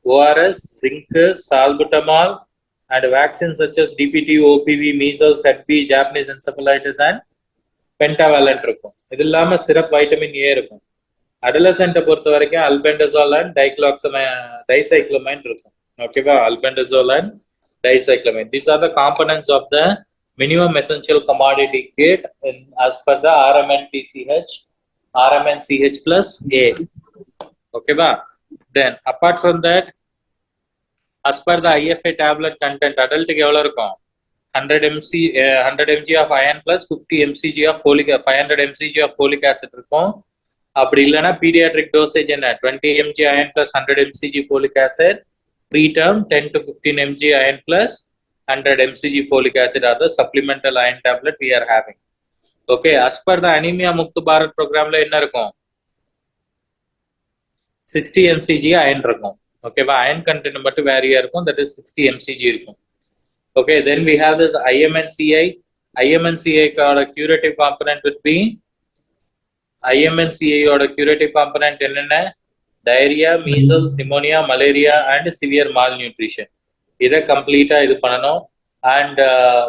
ORS, zinc, salbutamol and vaccines such as DPT, OPV, measles, Hep B, Japanese encephalitis and pentavalent இருக்கும். இது இல்லாம சிரப் வைட்டமின் ஏ இருக்கும். அடலசென்ட்டை பொறுத்த வரைக்கும் அல்பெண்டசோல் அண்ட் டைசைக்ளோமைன் இருக்கும். ஓகேவா? Albendazole and dicyclomine, these are the components of the minimum essential commodity kit as per the RMNCH plus A. ஓகேவா? Then apart from that, as per the IFA tablet content, adult எவ்வளவு இருக்கும், 100 mg of iron plus 50 mcg of folic 500 mcg of folic acid இருக்கும். அப்படி இல்லைன்னா paediatric dosage என்ன, 20 mg iron plus 100 mcg folic acid, preterm 10 to 15 mg iron plus 100 mcg folic acid are the supplemental iron tablet we are having. Okay, as per the anemia முக்து Bharat ப்ரோக்ராம்ல என்ன இருக்கும், 60 mcg iron இருக்கும். ஓகேவா? Iron content மட்டும் வேரியா இருக்கும், that is 60 mcg இருக்கும். Okay, then we have this IMNCI ஓட curative component would be, IMNCI ஓட கியூரேட்டிவ் காம்பனன்ட் என்னென்ன, diarrhoea, measles, pneumonia, malaria and severe malnutrition. இதை கம்ப்ளீட்டா இது பண்ணணும். And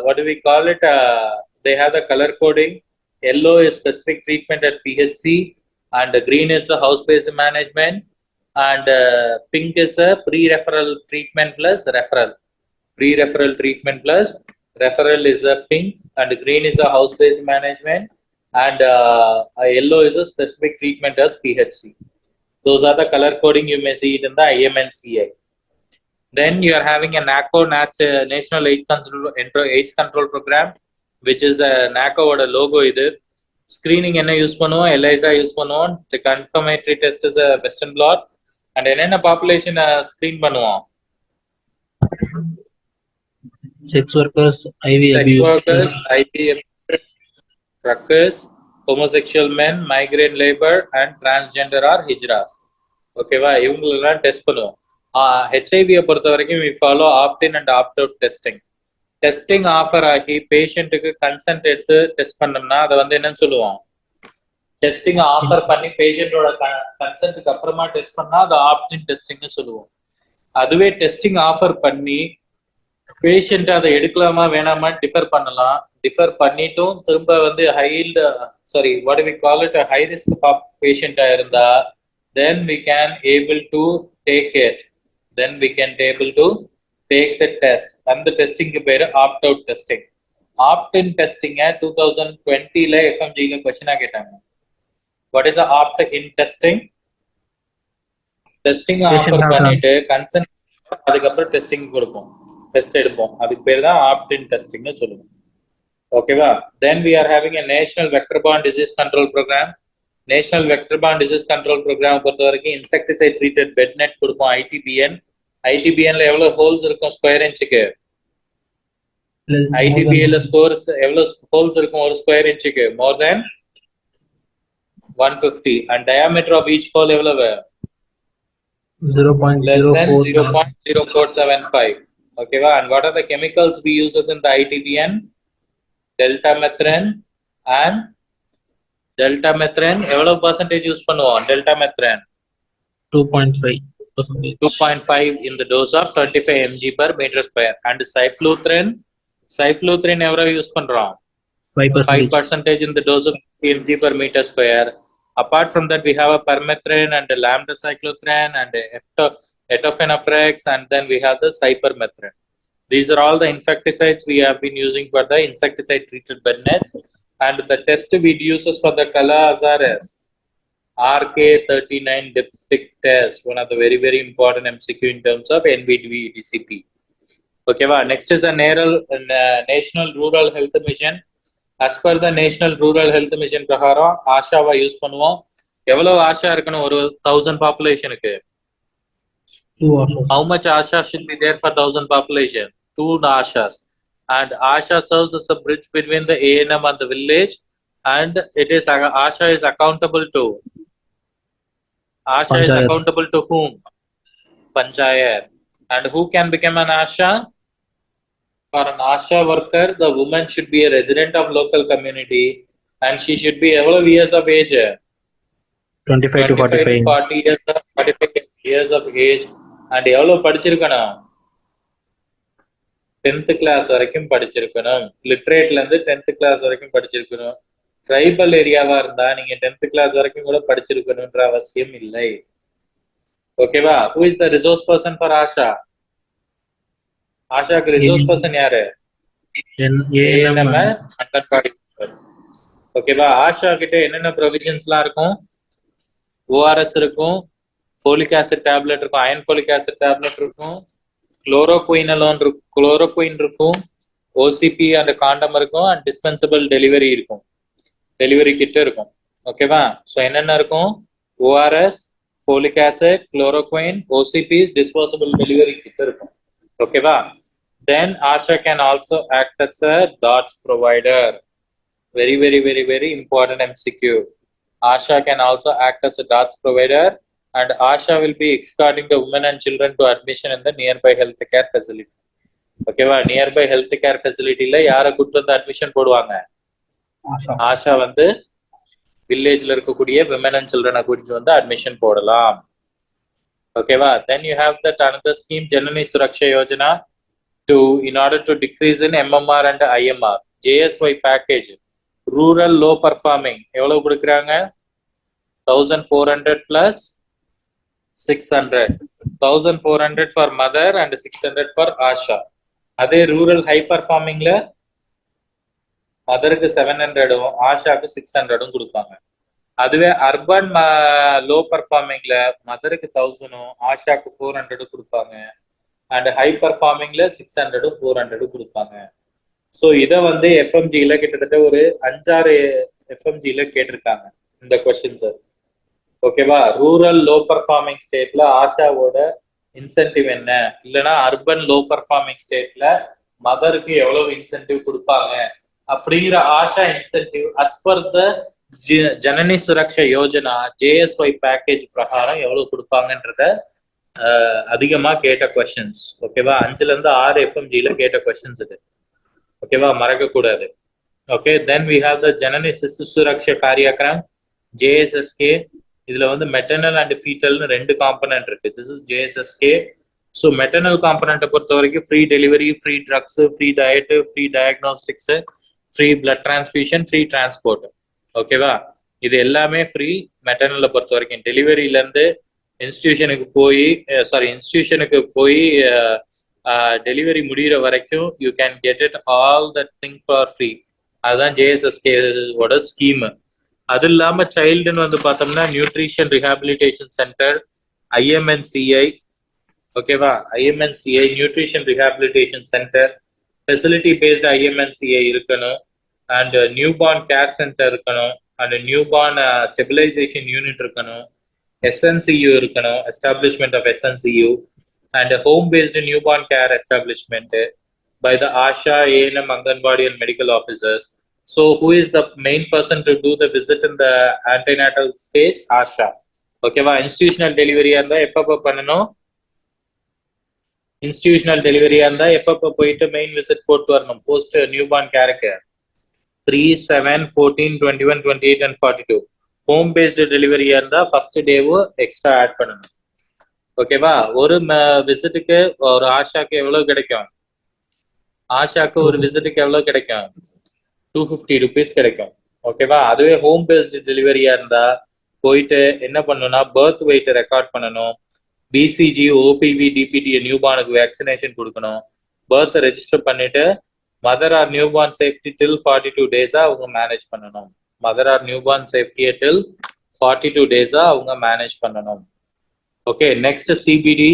what do we call it, they have the color coding. Yellow is specific treatment at PHC and green is the house-based management. And pink is a pre-referral treatment plus referral. Pre-referral treatment plus referral is a pink, and green is a house-based management, and yellow is a specific treatment as PHC. Those are the color coding, you may see it in the IMNCI. Then you are having a NACO National AIDS Control Program, which is a NACO oda logo. Idu screening enna use பண்ணுவோம், ELISA use பண்ணுவோம். The confirmatory test is a Western blot. And என்னென்ன population screen பண்ணுவோம், sex workers, IV abuse, truckers, homosexual men, migrant labor and transgender or hijras. ஓகேவா? இவங்களெல்லாம் test பண்ணுவோம். ஹெச்ஐவியை பொறுத்த வரைக்கும் we follow opt-in and opt-out testing. Testing offer ஆகி பேஷண்ட்டுக்கு consent எடுத்து டெஸ்ட் பண்ணோம்னா அதை வந்து என்னன்னு சொல்லுவோம், டெஸ்டிங் ஆஃபர் பண்ணி பேஷண்டோட கன்சென்ட்டுக்கு அப்புறமா டெஸ்ட் பண்ணா அது ஆப்டின் டெஸ்டிங்னு சொல்லுவோம். அதுவே டெஸ்டிங் ஆஃபர் பண்ணி பேஷண்ட் அதை எடுக்கலாமா வேணாமா டிஃபர் பண்ணலாம். டிஃபர் பண்ணிட்டும் திரும்ப வந்து what do we call it, high risk பேஷண்டா இருந்தா then we can able to take it, then we can able to take the test. அந்த டெஸ்டிங்க்கு பேரு ஆப்ட் அவுட் டெஸ்டிங். ஆப்ட்-இன் டெஸ்டிங்க 2020ல FMGல क्वेश्चन கேட்டாங்க. What is the opt-in testing? Testing offer பண்ணிட்டு consent அதுக்கப்புறம் testing கொடுப்போம், test எடுப்போம். அதுக்கு பேர் தான் opt-in testingனு சொல்லுவோம். ஓகேவா? Then we are having a National Vector-borne Disease Control Program. National Vector-borne Disease Control Program பொறுத்த வரைக்கும் இன்செக்டிசைட் ட்ரீட்டட் பெட் நெட் கொடுப்போம். ITBNல எவ்வளவு ஹோல்ஸ் இருக்கும் ஸ்கொயர் இன்ச்சுக்கு, ITBNல ஸ்கோர்ஸ் எவ்வளவு ஹோல்ஸ் இருக்கும் ஒரு ஸ்கொயர் இன்ச்சுக்கு, மோர் தென் 150. And diameter of each hole எவ்வளவு, 0.0475. ஓகேவா? And what are the chemicals we uses in the ITBN? Deltamethrin and எவ்வளவு percentage யூஸ் பண்ணுவோம், deltamethrin 2.5 in the dose of 25 mg per meter square. And cyfluthrin எவ்வளவு use பண்றோம், 5% in the dose of 50 mg per meter square. Apart from that, we have a permethrin and lambda-cyclothren and etofenaprex, and then we have the cypermethrin. These are all the insecticides we have been using for the insecticide treated bed nets. And the test we uses for the colors are as RK39 dipstick test, one of the very, very important MCQ in terms of NVDV DCP. Okay, next is a National Rural Health Mission. As per the National Rural Health Mission பிரகாரம் ஆஷாவை use பண்ணுவோம். எவ்வளவு ஆஷா இருக்கணும் ஒரு 1000 பாப்புலேஷனுக்கு? 2 ashas. How much asha should be there for 1000 population? 2 ashas. And asha serves as a bridge between the ANM and the village, and it is asha is accountable to asha is Panchayat. accountable to whom? Panchayat. And who can become an asha? For an asha worker, the woman should be a resident of local community, and she should be eவ்வளவு years of age? 25 to 45. 40 years of 45 years of age. And எவ்வளவு படிச்சிருக்கணும்? 10th class வரைக்கும் படிச்சிருக்கணும். லிட்ரேட்ல இருந்து 10th class வரைக்கும் படிச்சிருக்கணும். Tribal ஏரியாவா இருந்தா நீங்க 10th class வரைக்கும் கூட படிச்சிருக்கணும்ன்ற அவசியம் இல்லை. ஓகேவா? Who is the resource person for Asha? ஆஷாக்கு ரிசோர்ஸ் பர்சன் யாரு? ANM அங்கன்வாடி. ஓகேவா? ஆஷா கிட்ட என்னென்ன ப்ரொவிஷன்ஸ்லாம் இருக்கும்? ORS இருக்கும், ஃபோலிக் ஆசிட் டேப்லெட் இருக்கும், அயன் ஃபோலிக் ஆசிட் டேப்லெட் இருக்கும், குளோரோகுயின் இருக்கும், OCP அண்ட் காண்டம் இருக்கும், அண்ட் டிஸ்பென்சபிள் டெலிவரி இருக்கும், டெலிவரி கிட் இருக்கும். ஓகேவா? ஸோ என்னென்ன இருக்கும்? ORS, folic acid, chloroquine, OCPs, disposable delivery kit இருக்கும். ஓகேவா? Then Asha can also act as a DOTS provider. Very, very, very, very important MCQ. Asha can also act as a DOTS provider, and Asha will be escorting the women and children to admission in the nearby healthcare facility. Okay, nearby healthcare facility la யாரை கூட்டு வந்து admission போடுவாங்க? ஆஷா வந்து வில்லேஜ்ல இருக்கக்கூடிய women and children கூட்டிட்டு வந்து admission போடலாம். ஓகேவா? Then you have that another scheme, Janani Suraksha Yojana, in order to decrease in MMR and IMR. JSY package, rural low performing, எவ்வளவு கொடுக்குறாங்க? 1400 plus 600. 1400 for mother and 600 for Asha. அதே rural high performingல மதருக்கு 700 ஆஷாக்கு 600 கொடுப்பாங்க. அதுவே urban low பர்ஃபார்மிங்ல மதருக்கு 1000 ஆஷாக்கு 400 கொடுப்பாங்க. And high பர்ஃபார்மிங்ல 600 400 கொடுப்பாங்க. So இதை வந்து எஃப்எம்ஜியில கிட்டத்தட்ட ஒரு 5-6 எஃப்எம்ஜியில கேட்டிருக்காங்க இந்த கொஸ்டின்ஸ். ஓகேவா? ரூரல் லோ பர்ஃபார்மிங் ஸ்டேட்ல ஆஷாவோட இன்சென்டிவ் என்ன, இல்லைன்னா அர்பன் லோ பர்ஃபார்மிங் ஸ்டேட்ல மதருக்கு எவ்வளவு இன்சென்டிவ் கொடுப்பாங்க அப்படிங்கிற ASHA incentive as per the Janani Suraksha Yojana JSY package பிரகாரம் எவ்வளவு கொடுப்பாங்கன்றத அதிகமா கேட்ட கொஸ்டின்ஸ். ஓகேவா? 5ல இருந்து 6 எஃப்எம்ஜில கேட்ட கொஸ்டின்ஸ் இது. ஓகேவா? மறக்க கூடாது. Okay, then we have the Janani Shishu Suraksha Karyakram JSSK. இதுல வந்து மெட்டர்னல் அண்ட் ஃபீட்டல்னு 2 காம்பனன்ட் இருக்கு. This is JSSK. So maternal காம்பனண்ட்டை பொறுத்த வரைக்கும் free delivery, free drugs, free diet, free diagnostics, free blood transfusion, free transport. ஓகேவா? இது எல்லாமே ஃப்ரீ மெட்டர்னலை பொறுத்த வரைக்கும். டெலிவரியில இருந்து இன்ஸ்டிடியூஷனுக்கு போய் டெலிவரி முடிகிற வரைக்கும் you can get it all that thing for free. அதுதான் JSSK-ஓட ஸ்கீம். அது இல்லாம சைல்டுன்னு வந்து பார்த்தோம்னா நியூட்ரிஷன் ரிஹாபிலிட்டேஷன் சென்டர், IMNCI. ஓகேவா? IMNCI nutrition rehabilitation centre, facility based IMNCI இருக்கணும், and newborn care centre இருக்கணும், and newborn stabilisation unit இருக்கணும், SNCU இருக்கணும், establishment of SNCU, and a home-based newborn care establishment by the ASHA, ANM, Anganwadi and medical officers. So who is the main person to do the visit in the antenatal stage? ASHA. Okay, institutional delivery and the எப்பப்ப பண்ணணும்? Institutional delivery and the எப்பப்ப போயிட்டு main visit போட்டு வரணும் post newborn care க்கு? 3, 7, 14, 21, 28 and 42. Home based delivery and the first day extra add பண்ணணும். ஓகேவா? ஒரு விசிட்டுக்கு ஒரு ஆஷாக்கு எவ்வளவு கிடைக்கும்? ஆஷாக்கு ஒரு விசிட்டுக்கு எவ்வளவு கிடைக்கும்? 250 rupees கிடைக்கும். ஓகேவா? அதுவே ஹோம் பேஸ்டு டெலிவரியா இருந்தா போயிட்டு என்ன பண்ணணும்னா பர்த் வெயிட் ரெக்கார்ட் பண்ணணும், BCG, OPV, DPT நியூபார்னுக்கு வேக்சினேஷன் கொடுக்கணும், பர்த் ரெஜிஸ்டர் பண்ணிட்டு மதர் ஆர் நியூபார்ன் சேஃப்டி டில் 42 டேஸா அவங்க மேனேஜ் பண்ணணும். மதர் ஆர் நியூபார்ன் சேஃப்டியை டில் 42 டேஸா அவங்க மேனேஜ் பண்ணணும். Okay, next CBT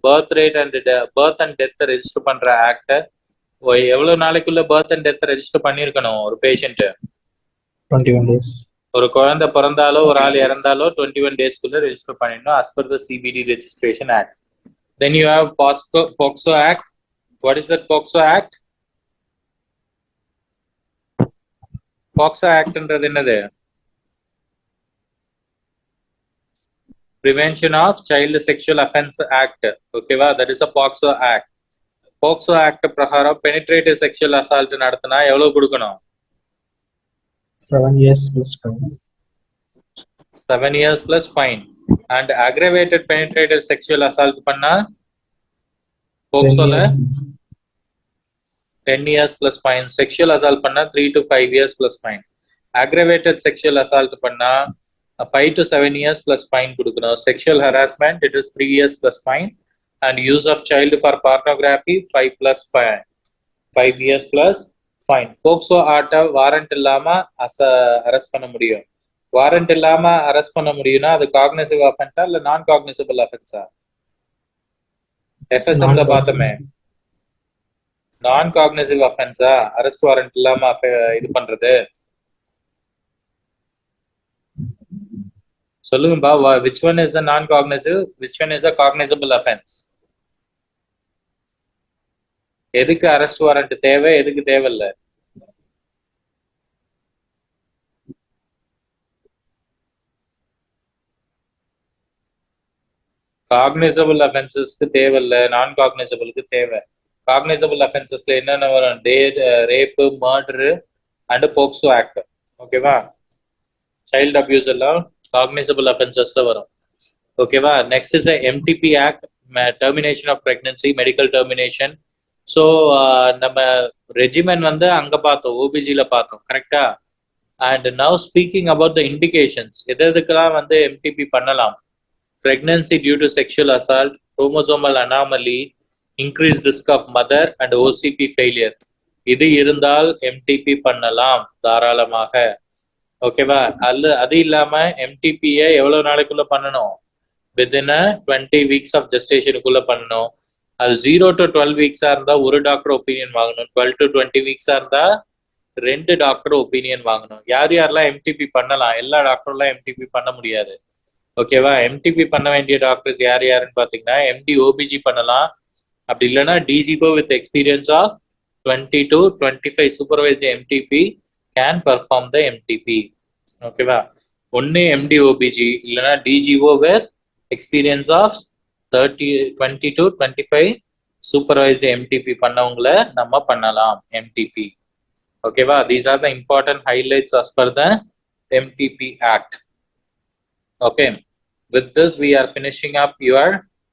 birth rate and birth and death register பண்ற ஆக்ட். எவ்வளவு நாளைக்குள்ள பர்த் அண்ட் டெத் ரெஜிஸ்டர் பண்ணிருக்கணும் ஒரு பேஷண்ட்? 21 days. ஒரு குழந்தை பிறந்தாலோ ஒரு ஆள் இறந்தாலோ 21 டேஸ்க்குள்ள ரெஜிஸ்டர் பண்ணிடணும் as per the CBD registration act. Then you have POXO act. What is that POXO act? POXO act என்றது என்னது? Prevention of Child Sexual Offence Act. Okay va, that is a POXO act. POXO act பிரகாரம் penetrative sexual assault நடத்தினா எவ்வளவு கொடுக்கணும்? 7 years plus fine. 7 years plus fine. And aggravated penetrative sexual assault பண்ணா 10 POXO ல years. 10 years plus fine. Sexual assault பண்ணா 3 to 5 years plus fine. Aggravated sexual assault பண்ணா 5 to 7 years plus fine கொடுக்கணும். Sexual harassment, it is 3 years plus fine. And use of child for pornography, 5 plus fine. 5 years plus fine. POXO ஆட்ட warrant இல்லாம arrest பண்ண முடியும். Warrant இல்லாம arrest பண்ண முடியும்னா அது காக்னிசிவ் அஃபென்ஸா இல்ல நான் காக்னிசிபிள் அஃபென்ஸா? FSM ல பார்த்தோமே, நான் காக்னிசிவ் அஃபென்ஸா அரெஸ்ட் வாரண்ட் இல்லாம இது பண்றது? சொல்லுங்கப்பா, which one is a non-cognitive, which one is a cognizable offense? எதுக்கு அரெஸ்ட் வாரண்ட் தேவை, எதுக்கு தேவையில்லை? காக்னிசபிள் அஃபென்சஸ்க்கு தேவையில்லை, நான் காக்னிசபிளுக்கு தேவை. காக்னிசபிள் அஃபென்சஸ்ல என்னென்ன வரும்? Rape, murder and POCSO act. ஓகேவா? சைல்ட் அபியூஸ் எல்லாம் காக்னிசபிள் அஃபென்சஸ்ல வரும். ஓகேவா? Next is MTP act, termination of pregnancy, medical termination. So நம்ம ரெஜிமென் வந்து அங்க பார்த்தோம், ஓபிஜில பார்த்தோம், கரெக்டா? And now speaking about the indications, எதுக்கெல்லாம் வந்து MTP பண்ணலாம்? Pregnancy due to sexual assault, chromosomal anomaly, increased risk of mother and OCP failure. இது இருந்தால் MTP பண்ணலாம் தாராளமாக. ஓகேவா? அது இல்லாம MTP-யை எவ்வளவு நாளைக்குள்ள பண்ணணும்? within 20 weeks of gestation-க்குள்ள பண்ணணும். அது 0 to 12 weeks-ஆ இருந்தா ஒரு டாக்டர் ஒப்பீனியன் வாங்கணும். 12 to 20 weeks-ஆ இருந்தா 2 டாக்டர் ஒப்பீனியன் வாங்கணும். யார் யாரெல்லாம் MTP பண்ணலாம்? எல்லா டாக்டர்லாம் MTP பண்ண முடியாது. ஓகேவா? MTP பண்ண வேண்டிய டாக்டர்ஸ் யார் யாருன்னு பாத்தீங்கன்னா, MD OBG பண்ணலாம். அப்படி இல்லைன்னா DGPO with experience of 20 to 25 supervised MTP can perform the MTP. ஓகேவா? ஒன்னு MD OBG இல்லைன்னா DGO with experience of 20 to 25 supervised MTP பண்ணவங்கள நம்ம பண்ணலாம் MTP. ஓகேவா? These are the important highlights as per the MTP Act. Okay, with this we are finishing up your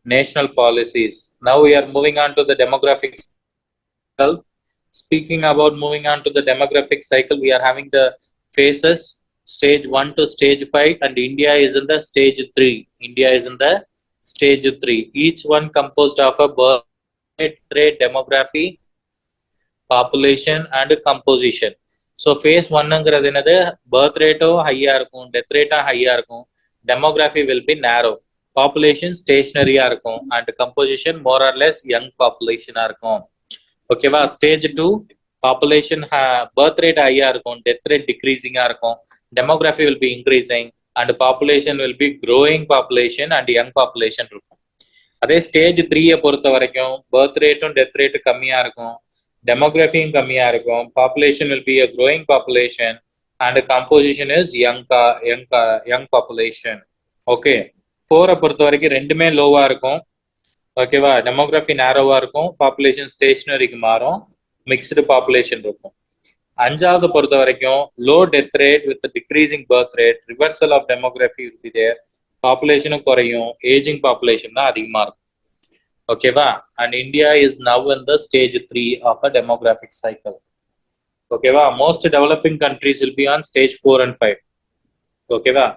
national policies. Now we are moving on to the demographic cycle. Speaking about moving on to the demographic cycle, we are having the phases, stage 1 to stage 5, and India is in the stage 3. India is in the stage 3. Each one composed of a birth rate, demography, population and composition. So phase 1ங்கிறது என்னது? birth rate ஹையா இருக்கும், death rate ஹையா இருக்கும், demography will be narrow, population stationary-ஆ இருக்கும், and composition more or less young population-ஆ இருக்கும். ஓகேவா? Stage 2 population birth rate ஹையா இருக்கும், death rate decreasing-ஆ இருக்கும், demography will be increasing and population will be growing population and young population இருக்கும். அதே ஸ்டேஜ் 3-ஐ பொறுத்த வரைக்கும் birth rate-ம் death rate கம்மியா இருக்கும், demography-யும் கம்மியா இருக்கும், population will be a growing population and composition is young population. Okay, 4-ஐ பொறுத்த வரைக்கும் ரெண்டுமே லோவா இருக்கும். ஓகேவா? டெமோகிராஃபி நேரோவா இருக்கும், பாப்புலேஷன் ஸ்டேஷனரிக்கு மாறும், மிக்ஸ்டு பாப்புலேஷன் இருக்கும். 5வது பொறுத்த வரைக்கும் low death rate with decreasing birth rate, reversal of demography will be there, பாப்புலேஷனும் குறையும், ஏஜிங் பாப்புலேஷன் தான் அதிகமா இருக்கும். ஓகேவா? And India is now in the stage 3 of a demographic cycle. ஓகேவா? Most developing countries will be on stage 4 and 5. ஓகேவா?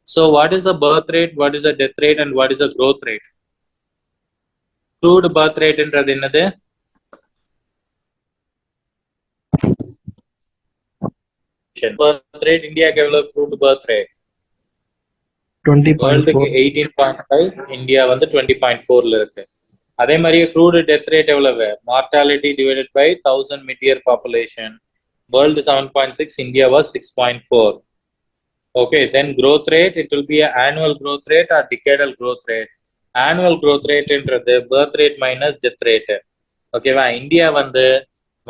So what is the birth rate, what is the death rate and what is the growth rate? Crude birth rate என்றது என்னது? birth rate India crude birth rate 20.4. வேர்ல்டுக்கு 18.5 India வந்து 20.4ல இருக்கு. அதே மாதிரி crude death rate எவ்வளவு? Mortality divided by 1000 mid-year population. World 7.6, India was 6.4. Okay, then growth rate, it will be an annual growth rate or decadal growth rate. Annual growth rate என்றது birth rate minus death rate. ஓகேவா? India வந்து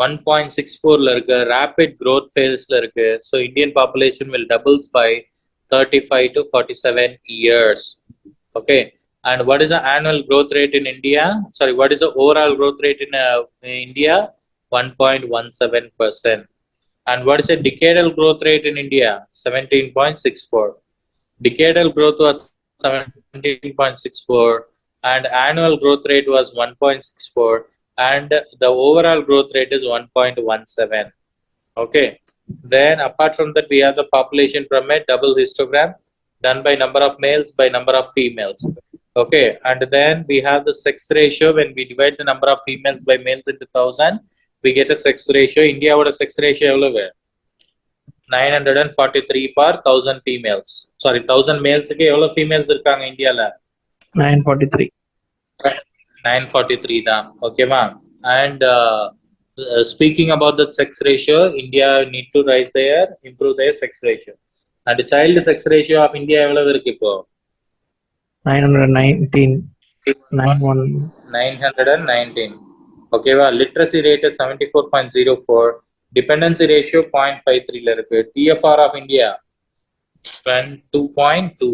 1.64ல இருக்கு, rapid growth phaseல இருக்கு. So Indian population will doubles by 35 to 47 years. Okay, and what is the annual growth rate in India? Sorry, what is the overall growth rate in India? 1.17%. And what is the decadal growth rate in India? 17.64. Decadal growth was 17.64 and annual growth rate was 1.64 and the overall growth rate is 1.17. Okay, then apart from that we have the population pyramid, double histogram done by number of males by number of females. Okay, and then we have the sex ratio. When we divide the number of females by males into 1000, we get a sex ratio. India would a sex ratio எவ்வளவு? 943 per 1000 females. Sorry, 1000 males க்கு எவ்வளவு females இருக்காங்க இந்தியால? 943. 943 தான். ஓகேவா? And speaking about the sex ratio, India need to improve their sex ratio. And child sex ratio of India எவ்வளவு இருக்கு இப்போ? 919. 919. ஓகேவா? Literacy rate 74.04. டிபெண்டன்சி ரேஷியோ 0.53ல இருக்கு. TFR of India 2.2.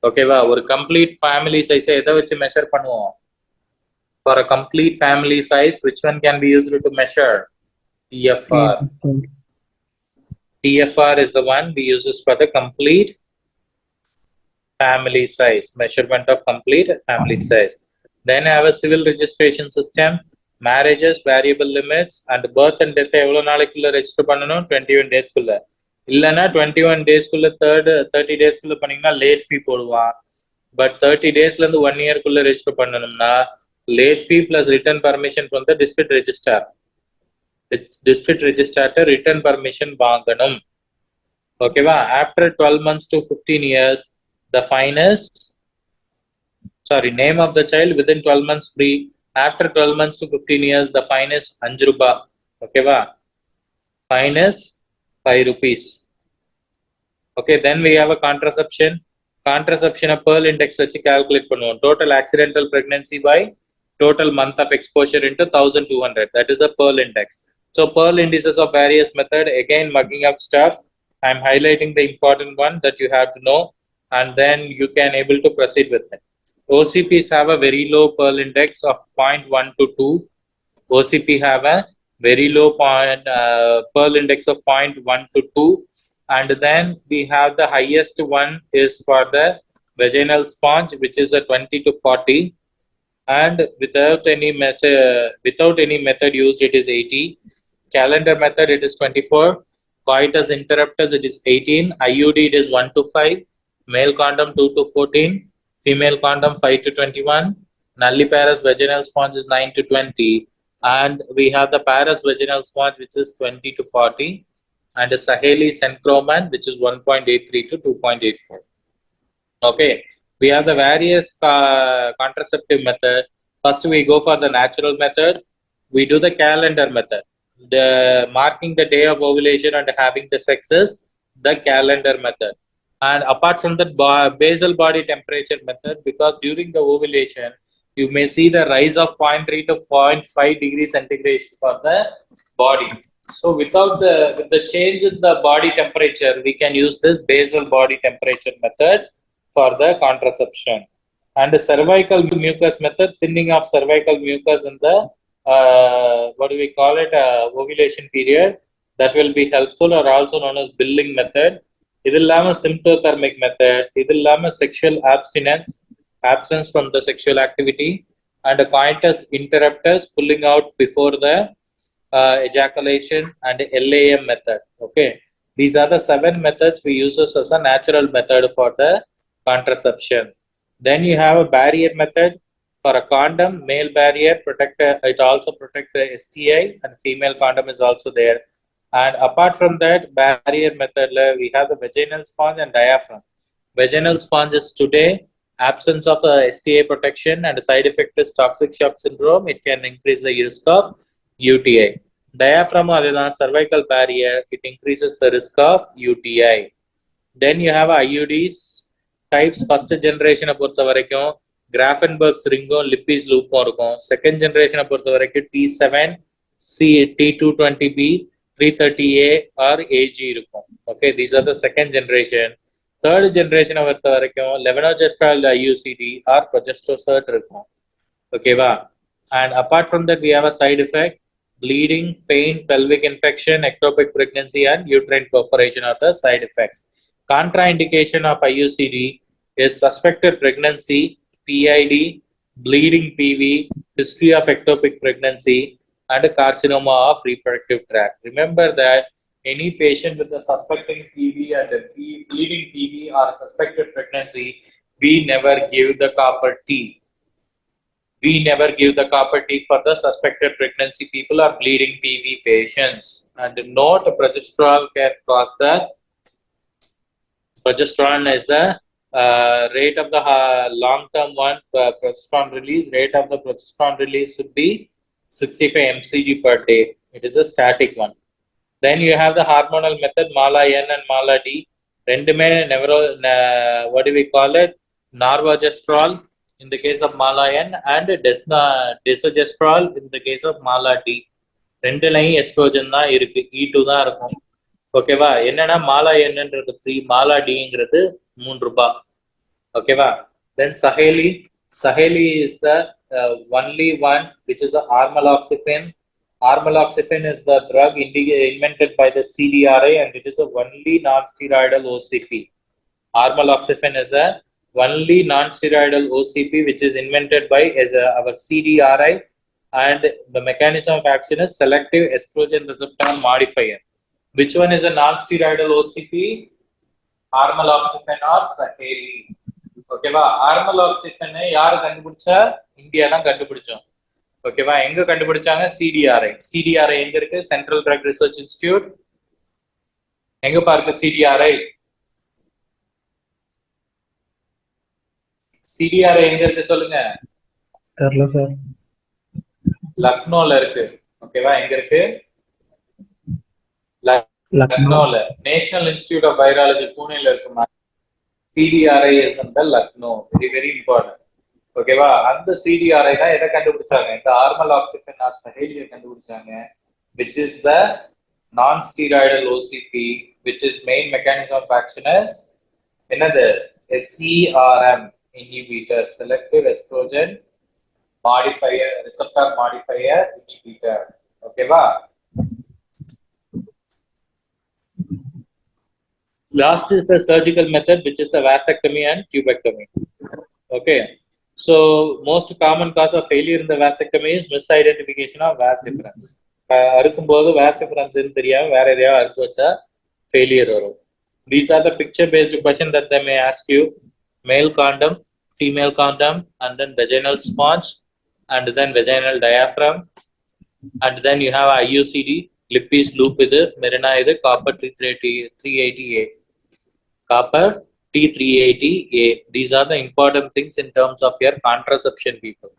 ஓகேவா? ஒரு கம்ப்ளீட் ஃபேமிலி சைஸை எதை வச்சு மெஷர் பண்ணுவோம்? For a complete family size, which one can be used to measure? TFR. TFR is the one we use for the complete family size, measurement of complete family size. Then I have a civil registration system, marriages, variable limits, and birth and death எவ்வளவு நாளைக்குள்ள register பண்ணணும்? 21 daysக்குள்ள. இல்லைன்னா 21 daysக்குள்ள 30 daysக்குள்ள பண்ணீங்கன்னா late ஃபீ போடுவான். But 30 daysல இருந்து 1 yearக்குள்ள register பண்ணணும்னா late fee plus written permission from the district registrar. District registrar written permission வாங்கணும். ஓகேவா? After 12 months to 15 years, the fine is, name of the child within 12 months free. After 12 months to 15 years, the fine is 5 rupees. ஓகேவா? Fine is 5 rupees. Okay, then we have a contraception. Contraception a Pearl index வச்சு calculate பண்ணுவோம். Total accidental pregnancy by total month of exposure into 1200. That is a Pearl index. So Pearl indices of various method, again mugging up stuff. I'm highlighting the important one that you have to know, and then you can able to proceed with it. OCPs have a very low Pearl index of 0.1 to 2. OCP have a very low Pearl index of 0.1 to 2. And then we have the highest one is for the vaginal sponge, which is a 20 to 40. And without any method used, it is 80. Calendar method, it is 24. Coitus interruptus, it is 18. IUD, it is 1 to 5. Male condom 2 to 14. Female condom 5 to 21. Nulliparous vaginal sponge is 9 to 20. And we have the parous vaginal sponge, which is 20 to 40. And the Saheli Sencroman, which is 1.83 to 2.84. Okay. We have the various contraceptive method. First, we go for the natural method. We do the calendar method. The marking the day of ovulation and having the sexes, the calendar method. And apart from that, basal body temperature method, because during the ovulation, you may see the rise of 0.3 to 0.5 degrees centigrade for the body. So with the change in the body temperature, we can use this basal body temperature method for the contraception. And the cervical mucus method, thinning of cervical mucus in the ovulation period, that will be helpful, or also known as billing method. இது இல்லாம symptothermic method, இது இல்லாம sexual absence from the sexual activity, and the coitus interruptus, pulling out before the ejaculation, and LAM method. Okay, these are the 7 methods we use as a natural method for the contraception. Then you have a barrier method. For a condom, male barrier it also protects the STI, and female condom is also there. And apart from that, barrier method, we have the vaginal sponge and diaphragm. Vaginal sponge is today absence of STA protection and side effect is toxic shock syndrome. It can increase the risk of UTI. Diaphragm is cervical barrier. It increases the risk of UTI. Then you have IUDs types. First generation பொறுத்த வரைக்கும் Grafenberg's ringo lipis loop இருக்கும். Second generation பொறுத்த வரைக்கும் T7 T220B 330A or AG இருக்கும். Okay, these are the second generation. Third generation பொறுத்த வரைக்கும் levonorgestrel IUCD or progesterone இருக்கும். Okay va? And apart from that, we have a side effect: bleeding, pain, pelvic infection, ectopic pregnancy, and uterine perforation are the side effects. Contraindication of IUCD is suspected pregnancy, PID, bleeding PV, history of ectopic pregnancy, and carcinoma of reproductive tract. Remember that any patient with a suspecting PV and a bleeding PV or suspected pregnancy, we never give the copper T. We never give the copper T for the suspected pregnancy people or bleeding PV patients. And note, progesterone can cause that. Progesterone is the rate of the long-term one, progesterone release. Rate of the progesterone release should be 65 mcg per day. It is a static one. Then you have the hormonal method, Mala N and Mala D. Rendume what do we call it? Norvogestrel in the case of Mala N and desogestrel in the case of Mala D. ரெண்டுலையும் oestrogen தான் இருக்கு, E2 தான் இருக்கும். ஓகேவா? என்னன்னா மாலா என்னன்றது free, Mala டிங்கிறது ₹3. ஓகேவா? Then Saheli is the only one which is a armaloxifene. Armaloxifene is the drug invented by the CDRI and it is a only non-steroidal OCP. Armaloxifene is a only non-steroidal OCP which is invented by our CDRI, and the mechanism of action is selective estrogen receptor modifier. Which one is a non-steroidal OCP? Armaloxifene or Saheli. ஓகேவா? ஆர்மலாக்சிஃபென் யாரு கண்டுபிடிச்சா? India தான் கண்டுபிடிச்சோம். ஓகேவா? எங்க கண்டுபிடிச்சாங்க? CDRI எங்க இருக்கு? Central drug research institute. எங்க பாருக்கு சிடிஆர்ஐ? சிடிஆர்ஐ எங்க இருக்கு சொல்லுங்க. தெரியல சார். லக்னோல இருக்கு. ஓகேவா? எங்க இருக்கு? லக்னோல. நேஷனல் இன்ஸ்டிடியூட் ஆஃப் வைராலஜி புனேல இருக்கு. CDRI is in the Lucknow. Very important. ஓகேவா? அந்த CDRI தான் எதை கண்டுபிடிச்சாங்க? இந்த ஆர்மலாக்சிஃபென் ஆர் சஹேலியை கண்டுபிடிச்சாங்க, which is the non-steroidal OCP, which is main mechanism of action is என்னது? SERM inhibitor, selective estrogen modifier, receptor modifier inhibitor. ஓகேவா? Last is the surgical method, which is a vasectomy and tubectomy. Okay, so most common cause of failure in the vasectomy is misidentification of vas difference. அறுக்கும்போது vas difference தெரியாம வேற எதையாவது அறுத்து வச்சா failure வரும். These are the picture based question that they may ask you: male condom, female condom, and then vaginal sponge, and then vaginal diaphragm, and then you have IUCD, Lippis loop இது, மெரினா இது, copper T380A. Copper T380A. These are the important things in terms of your contraception, people.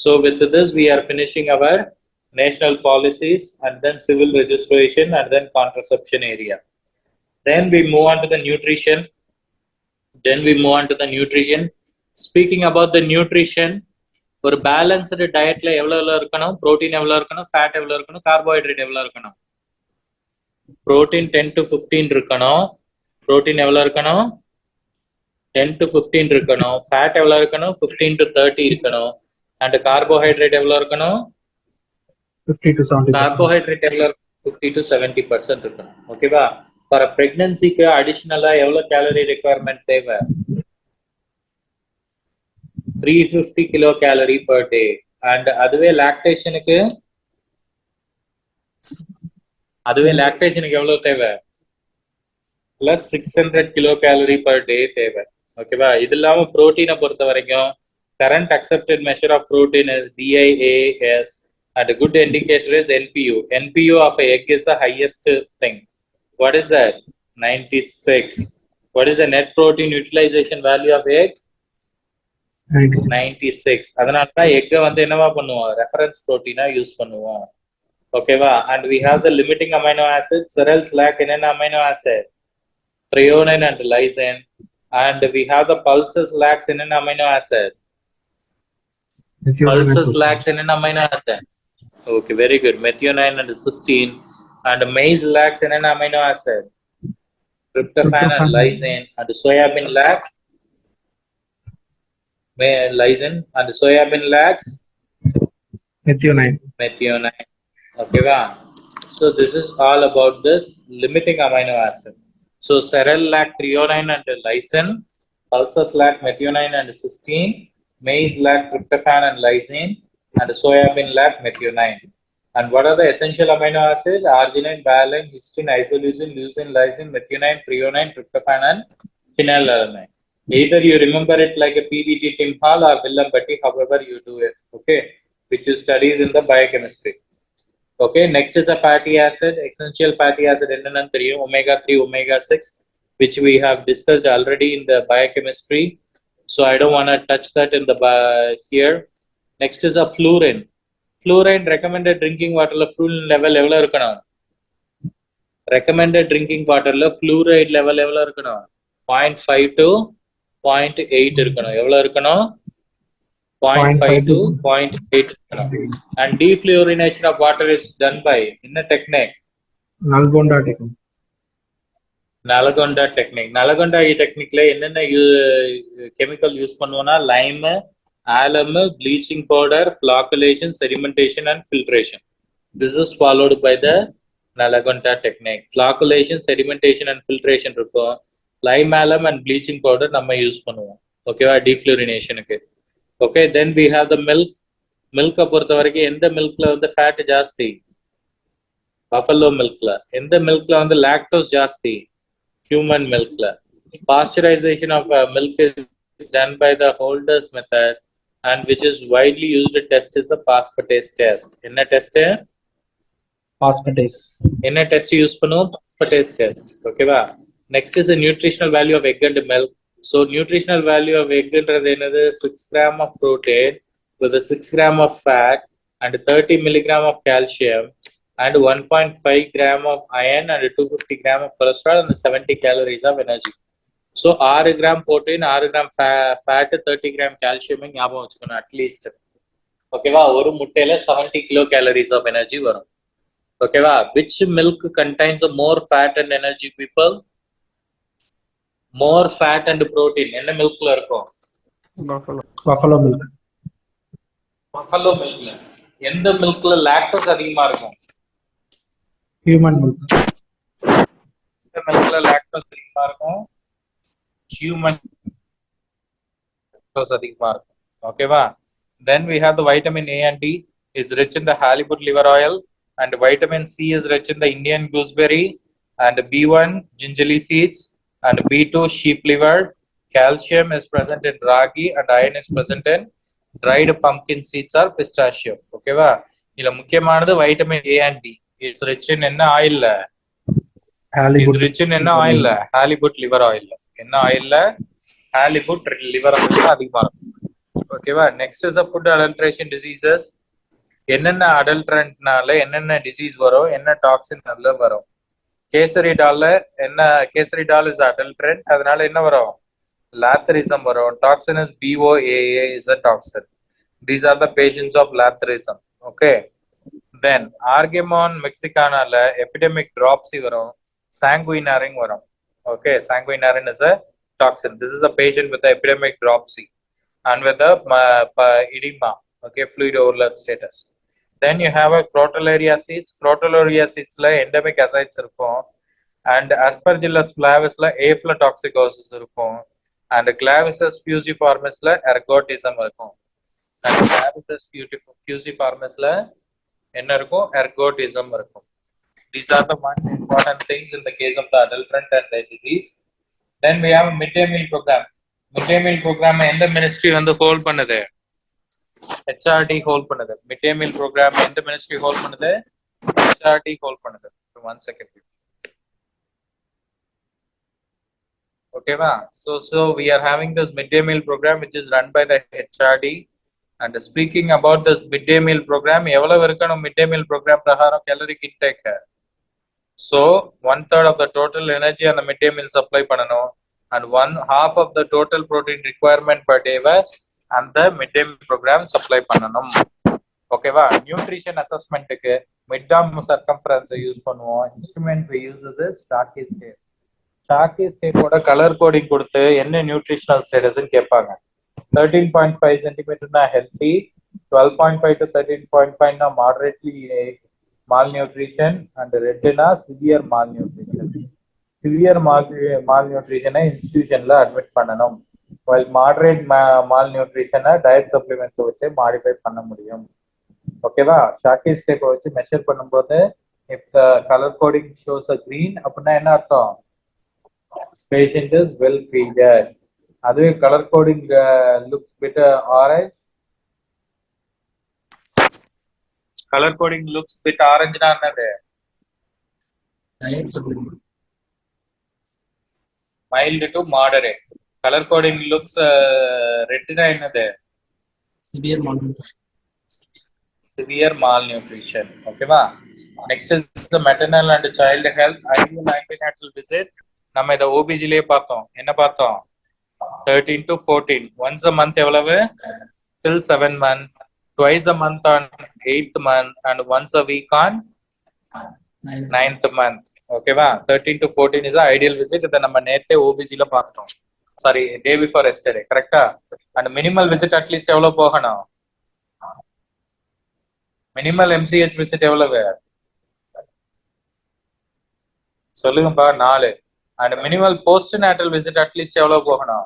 So with this, we are finishing our national policies and then civil registration and then contraception area. Then we move on to the nutrition. Speaking about the nutrition, ஒரு balanced டயட்ல எவ்வளவு இருக்கணும்? Protein எவ்வளவு இருக்கணும்? Fat எவ்வளவு இருக்கணும்? Carbohydrate எவ்வளவு இருக்கணும்? புரோட்டீன் 10 to 15 இருக்கணும். புரோட்டீன் எவ்வளவு இருக்கணும்? 10 to 15 இருக்கணும். ஃபேட் எவ்வளவு இருக்கணும்? 15 to 30 இருக்கணும். அண்ட் கார்போஹைட்ரேட் எவ்வளவு இருக்கணும்? 50 to 70%. கார்போஹைட்ரேட் எவ்வளவு? 50 to 70% இருக்கணும். ஓகேவா? ஃபார் பிரெக்னன்சிக்கு அடிஷனலா எவ்வளவு கேலரி ரெக்யர்மெண்ட் தேவை? 350 kilocalorie per day. And அதுவே லாக்டேஷனுக்கு எவ்வளவு தேவை? plus 600 kilocalorie per day தேவை. ஓகேவா? இது இல்லாம புரோட்டீனை பொறுத்த வரைக்கும் current accepted measure of protein is DIAS And a good indicator is NPU. NPU of a egg is the highest thing. What is that? 96. What is the net protein utilization value of egg? 96. அதனால தான் எக்கை வந்து என்னவா பண்ணுவோம், reference ப்ரோட்டீனா use பண்ணுவோம். ஓகேவா? And we have the limiting amino acids. Serals lack என்னென்ன amino acid? Threonine and lysine. And we have the pulses lacks என்னென்ன amino acid? Pulses lacks என்னென்ன amino acid? Okay, very good. Methionine and cysteine. And maize lacks என்னென்ன amino acid? Tryptophan and lysine. And soybean lacks lysine. And soybean lacks Methionine. methionine. Okay, wow. So this is all about this limiting amino acid. So cereal lack threonine and lysine, pulses lack methionine and cysteine, maize lack tryptophan and lysine, and soybean lack methionine. And what are the essential amino acids? Arginine, valine, histine, isoleucine, leucine, lysine, methionine, threonine, tryptophan, and phenylalanine. Either you remember it like a PBT Tim Hall or Villambatti, however you do it, okay, which you studied in the biochemistry. Okay, next is a fatty acid, essential fatty acid, omega 3, omega 6, which we have discussed already in the biochemistry. So I don't want to touch that in the here. Next is a fluorine. Fluorine recommended drinking water fluorine level எவ்வளவு இருக்கணும்? Recommended drinking water fluoride level எவ்வளவு இருக்கணும்? 0.5 to 0.8 இருக்கணும். எவ்வளவு இருக்கணும்? 0.5 to 0.8 இருக்கணும். And defluorination of water is done by என்ன technique? Nalgonda technique. Nalgonda technique. Nalgonda techniqueல என்னென்ன chemical யூஸ் பண்ணுவோம்னா lime, alum, bleaching powder, flocculation, sedimentation and filtration. This is followed by the Nalgonda technique. Flocculation, sedimentation and filtration இருக்கும். Lime, alum and bleaching powder நம்ம use பண்ணுவோம். ஓகேவா? defluorinationக்கு. Okay, then we have the milk. மில்கை பொறுத்த வரைக்கும் எந்த மில்க்ல வந்து fat ஜாஸ்தி? பஃபலோ மில்க்ல. எந்த மில்க்ல வந்து லாக்டோஸ் ஜாஸ்தி? ஹியூமன் மில்க்ல. Pasteurisation of milk is done by the holders method and which is widely used test is the phosphatase test. என்ன டெஸ்ட்? Phosphatase. என்ன டெஸ்ட் யூஸ் பண்ணுவோம்? phosphatase test. ஓகேவா? Next is nutritional value of egg and milk. So nutritional value of egg ன்றது என்னது? 6 gram of protein with a 6 gram of fat and 30 milligram of calcium and 1.5 gram of iron and 250 gram of cholesterol and 70 calories of energy. So 6 gram protein, 6 gram fat, 30 gram calcium ஞாபகம் வச்சுக்கணும் at least. ஓகேவா? ஒரு முட்டையில 70 kilocalories of energy வரும். ஓகேவா? Which milk contains more fat and energy people? More fat and protein. என்ன மில்க்ல இருக்கும்? Buffalo milk. Buffalo மில்க்ல. எந்த மில்க்ல லாக்டோஸ் அதிகமா இருக்கும்? Human milk. எந்த மில்க்ல லாக்டோஸ் அதிகமா இருக்கும்? ஹியூமன் லாக்டோஸ் அதிகமா இருக்கும். ஓகேவா? Then we have the vitamin A and D is rich in the halibut liver oil and vitamin C is rich in the Indian gooseberry and B1 gingerly seeds and B2 sheep liver. Calcium is present in ragi and iron is present in dried pumpkin seeds or pistachio. ஓகேவா? இதுல முக்கியமானது vitamin A and D is rich in என்ன ஆயில்ல? Is rich in என்ன ஆயில்ல? halibut liver oil. என்ன ஆயில்ல? halibut liver oil அதிகமா இருக்கும். ஓகேவா? Next is food adulteration diseases. என்னென்ன adulterantனால என்னென்ன டிசீஸ் வரும்? என்ன டாக்ஸினால வரும்? கேசரிடால்ல என்ன? கேசரிடால் இஸ் adulterant. அதனால என்ன வரும்? Latherism வரும். Toxin is BOAA is a toxin. These are the patients of latherism. Okay. Then Argemon mexicanaல epidemic dropsy வரும். Sanguinarine வரும். Okay, sanguinarine is a toxin. This is a patient with the epidemic dropsy and with the edema. Okay, fluid overload status. Then you have a crotalaria seeds. Crotalaria seeds la endemic ascites இருக்கும். And Aspergillus flavus la aflatoxicosis இருக்கும். And Clavius fusiformis la ergotism இருக்கும். And Clavius fusiformis la என்ன இருக்கும்? Ergotism இருக்கும். These are the one important things in the case of the adulterant and the disease. Then we have a midday meal program. Midday meal program எந்த ministry வந்து hold பண்ணுது? HRD hold பண்ணுது midday meal program எந்த ministry hold பண்ணுது HRD hold பண்ணுது 1 second okay va so we are having this midday meal program which is run by the HRD and speaking about this midday meal program எவ்வளவு இருக்கணும் midday meal program பிரகாரம் caloric intake so 1/3 of the total energy on the midday meal supply பண்ணனும் and 1/2 of the total protein requirement per day and the midday meal program supply பண்ணனும் ஓகேவா nutrition அசஸ்மென்ட்க்கு midterm circumference use பண்ணுவோம் instrument we use is Shakir scale Shakir ஸ்கேலோட colour coding கொடுத்து என்ன nutritional ஸ்டேட்டஸ்னு கேட்பாங்க 13.5 சென்டிமீட்டர்னா healthy 12.5 to 13.5 னா மாடரேட்லி malnutrition and ரெட்னா சிவியர் malnutrition சிவியர் malnutrition இன்ஸ்டிடியூஷன்ல அட்மிட் பண்ணனும் while moderate malnutrition diet supplements வச்சு மாடிஃபை பண்ண முடியும் ஓகேவா ஷாக்கி ஸ்டேப் வச்சு மெஷர் பண்ணும்போது if the color coding shows a green அப்படினா என்ன அர்த்தம் patient is well treated அதுவே color coding looks bit orange color coding looks bit orange na என்னது mild to moderate color coding looks red na என்னது severe malnutrition okay va next is the maternal and child health ideal antenatal visit நம்ம இத OBG லயே பார்த்தோம் என்ன பார்த்தோம் 13 to 14 once a month எவ்வளவு till 7 month twice a month on 8th month and once a week on 9th month okay va 13 to 14 is the ideal visit இத நம்ம நேத்தே OBG ல பார்த்தோம் sorry day before yesterday correct and minimal visit at least எவ்வளவு போகணும் minimal MCH visit எவ்வளவு சொல்லுங்கப்பா 4 and minimal postnatal visit at least எவ்வளவு போகணும்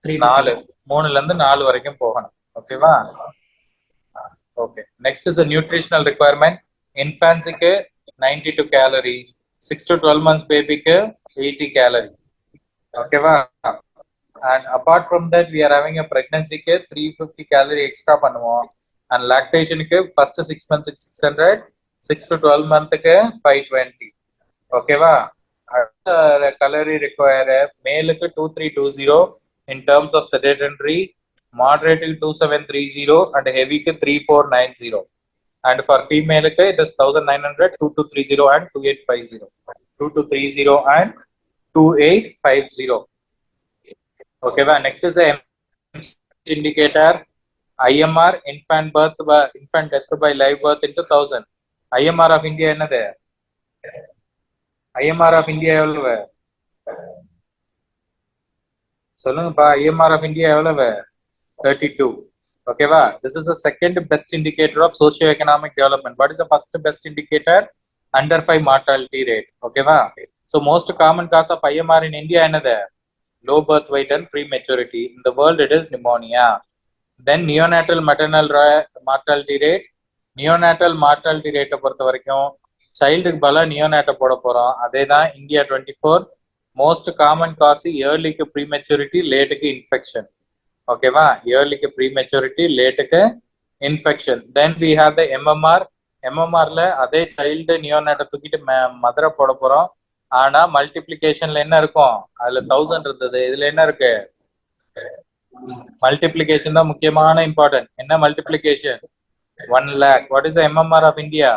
4 3ல இருந்து 4 வரைக்கும் போகணும் ஓகேவா okay next is a nutritional requirement infancy க்கு 92 calorie 6 to 12 months baby க்கு 80 calorie ஓகேவா and apart from that we are having a pregnancy க்கு 350 calorie extra பண்ணுவோம் and lactation க்கு first 6 months 600 6 to 12 month க்கு 520 ஓகேவா calorie require male க்கு 2320 in terms of sedentary moderate 2730 and heavy க்கு 3490 and for female க்கு it is 1900 2230 and 2850 2230 and 2850 ஓகேவா next is a indicator IMR infant death by live birth into 1000 IMR of India என்னது IMR of India எவ்வளவு சொல்லுங்கப்பா IMR of India எவ்வளவு 32 ஓகேவா this is the second best indicator of socio-economic development what is the first best indicator under 5 mortality rate ஓகேவா so most common cause of IMR in India என்னது low birth weight and prematurity in the world it is pneumonia then neonatal maternal mortality rate neonatal mortality rate பொறுத்த வரைக்கும் சைல்டுக்கு பல நியோனாட்ட போட போறோம் அதேதான் India 24 most common cause இயர்லிக்கு prematurity லேட்டுக்கு infection ஓகேவா இயர்லிக்கு ப்ரீமெச்சூரிட்டி லேட்டுக்கு infection then we have the எம்எம்ஆர்ல அதே சைல்டு நியோனாட்ட தூக்கிட்டு மதுரை போட போறோம் ஆனா மல்டிப்ளிகேஷன்ல என்ன இருக்கும் அதுல 1000 இருந்தது இதுல என்ன இருக்கு மல்டிப்ளிகேஷன் தான் முக்கியமான இம்பார்ட்டன்ட் என்ன multiplication 1 lakh what is the MMR of India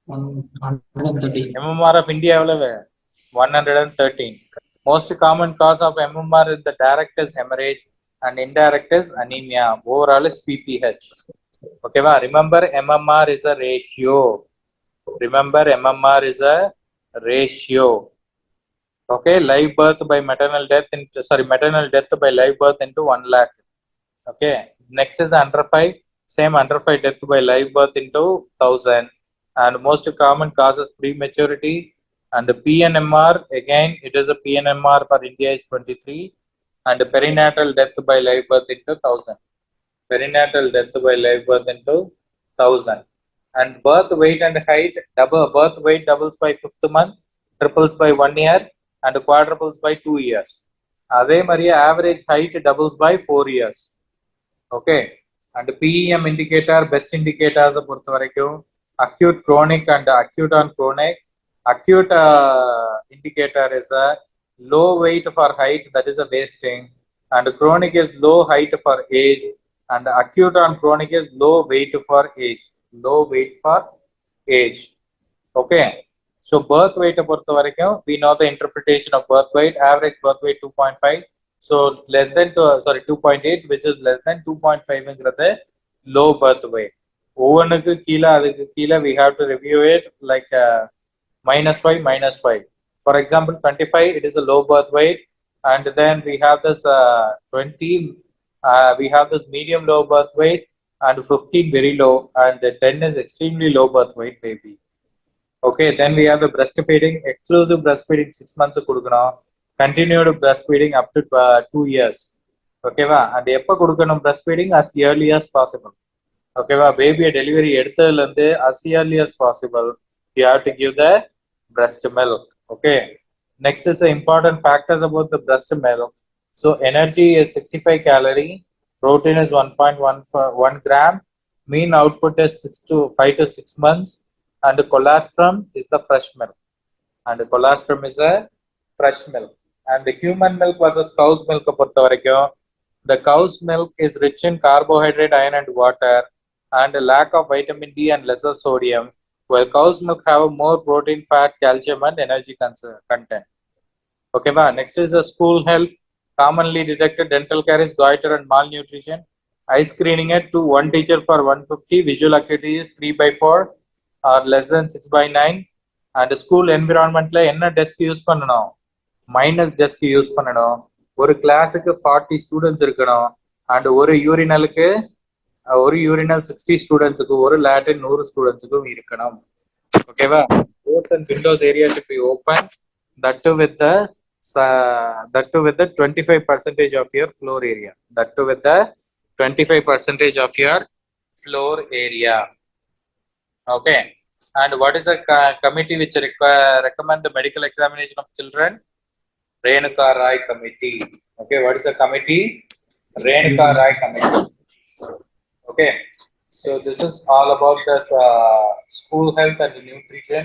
130 MMR of India எவ்வளவு 113 most common cause of MMR is the direct is hemorrhage and indirect is anemia overall is PPH okay va remember MMR is a ratio okay live birth by maternal death maternal death by live birth into 1 lakh okay next is under 5 same under 5 death by live birth into 1000 and most common causes prematurity and the PNMR again it is a PNMR for India is 23 and perinatal death by live birth into 1000 perinatal death by live birth into 1000 and birth weight and height birth weight doubles by 5th month triples by 1 year and quadruples by 2 years அதே மாதிரி average height doubles by 4 years Okay, and PEM indicator, best indicators பொறுத்த வரைக்கும் acute, chronic and acute on chronic. Acute indicator is a low weight for height, that is a wasting, and chronic is low height for age, and acute on chronic is low weight for age. Low weight for age. Okay, so birth weight பொறுத்த வரைக்கும் we know the interpretation of birth weight. Average birth weight 2.5. So less than 2.8, which is less than 2.5 ங்கிறது low birth weight. ஒவ்வொன்றுக்கு கீழே அதுக்கு கீழே we have to review it like -5, -5. For example, 25, it is a low birth weight, and then we have this 20, we have this medium low birth weight, and 15 very low, and 10 is extremely low birth weight baby. Okay, then we have the breastfeeding, exclusive breastfeeding 6 months கொடுக்கணும், continued breastfeeding up to 2 years. Okay va, and எப்ப கொடுக்கணும் breastfeeding? As early as possible. Okay va, baby delivery எடுத்ததுல இருந்து as early as possible you have to give the breast milk. Okay, next is the important factors about the breast milk. So energy is 65 calorie, protein is 1.1 gram, mean output is 5 to 6 months, and the colostrum is the fresh milk, and the colostrum is a fresh milk. And the human milk versus cow's milk பொறுத்த வரைக்கும் the cow's milk is rich in carbohydrate, iron and water, and a lack of vitamin D and lesser sodium, while cow's milk have more protein, fat, calcium and energy content. Okay ba, next is the school health. Commonly detected dental caries, goiter and malnutrition. Eye screening at 1 teacher for 150. Visual acuity is 3/4 or less than 6/9. And school environment la enna desk use பண்ணனும்? Minus desk use பண்ணனும். ஒரு கிளாஸுக்கு 40 students இருக்கணும், and ஒரு யூரினலுக்கு 60 ஸ்டூடெண்ட்ஸுக்கு, ஒரு லேட்டின் 100 ஸ்டூடெண்ட்ஸுக்கும் இருக்கணும். ஓகேவா? Doors and windows area to be open, that too with the 25% of your floor area. That too with the 25% of your floor area. Okay, and what is a committee which recommend the medical examination of children? Renuka Rai committee. Okay, what is a committee? Renuka Rai committee. Okay, so this is all about this school health and nutrition.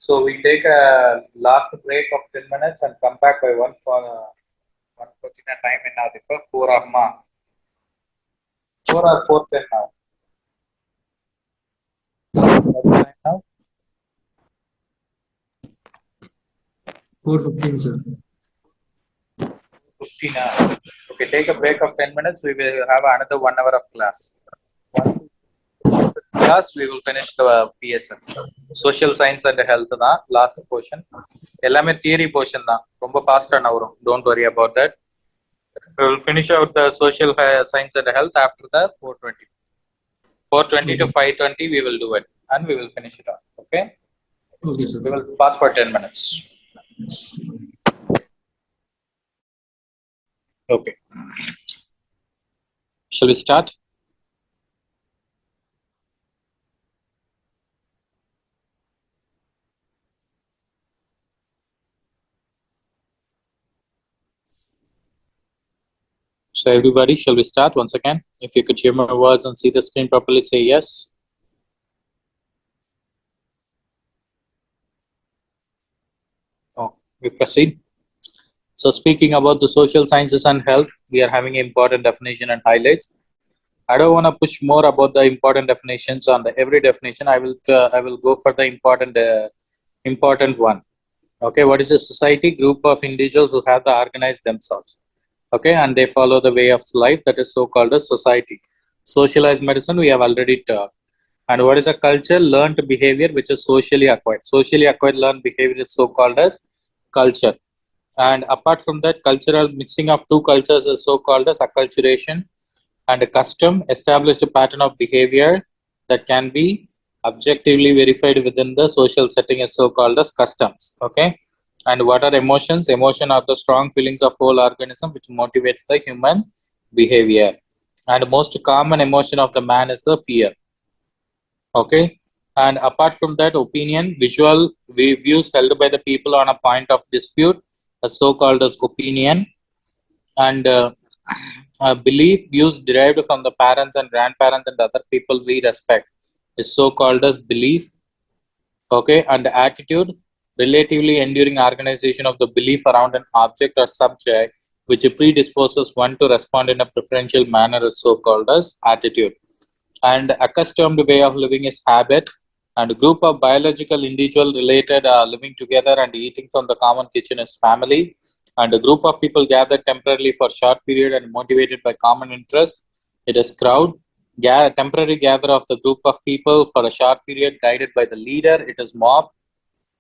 So we take a last break of 10 minutes and come back by 1 for 1 question at time. And now 4 amma 4 or 4:10 now. Now 4:15, sir. 15. Okay, take a break of 10 minutes. We will have another 1 hour of class. Class we will finish the PSM. Social science and health da last portion. Ellame theory portion da. Romba fast ah navarum. Don't worry about that. We will finish out the social science and health after the 4:20. 4:20 to 5:20 we will do it, and we will finish it off. Okay? Okay, sir. We will pause for 10 minutes. Okay. Shall we start? So everybody, shall we start once again? If you could hear my words and see the screen properly, say yes. Oh, we proceed. So speaking about the social sciences and health, we are having important definition and highlights. I don't want to push more about the important definitions on the every definition. I will go for the important one. Okay, what is a society? Group of individuals who have to organize themselves. Okay, and they follow the way of life, that is so called as society. Socialized medicine we have already talked. And what is a culture? Learned behavior which is socially acquired. Socially acquired learned behavior is so called as culture. And apart from that, cultural mixing of two cultures is so called as acculturation. And a custom, established pattern of behavior that can be objectively verified within the social setting is so called as customs. Okay, and what are emotions? Emotion are the strong feelings of whole organism which motivates the human behavior, and most common emotion of the man is the fear. Okay, and apart from that, opinion, visual views held by the people on a point of dispute is so called as opinion. And belief views derived from the parents and grandparents and other people we respect is so called as belief. Okay, and attitude, relatively enduring organization of the belief around an object or subject which predisposes one to respond in a preferential manner is so called as attitude. And accustomed way of living is habit, and a group of biological individual related living together and eating from the common kitchen is family, and a group of people gathered temporarily for short period and motivated by common interest, it is crowd. Temporary gather of the group of people for a short period guided by the leader, it is mob.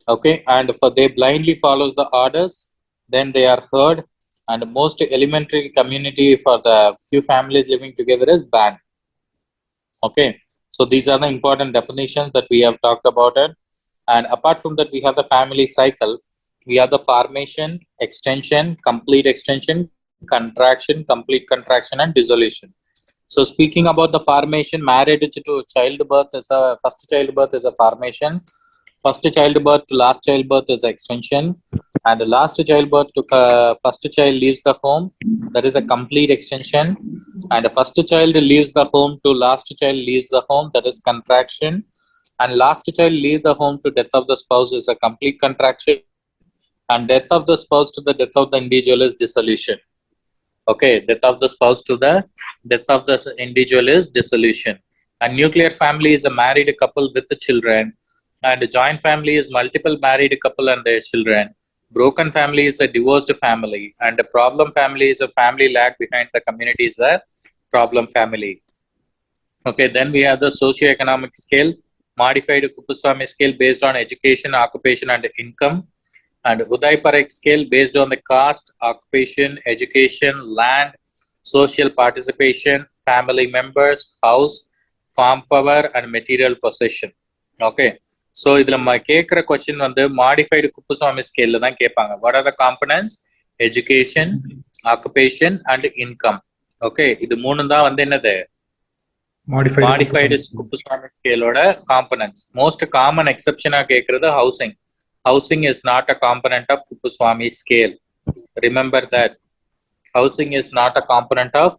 Okay, and for they blindly follows the orders, then they are heard. And most elementary community for the few families living together is band. Okay, so these are the important definitions that we have talked about it. And apart from that, we have the family cycle. We have the formation, extension, complete extension, contraction, complete contraction, and dissolution. So speaking about the formation, marriage to childbirth is a first childbirth is a formation. First childbirth to last childbirth is extension, and the last childbirth to first child leaves the home, that is a complete extension. And the first child leaves the home to last child leaves the home, that is contraction. And last child leaves the home to death of the spouse is a complete contraction, and death of the spouse to the death of the individual is dissolution. Okay, death of the spouse to the death of the individual is dissolution. A nuclear family is a married couple with the children, and a joint family is multiple married couple and their children. Broken family is a divorced family, and a problem family is a family lag behind the community is the problem family. Okay, then we have the socio-economic scale, modified Kupuswami scale based on education, occupation, and income, and Uday Parekh scale based on the caste, occupation, education, land, social participation, family members, house, farm power, and material possession. Okay, so இதுல நம்ம கேட்குற question வந்து modified Kuppuswamy ஸ்கேல்ல தான் கேட்பாங்க. What are the components? Education, occupation and income. Okay, இது மூணு தான் வந்து என்னது modified Kuppuswamy ஸ்கேலோட components. Most common எக்ஸெப்ஷனா கேட்கறது housing. Housing is not a component of Kuppuswami scale. Remember that. Housing is not a component of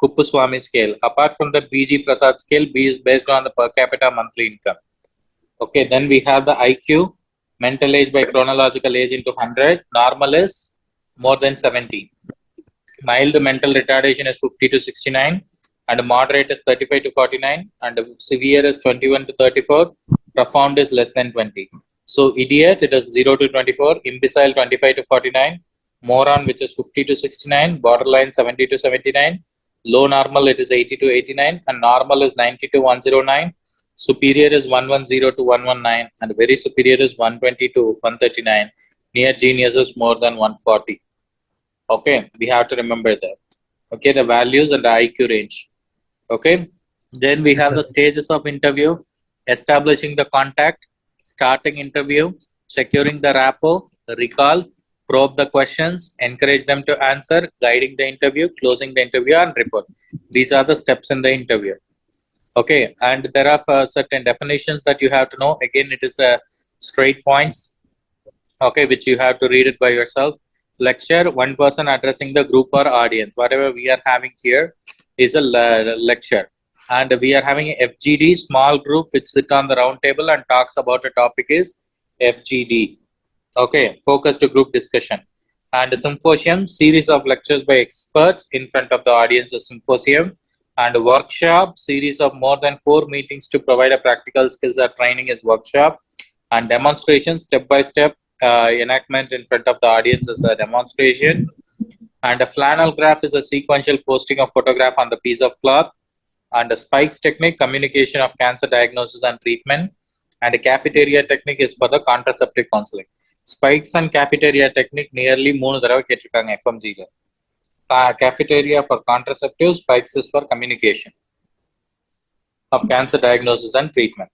Kuppuswami scale. Apart from the BG Prasad scale, B is based on the per capita monthly income. Okay, then we have the IQ, mental age by chronological age into 100. Normal is more than 70. Mild mental retardation is 50 to 69. And moderate is 35 to 49. And severe is 21 to 34. Profound is less than 20. So idiot, it is 0 to 24, imbecile 25 to 49, moron which is 50 to 69, borderline 70 to 79, low normal it is 80 to 89, and normal is 90 to 109, superior is 110 to 119, and very superior is 120 to 139, near genius is more than 140. Okay, we have to remember that. Okay, the values and the IQ range. Okay, then we have the stages of interview: establishing the contact, starting interview, securing the rapport, recall, probe the questions, encourage them to answer, guiding the interview, closing the interview, and report. These are the steps in the interview. Okay, and there are certain definitions that you have to know. Again, it is straight points, okay, which you have to read it by yourself. Lecture, one person addressing the group or audience. Whatever we are having here is a lecture. And we are having a FGD, small group which sit on the round table and talks about a topic is FGD. Okay, focused group discussion. And a symposium, series of lectures by experts in front of the audience, a symposium. And a workshop, series of more than 4 meetings to provide a practical skills or training is workshop. And demonstration, step-by-step enactment in front of the audience is a demonstration. And a flannel graph is a sequential posting of photograph on the piece of cloth. And a spikes technique, communication of cancer diagnosis and treatment. And a cafeteria technique is for the contraceptive counseling. Spikes and cafeteria technique nearly 3 தடவை கேட்டிருக்காங்க FMG ல. Cafeteria for contraceptive, spikes is for communication of cancer diagnosis and treatment.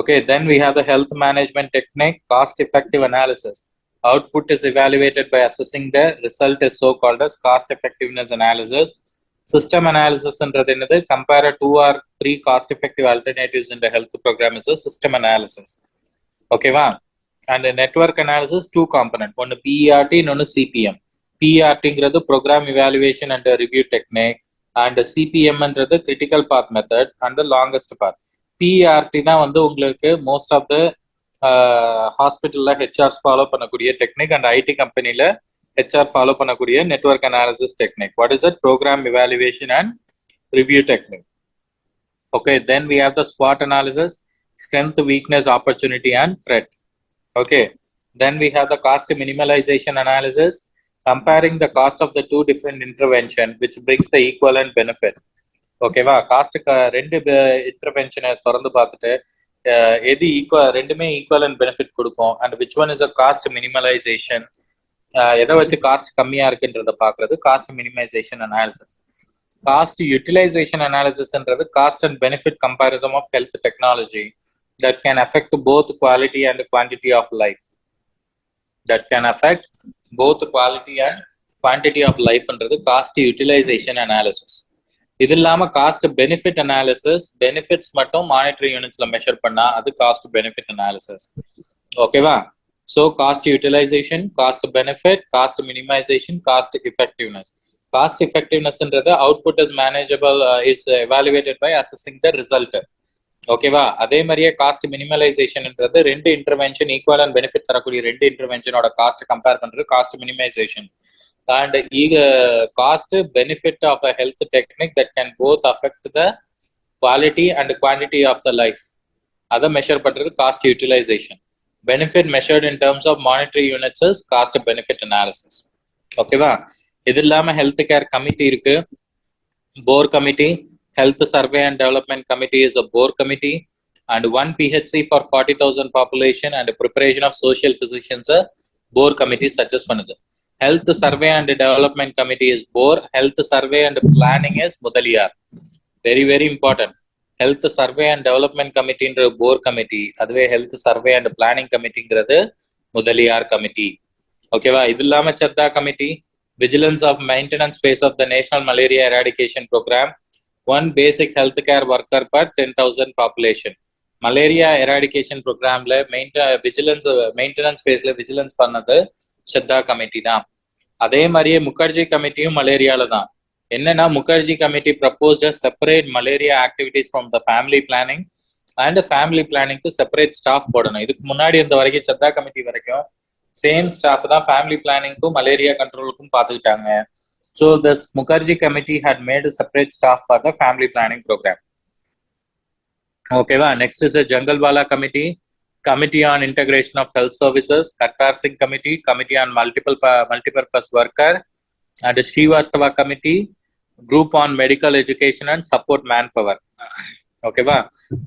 Okay, then we have the health management technique, cost effective analysis. Output is evaluated by assessing the result is so called as cost effectiveness analysis. System analysis and compare 2 or 3 cost effective alternatives in the health program is a system analysis. Okay, wow. And the network analysis, 2 component, one PERT and one CPM. PRT program evaluation and review technique, and CPM critical path method and the longest path. PRT na vandu ungalku most of the hospital la HRs follow பண்ணக்கூடிய technique and IT company la HR follow பண்ணக்கூடிய network analysis technique. What is it? Program evaluation and review technique. Okay, then we have the SWOT analysis, strength, weakness, opportunity and threat. Okay, then we have the cost minimalization analysis, comparing the cost of the two different intervention which brings the equivalent benefit. Okay va, cost ரெண்டு intervention திறந்து பார்த்துட்டு எது ரெண்டுமே equivalent benefit கொடுக்கும் and which one is a cost minimalization, எதை வச்சு cost கம்மியா இருக்குன்றத பார்க்கிறது cost minimization analysis. Cost utilization analysis என்றது cost and benefit comparison of health technology that can affect both quality and quantity of life. That can affect both quality and quantity of life என்றது cost utilization analysis. இது இல்லாம cost benefit analysis, benefits மட்டும் monetary unitsல measure பண்ணா அது cost benefit analysis. ஓகேவா? So cost utilization, cost benefit, cost minimization, cost effectiveness. Cost effectiveness என்றது output is manageable, is evaluated by assessing the result. ஓகேவா? அதே மாதிரியே காஸ்ட் மினிமலைசேஷன்ன்றது ரெண்டு இன்டர்வென்ஷன் ஈக்குவல் அண்ட் பெனிஃபிட் தரக்கூடிய ரெண்டு இன்டர்வென்ஷனோட காஸ்ட் கம்பேர் பண்றது cost minimisation. And cost benefit of a health technique that can both affect the quality and quantity of the life, அதை measure பண்றது cost utilisation. Benefit measured in terms of monetary units is cost benefit analysis. ஓகேவா? இது இல்லாம health care committee இருக்கு, Bhore committee. Health Survey and Development Committee is a board committee, and one PHC for 40,000 population and preparation of social physicians a board committee suggest பண்ணுது. Health Survey and Development Committee is board. Health Survey and Planning is Mudaliar. Very very important. Health Survey and Development Committee என்ற board committee, அதுவே Health Survey and Planning Committeeங்கிறது Mudaliar committee. ஓகேவா? இது இல்லாம சத்தா committee, vigilance of maintenance phase of the National Malaria Eradication Program, one basic healthcare worker per 10,000 population. Malaria eradication programல vigilance maintenance phaseல vigilance பண்ணது சத்தா committee தான். அதே மாதிரியே முகர்ஜி கமிட்டியும் மலேரியால தான். என்னன்னா Mukherjee committee proposed a separate malaria activities from the family planning and family planning க்கு separate staff போடணும். இதுக்கு முன்னாடி இருந்த வரைக்கும் சத்தா கமிட்டி வரைக்கும் சேம் ஸ்டாஃப் தான் ஃபேமிலி பிளானிங்க்கும் மலேரியா கண்ட்ரோலுக்கும் பார்த்துக்கிட்டாங்க. So this Mukherjee committee had made a separate staff for the family planning program. Okay, next is the Jangalwala committee, Committee on Integration of Health Services, Kartar Singh committee, Committee on Multipurpose Worker, and the Srivastava committee, Group on Medical Education and Support Manpower. Okay,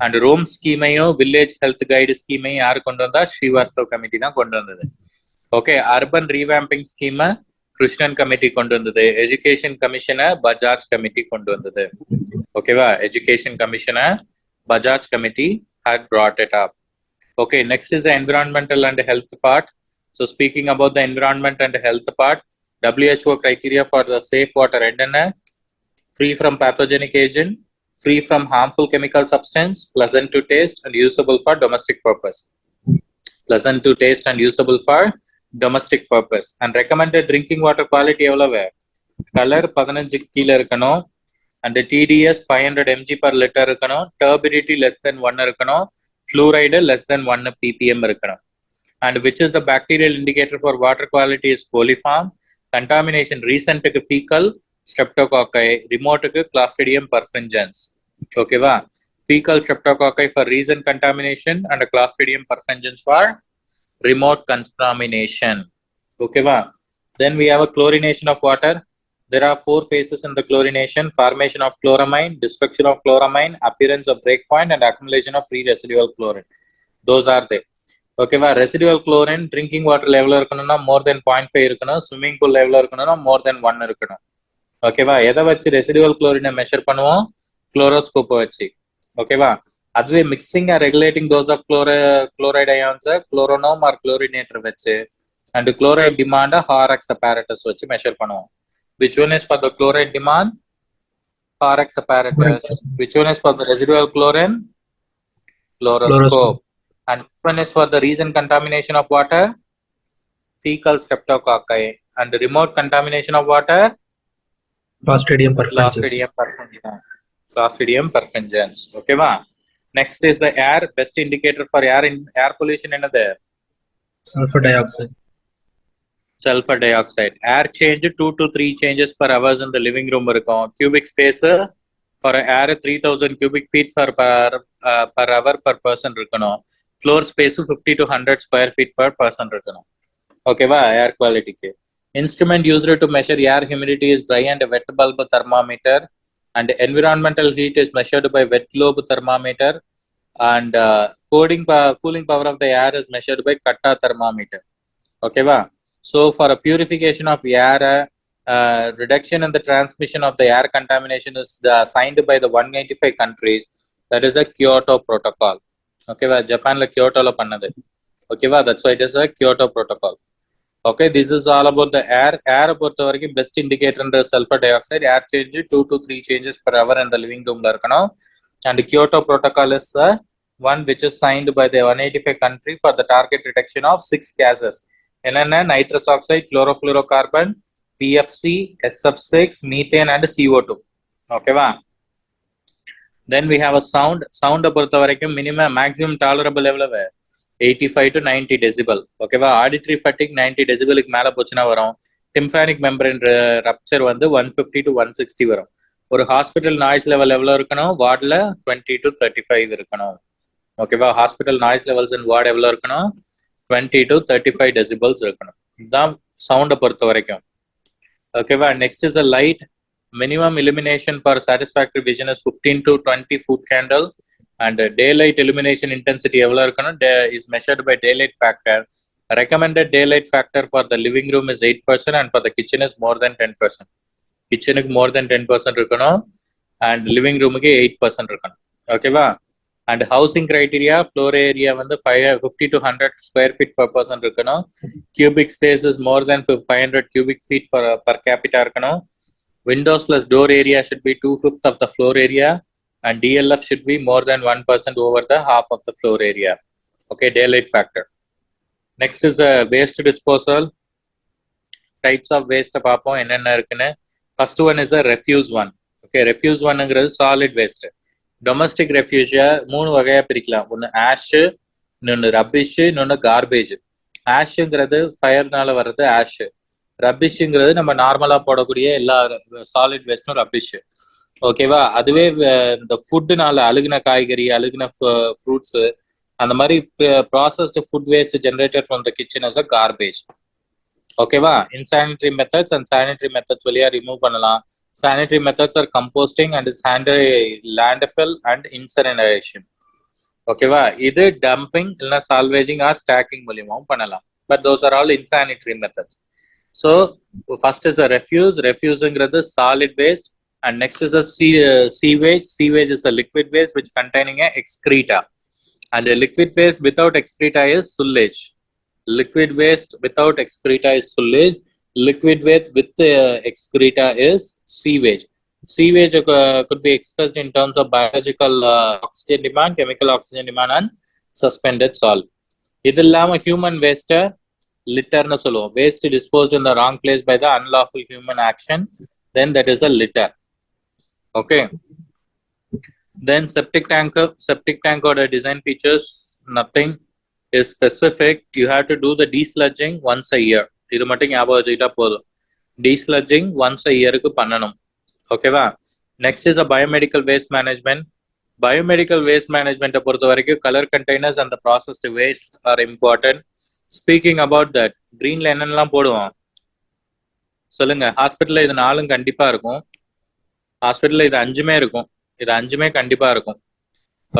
and Rome scheme, Village Health Guide scheme, yaar kondu vandha? Srivastava committee na kondu vandhathu. Okay, Urban Revamping scheme, Krishnan committee கொண்டு வந்தது. Education commissioner Bajaj committee கொண்டு வந்தது. ஓகேவா? Education commissioner Bajaj committee had brought it up. Okay, next is the environmental and health part. So speaking about the environment and health part, WHO criteria for the safe water என்னென்ன? Free from pathogenic agent, free from harmful chemical substance, pleasant to taste and usable for domestic purpose. Pleasant to taste and usable for domestic purpose. And recommended drinking water quality எவ்வளவு? Colour 15 கீழே இருக்கணும், and TDS 500 mg per liter இருக்கணும், turbidity less than 1 இருக்கணும், fluoride less than 1 ppm இருக்கணும். And which is the bacterial indicator for water quality is coliform. Contamination recent fecal streptococci, remote Clostridium perfringens. ஓகேவா? Fecal streptococci for recent contamination and Clostridium perfringens for remote contamination. Okay va? Then we have a chlorination of water. There are 4 phases in the chlorination: formation of chloramine, destruction of chloramine, appearance of breakpoint, and accumulation of free residual chlorine. Those are they. Okay va? Residual chlorine drinking water level irukkanuna more than 0.5 irukkanum, swimming pool level irukkanuna more than 1 irukkanum. Okay va? Edha vachi residual chlorine measure பண்ணுவோம்? Fluoroscope vachi. Okay va? அதுவே mixing and regulating dose of chloride ions chloronome or chlorinator வச்சு and chloride demand RX apparatus வச்சு measure பண்ணுவோம். Which one is for the chloride demand? RX apparatus. Which one is for the residual chlorine? Fluoroscope. And which one is for the recent contamination of water? fecal streptococci, and remote contamination of water, Clostridium perfringens. Clostridium perfringens. Clostridium perfringens. Okay, va? Next is the air. Best indicator for air pollution in there. Sulfur dioxide. Sulfur dioxide. Air change 2 to 3 changes per hours in the living room. Cubic space for air 3000 cubic feet per hour per person. Floor space 50 to 100 square feet per person. Okay, va? Air quality. Instrument used to measure air humidity is dry and wet bulb thermometer, and environmental heat is measured by wet globe thermometer, and cooling power of the air is measured by katta thermometer. Okay, va? So for a purification of air, reduction in the transmission of the air contamination is signed by the 185 countries. That is a Kyoto Protocol. Okay, va? Japan la Kyoto la pannadu. Okay, va? That's why it is a Kyoto Protocol. Okay, this is all about the air. Air best indicator under sulfur dioxide. Air change 2 to 3 changes per hour in the living room. And Kyoto Protocol is one which is signed by the 185 country for the target reduction of 6 gases. NN, nitrous oxide, chlorofluorocarbon, PFC, SF6, methane, and CO2. Okay, va? Then we have a sound. Sound minimum maximum tolerable level of 85 to 90 decibel. Okay, va? Auditory fatigue 90 decibel மேல போச்சுனா வரும். Tympanic membrane rupture வந்து 150 to 160 வரும். ஒரு hospital noise level எவ்வளவு இருக்கணும்? வார்டில் 20 to 35 இருக்கணும். ஓகேவா? ஹாஸ்பிட்டல் நாய்ஸ் லெவல்ஸ் இன் வார்டு எவ்வளவு இருக்கணும்? 20 to 35 decibels இருக்கணும். இதுதான் சவுண்டை பொறுத்த வரைக்கும். ஓகேவா? Next is a light. Minimum illumination for satisfactory vision is 15 to 20 foot candle, and daylight illumination intensity is measured by daylight factor. Recommended daylight factor for the living room is 8%, and for the kitchen is more than 10%. Kitchen is more than 10% and living room is 8%. Okay, va? And housing criteria, floor area 50 to 100 square feet per person. Cubic space is more than 500 cubic feet per capita. Windows plus door area should be 2/5 of the floor area, and DLF should be more than 1% over the half of the floor area. Okay, daylight factor. Next is waste disposal. Types of waste first one is a refuse one. Okay, refuse one is solid waste. Domestic refuse 3 வகையா பிரிக்கலாம். ஒன்னு ash, இன்னொன்னு rubbish, இன்னொன்னு garbage. Ashங்கிறது ஃபயர்னால வர்றது ash. ரப்பிஷ்ங்கிறது நம்ம நார்மலா போடக்கூடிய எல்லா சாலிட் வேஸ்டும் ரப்பிஷ். ஓகேவா? அதுவே இந்த ஃபுட்டுனால அழுகின காய்கறி, அழுகின ஃப்ரூட்ஸ், அந்த மாதிரி processed food waste generated from the kitchen is a garbage. ஓகேவா? Insanitary methods and sanitary methods வழியா ரிமூவ் பண்ணலாம். Sanitary methods are composting and landfill and incineration. ஓகேவா? இது டம்பிங் இல்லைன்னா சால்வேஜிங் ஆர் ஸ்டாக்கிங் மூலியமாவும் பண்ணலாம். But those are all insanitary methods. So first is a refuse. Refuse is solid waste, and next is a sewage. Sewage is a liquid waste which containing a excreta, and a liquid waste without excreta is sewage. Liquid waste without excreta is sewage. Liquid waste with excreta is sewage. Sewage could be expressed in terms of biological oxygen demand, chemical oxygen demand, and suspended salt. இது இல்லாம human waste litter na சொல்லுவோம். Waste disposed in the wrong place by the unlawful human action, then that is a litter. Okay, then septic tank or the design features, nothing is specific. You have to do the desludging once a year. இது மட்டும் ஞாபகம் வச்சுக்கிட்டா போதும். Desludging once a year க்கு பண்ணணும். ஓகேவா? next is a biomedical waste management. Biomedical waste management பொறுத்த வரைக்கும் color containers and the processed waste are important. Speaking about that, greenல என்னென்னலாம் போடுவோம் சொல்லுங்க. ஹாஸ்பிட்டல்ல இது 4 கண்டிப்பா இருக்கும். ஹாஸ்பிட்டல்ல இது 5மே இருக்கும். இது 5மே கண்டிப்பா இருக்கும்.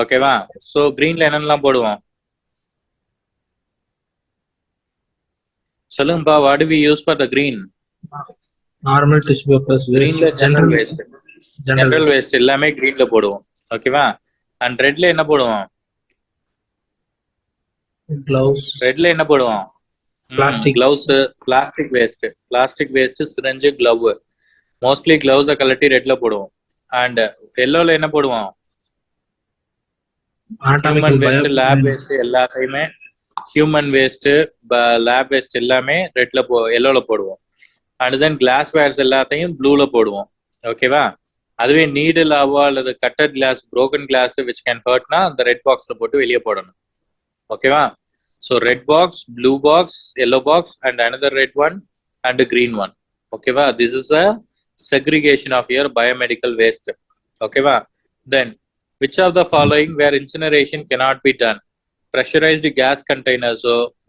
ஓகேவா? சோ greenல என்னென்னலாம் போடுவோம் சொல்லுங்கப்பா. what do we use for the green? Normal tissue papers waste. greenல general waste. general waste எல்லாமே greenல போடுவோம். ஓகேவா? and redல என்ன போடுவோம்? Gloves. ரெட்ல என்ன போடுவோம்? Plastic. Gloves, plastic waste. Plastic waste, syringe, glove. Mostly gloves கலட்டி ரெட்ல போடுவோம். and yellowல என்ன போடுவோம்? human waste, lab waste எல்லாத்தையுமே ஹியூமன் வேஸ்ட்டு லேப் வேஸ்ட் எல்லாமே ரெட்ல எல்லோவில் போடுவோம். அண்ட் தென் கிளாஸ் வேர்ஸ் எல்லாத்தையும் ப்ளூவில் போடுவோம். ஓகேவா? அதுவே நீடிலாவோ அல்லது cutted glass broken glass which can ஹர்ட்னா அந்த ரெட் பாக்ஸில் போட்டு வெளியே போடணும். ஓகேவா? So red box, blue box, yellow box and another red one and green one. ஓகேவா? This is a segregation of your biomedical waste. ஓகேவா? Then which of the following where incineration cannot be done? Pressurized gas containers,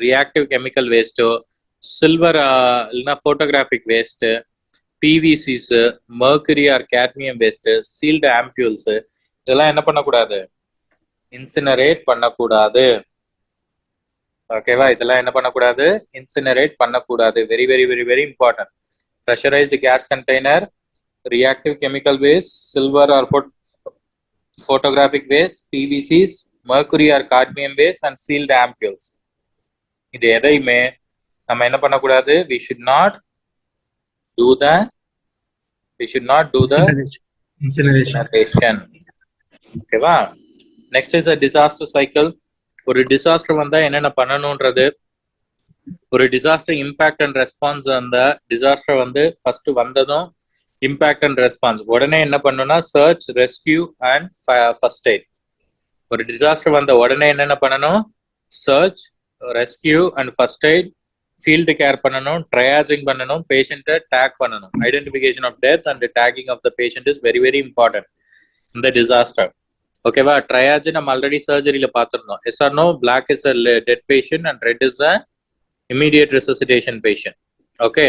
reactive chemical waste, silver photographic waste, PVCs, mercury or cadmium waste, sealed ampules. இதெல்லாம் என்ன பண்ணக்கூடாது? இன்சினரேட் பண்ணக்கூடாது. ஓகேவா? இதெல்லாம் என்ன பண்ணக்கூடாது? இன்சினரேட் பண்ணக்கூடாது. Very very very very important. Pressurized gas container, reactive chemical waste, silver or photographic waste, PVCs, mercury or cadmium waste and sealed ampules. இது எதையுமே நம்ம என்ன பண்ணக்கூடாது? We should not do the incineration. ஓகேவா? Next is a disaster cycle. ஒரு disaster வந்தா என்னென்ன பண்ணணும்ன்றது, ஒரு டிசாஸ்டர் இம்பாக்ட் அண்ட் ரெஸ்பான்ஸ். அந்த டிசாஸ்டர் வந்து ஃபர்ஸ்ட் வந்ததும் இம்பாக்ட் அண்ட் ரெஸ்பான்ஸ் உடனே என்ன பண்ணணும்னா search, rescue and first aid. ஒரு டிசாஸ்டர் வந்த உடனே என்னென்ன பண்ணணும்? Search, rescue and first aid, field care பண்ணணும், ட்ரையாஜிங் பண்ணணும், பேஷண்ட்டை டேக் பண்ணணும். Identification of death and tagging of the patient is very very important இந்த டிசாஸ்டர். ஓகேவா? ட்ரையாஜ் நம்ம ஆல்ரெடி சர்ஜரியில பார்த்துருந்தோம். Yes or no? Black is a dead patient and red is a immediate resuscitation patient. Okay,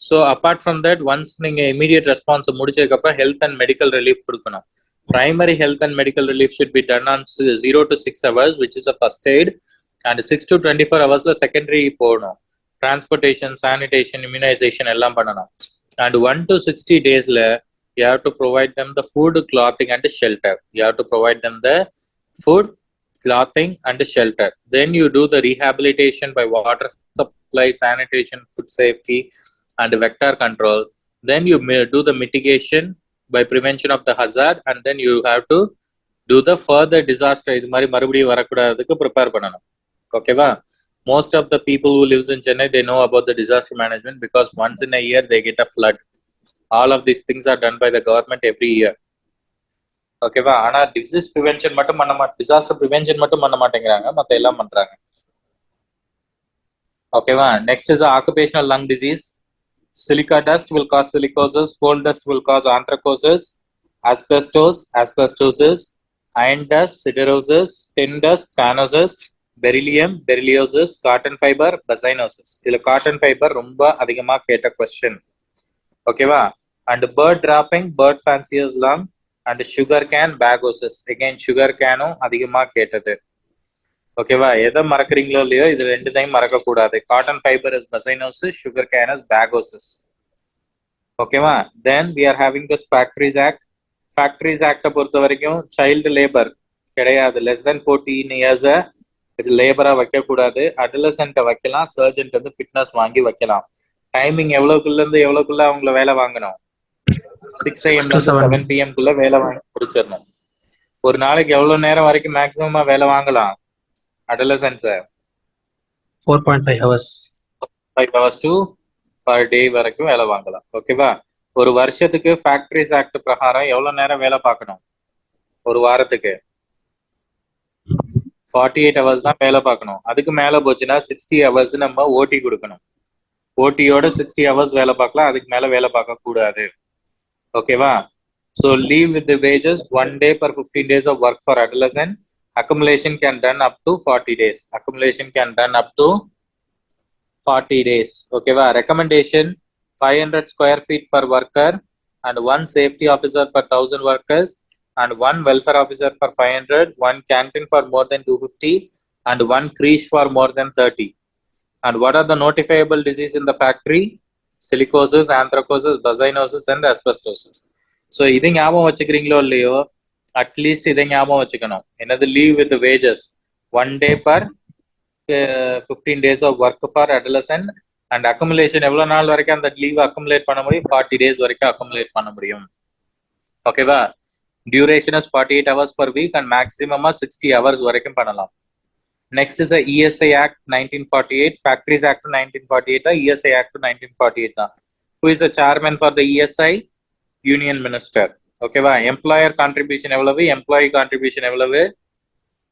so apart from that, once நீங்க immediate response முடிச்சதுக்கு அப்புறம் health and medical relief கொடுக்கணும். Primary health and medical relief should be done on 0 to 6 hours, which is a first aid, and 6 to 24 hours ல secondary போகணும். Transportation, sanitation, immunization எல்லாம் பண்ணணும். And 1 to 60 days ல you have to provide them the food, clothing and shelter. You have to provide them the food, clothing and shelter. Then you do the rehabilitation by water supply, sanitation, food safety and vector control. Then you may do the mitigation by prevention of the hazard, and then you have to do the further disaster. இது மாதிரி மறுபடியும் வரக்கூடாதுக்கு prepare பண்ணணும். ஓகேவா? Most of the people who lives in Chennai, they know about the disaster management because once in a year they get a flood. All of these things are done by the government every year. ஓகேவா? ஆனா disease prevention மட்டும் disaster prevention மட்டும் பண்ண மாட்டேங்கிறாங்க, மத்த எல்லாம் பண்றாங்க. ஓகேவா? Next is occupational lung disease. Silica dust will cause silicosis, coal dust will cause anthracosis, asbestosis, iron dust, siderosis, tin dust, stanosis, beryllium, berylliosis, cotton fiber, bassinosis. இதுல cotton fiber ரொம்ப அதிகமா கேட்ட question. ஓகேவா? And bird dropping, bird fanciers lung, and sugar can bagosis. Again sugar caனும் அதிகமா கேட்டது. ஓகேவா? எதை மறக்கிறீங்களோ இல்லையோ இது ரெண்டுத்தையும் மறக்க கூடாது. Cotton fibre is byssinosis, sugar cane is bagassosis. ஓகேவா? Then we are having this factories act. Factories ஆக்டை பொறுத்த வரைக்கும் சைல்டு லேபர் கிடையாது. லெஸ் தென் 14 years இது லேபரா வைக்கக்கூடாது. அடலசென்ட்டை வைக்கலாம், சர்ஜன்ட் வந்து ஃபிட்னஸ் வாங்கி வைக்கலாம். டைமிங் எவ்வளவுக்குள்ள இருந்து எவ்வளவுக்குள்ள அவங்கள வேலை வாங்கணும்? 6 AM ல 7 PM குள்ள வேலை வாங்கி முடிச்சிடணும். ஒரு நாளைக்கு எவ்வளவு நேரம் வரைக்கும் மேக்சிமமா வேலை வாங்கலாம்? adolescents 4.5 hours 5 hours to per day வரைக்கும் வேலை வாங்கலாம். ஓகேவா? ஒரு வருஷத்துக்கு ஃபேக்டரிஸ் ஆக்ட் பிரகாரம் எவ்வளவு நேரம் வேலை பார்க்கணும்? ஒரு வாரத்துக்கு 48 hours தான் வேலை பார்க்கணும். அதுக்கு மேல போச்சுன்னா 60 hours நம்ம ஓடி கொடுக்கணும். ஓடியோட 60 hours வேலை பார்க்கலாம், அதுக்கு மேல வேலை பார்க்க கூடாது. ஓகேவா? So leave with the wages 1 day per 15 days of work for adolescent. Accumulation can done up to 40 days. Accumulation can done up to 40 days. Okay, recommendation 500 square feet per worker and 1 safety officer per 1000 workers and 1 welfare officer for 500, 1 canteen for more than 250 and 1 creche for more than 30. And what are the notifiable disease in the factory? Silicosis, anthracosis, bassinosis and asbestosis. So இதை ஞாபகம் வச்சுக்கிறீங்களோ இல்லையோ, at least இதை ஞாபகம் வச்சுக்கணும். என்னது? Leave with wages 1 day per 15 days of work for adolescent and accumulation எவ்வளவு நாள் வரைக்கும் அந்த லீவ் அக்குமுலேட் பண்ண முடியும்? 40 days வரைக்கும் அக்குமுலேட் பண்ண முடியும். ஓகேவா? Duration is 48 hours per week and மேக்ஸிமமா 60 hours வரைக்கும் பண்ணலாம். Next is the ESI Act 1948, Factories Act 1948, the ESI Act 1948. Who is the chairman for the ESI? Union Minister. Okay, employer contribution evaluate, employee contribution evaluate.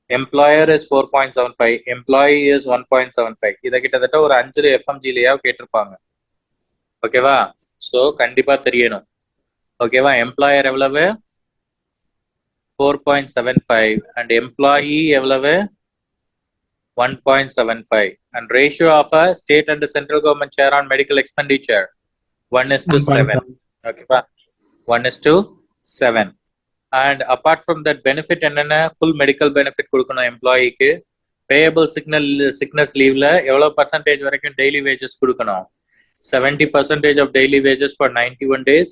Employer is 4.75, employee is 1.75. இத கிட்டத்தட்ட ஒரு 5 FMG-லயா கேட்டிருப்பாங்க. ஓகேவா? So கண்டிப்பா தெரியணும். ஓகேவா? Employer எவ்வளவு? 4.75 and employee எவ்வளவு? 1.75 and ratio of a state and central government share on medical expenditure 1:7. Okay, 1:7. And apart from that benefit என்னென்ன full medical benefit கொடுக்கணும் எம்ப்ளாயிக்கு. payable sickness leaveல எவ்வளவு percentage வரைக்கும் daily wages கொடுக்கணும்? 70% of daily wages for 91 days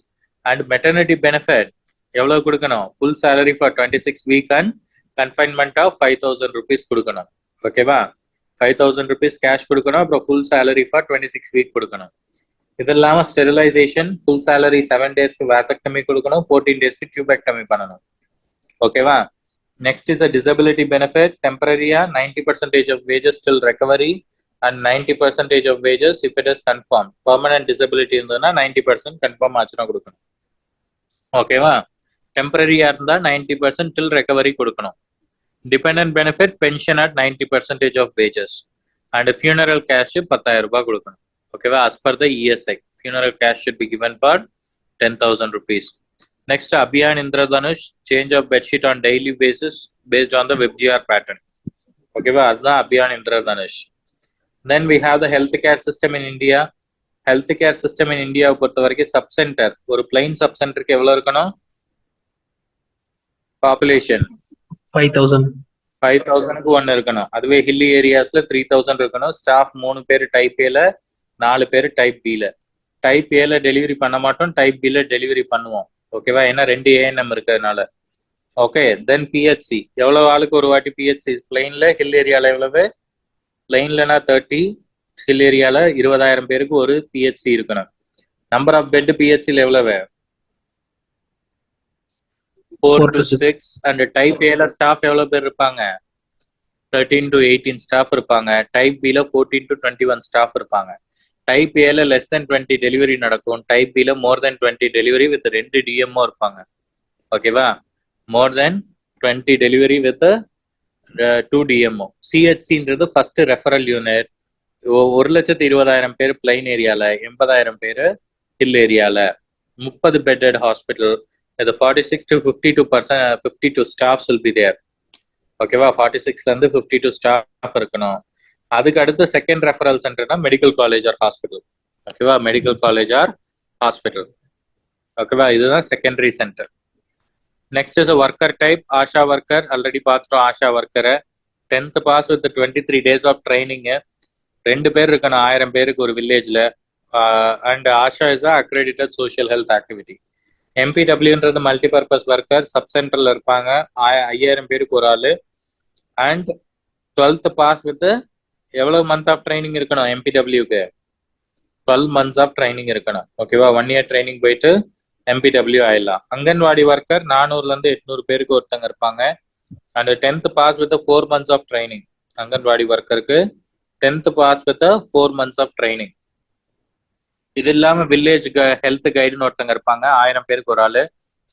and maternity benefit எவ்வளவு கொடுக்கணும்? full salary for 26 week and confinement of 5,000 rupees கொடுக்கணும். ஓகேவா? 5,000 rupees cash கொடுக்கணும், அப்புறம் full salary for 26 week கொடுக்கணும். இது இல்லாம ஸ்டெரிலைசேஷன் full salary 7 daysக்கு வாசக்டமி கொடுக்கணும், 14 daysக்கு டியூபெக்டமி பண்ணணும். ஓகேவா? Next is a disability benefit, temporary 90% of wages till recovery and 90% of wages if it is confirmed. Permanent disability இருந்ததுன்னா 90% confirm ஆச்சுனா கொடுக்கணும். ஓகேவா? temporary இருந்தா 90% till recovery கொடுக்கணும். Dependent benefit, pension at 90% of wages and funeral cash 10,000 ரூபாய் கொடுக்கணும். Okay, as per the ESI, funeral cash should be given for 10,000 rupees. Next, Abhiyan Indradhanush, change of bedsheet on daily basis based on the WebGR pattern. Okay, that's the Abhiyan Indradhanush. Then we have the healthcare system in India. Healthcare system in India பொறுத்தவரைக்கு sub center, ஒரு plain sub center க்கு எவ்வளவு இருக்கணும்? Population 5,000க்கு 1 இருக்கணும். அதுவே hilly ஏரியாஸ்ல 3,000 இருக்கணும். Staff 3 பேர் type ஏல, 4 பேர் டைப் பில. டைப் ஏல டெலிவரி பண்ண மாட்டோம், டைப் பில டெலிவரி பண்ணுவோம். ஓகேவா? ஏன்னா 2 ANM இருக்கிறதுனால. ஓகே, தென் பிஹெச்சி எவ்வளவு ஆளுக்கு ஒரு வாட்டி பிஹெச்சி? பிளைன்ல ஹில் ஏரியால எவ்வளவு? பிளைன்லனா 30, ஹில் ஏரியால 20,000 பேருக்கு ஒரு பிஹெச்சி இருக்கணும். நம்பர் ஆஃப் பெட் பிஹெச்சில எவ்வளவு? 4 to 6 and type A ல ஸ்டாஃப் எவ்வளவு பேர் இருப்பாங்க? 13 to 18 ஸ்டாஃப் இருப்பாங்க. டைப் B ல 14 to 21 ஸ்டாஃப் இருப்பாங்க. டைப் A ல less than 20 டெலிவரி நடக்கும். டைப் B ல more than 20 delivery with 2 DMO இருப்பாங்க. ஓகேவா? more than 20 delivery with 2 DMO. CHC-ன்றது ஃபர்ஸ்ட் ரெஃபரல் யூனிட். 1,20,000 பேர் பிளைன் ஏரியால, 80,000 பேர் ஹில் ஏரியால, 30 bedded hospital. The 46 to 52 staffs will be there. ஓகேவா? 46ல இருந்து 52 ஸ்டாஃப் இருக்கணும். அதுக்கு அடுத்து செகண்ட் ரெஃபரல் சென்டர்னா மெடிக்கல் காலேஜ் ஆர் ஹாஸ்பிட்டல். ஓகேவா? Medical college or hospital. ஓகேவா? இதுதான் secondary centre. Next is worker type, Asha worker. Already பார்த்துட்டோம் ஆஷா ஒர்க்கரை. 10th pass with 23 days of training. 2 பேர் இருக்கணும் 1000 பேருக்கு ஒரு வில்லேஜ்ல. And Asha is accredited social health activity. MPWன்றது மல்டிபர்பஸ் ஒர்க்கர், சப் சென்டர்ல இருப்பாங்க. 5000 பேருக்கு ஒரு ஆளு. அண்ட் 12th பாஸ் வித் எவ்வளவு மந்த் ஆஃப் ட்ரைனிங் இருக்கணும்? MPWக்கு 12 months ஆஃப் ட்ரைனிங் இருக்கணும். ஓகேவா? 1 year ட்ரைனிங் போயிட்டு MPW ஆயிடலாம். அங்கன்வாடி ஒர்க்கர் 400ல இருந்து 800 பேருக்கு ஒருத்தங்க இருப்பாங்க. And 10th pass with 4 months of training. Anganwadi ஒர்க்கருக்கு 10th pass with 4 months of training. இது இல்லாம வில்லேஜ் ஹெல்த் கைடுன்னு ஒருத்தங்க இருப்பாங்க, 1000 பேருக்கு ஒரு ஆளு.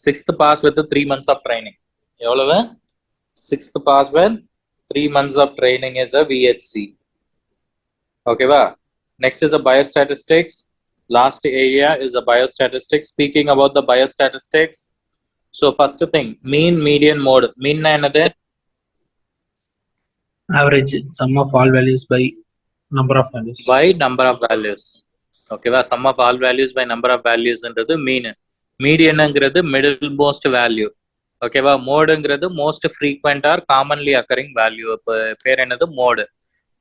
6th pass with 3 months of training. எவ்வளவு? 6th pass with 3 months of training is a VHC. ஓகேவா? Next is a biostatistics. Last area is a biostatistics. Speaking about the biostatistics, so first thing, mean, median, mode. Mean na என்னது? Average sum of all values by number of values. By number of values. ஓகேவா? sum of all values by number of valuesன்றது mean. மீடியன்ங்கிறது middle most value. ஓகேவா? மோடுங்கிறது most frequent or commonly occurring value. இப்போ பேர் என்னது? Mode.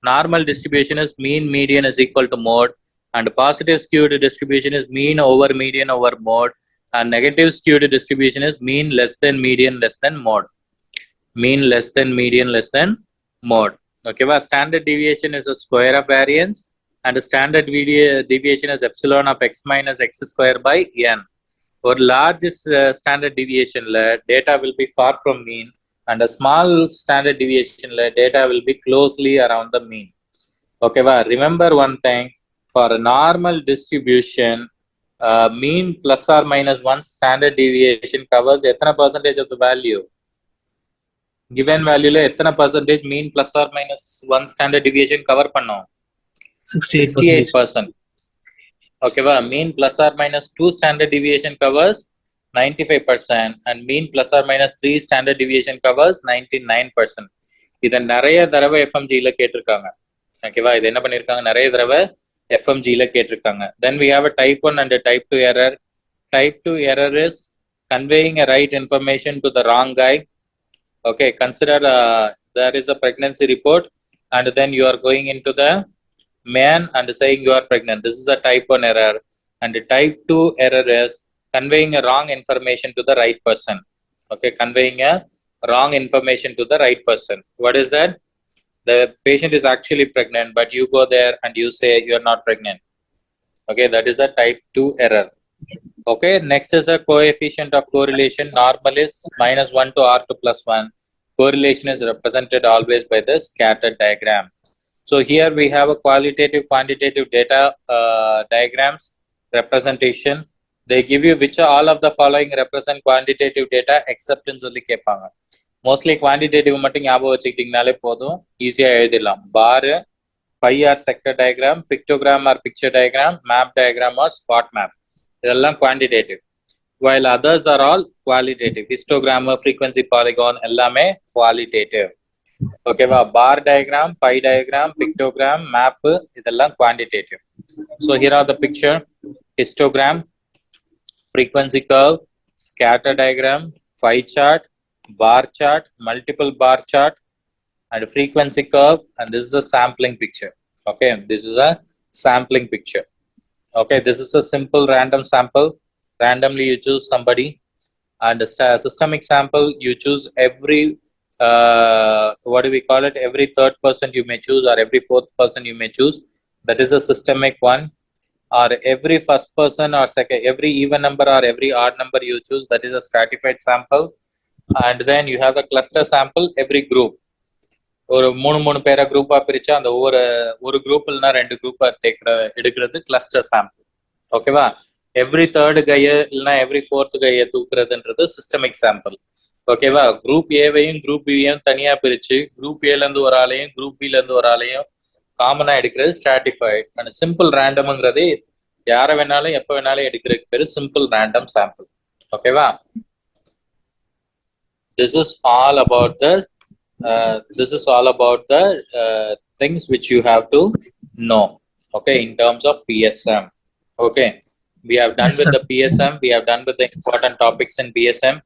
Normal distribution is mean median is equal to mode. And positive skewed distribution is mean over median over mode. And negative skewed distribution is mean less than median less than mode. Mean less than median less than mode. ஓகேவா? Standard deviation is a square of variance and standard deviation is epsilon of x minus x square by n. ஒரு large standard டிவியேஷன்ல data will be far from mean and a small standard deviation data will be closely around the mean. Okay, well, remember one thing, for a normal distribution, mean plus or minus 1 standard deviation covers ethana percentage of the value? Given value la ethana percentage mean plus or minus 1 standard deviation cover pannom? 68%. Okay, well, mean plus or minus 2 standard deviation covers 95% and mean plus or minus 3 standard deviation covers 99%. இதை நிறைய தடவை FMGல கேட்டிருக்காங்க. ஓகேவா, இது என்ன பண்ணிருக்காங்க, நிறைய தடவை FMGல கேட்டிருக்காங்க. Then we have a type 1 and a type 2 error. Type 2 error is conveying a right information to the wrong guy. Okay, consider there is a pregnancy report and then you are going into the man and saying you are pregnant. This is a type 1 error. And the type 2 error is conveying a wrong information to the right person. Okay, conveying a wrong information to the right person. What is that? The patient is actually pregnant, but you go there and you say you are not pregnant. Okay, that is a type 2 error. Okay, next is a coefficient of correlation. Normal is -1 to R2 plus 1. Correlation is represented always by the scattered diagram. So here we have a qualitative, quantitative data diagrams representation. They give you which all of the following represent quantitative data except in சொல்லி கேட்பாங்க. Mostly quantitative மட்டும் ஞாபகம் வச்சுக்கிட்டீங்கனாலே போதும், ஈஸியா எழுதிடலாம். பார், pie or sector diagram, pictogram or picture diagram, map diagram or spot map, இதெல்லாம் quantitative. While others are all qualitative. Histogram, frequency polygon எல்லாமே qualitative. ஓகேவா, bar diagram, pie diagram, pictogram, map இதெல்லாம் quantitative. So here are the picture: histogram, frequency curve, scatter diagram, pie chart, bar chart, multiple bar chart, and frequency curve, and this is a sampling picture. Okay, this is a sampling picture. Okay, this is a simple random sample. Randomly you choose somebody, and the systemic sample you choose every what do we call it, every third person you may choose, or every fourth person you may choose. That is a systemic one. Or every first person or second, every even number or every odd number you choose, that is a stratified sample. And then you have the cluster sample, every group. ஒரு மூணு பேரா குரூப்பா பிரிச்சா அந்த ஒரு group இல்லைன்னா 2 குரூப்பா எடுக்கிறது கிளஸ்டர் சாம்பிள். ஓகேவா, எவ்ரி தேர்டு கைய இல்லைன்னா எவ்ரி ஃபோர்த் கைய தூக்குறதுன்றது சிஸ்டமிக் சாம்பிள். ஓகேவா, குரூப் ஏவையும் குரூப் பியையும் தனியா பிரிச்சு குரூப் ஏல இருந்து ஒரு ஆளையும் குரூப் பில இருந்து ஒரு ஆளையும் காமனா எடுக்கிறது ஸ்ட்ராட்டிஃபைட். அண்ட் சிம்பிள் ரேண்டம்ங்கிறது யாரை வேணாலும் எப்ப வேணாலும் எடுக்கிறதுக்கு பேரு சிம்பிள் ரேண்டம் சாம்பிள். ஓகேவா, this is all about the things which you have to know. Okay, in terms of PSM. Okay, we have done with the PSM, we have done with the important topics in PSM.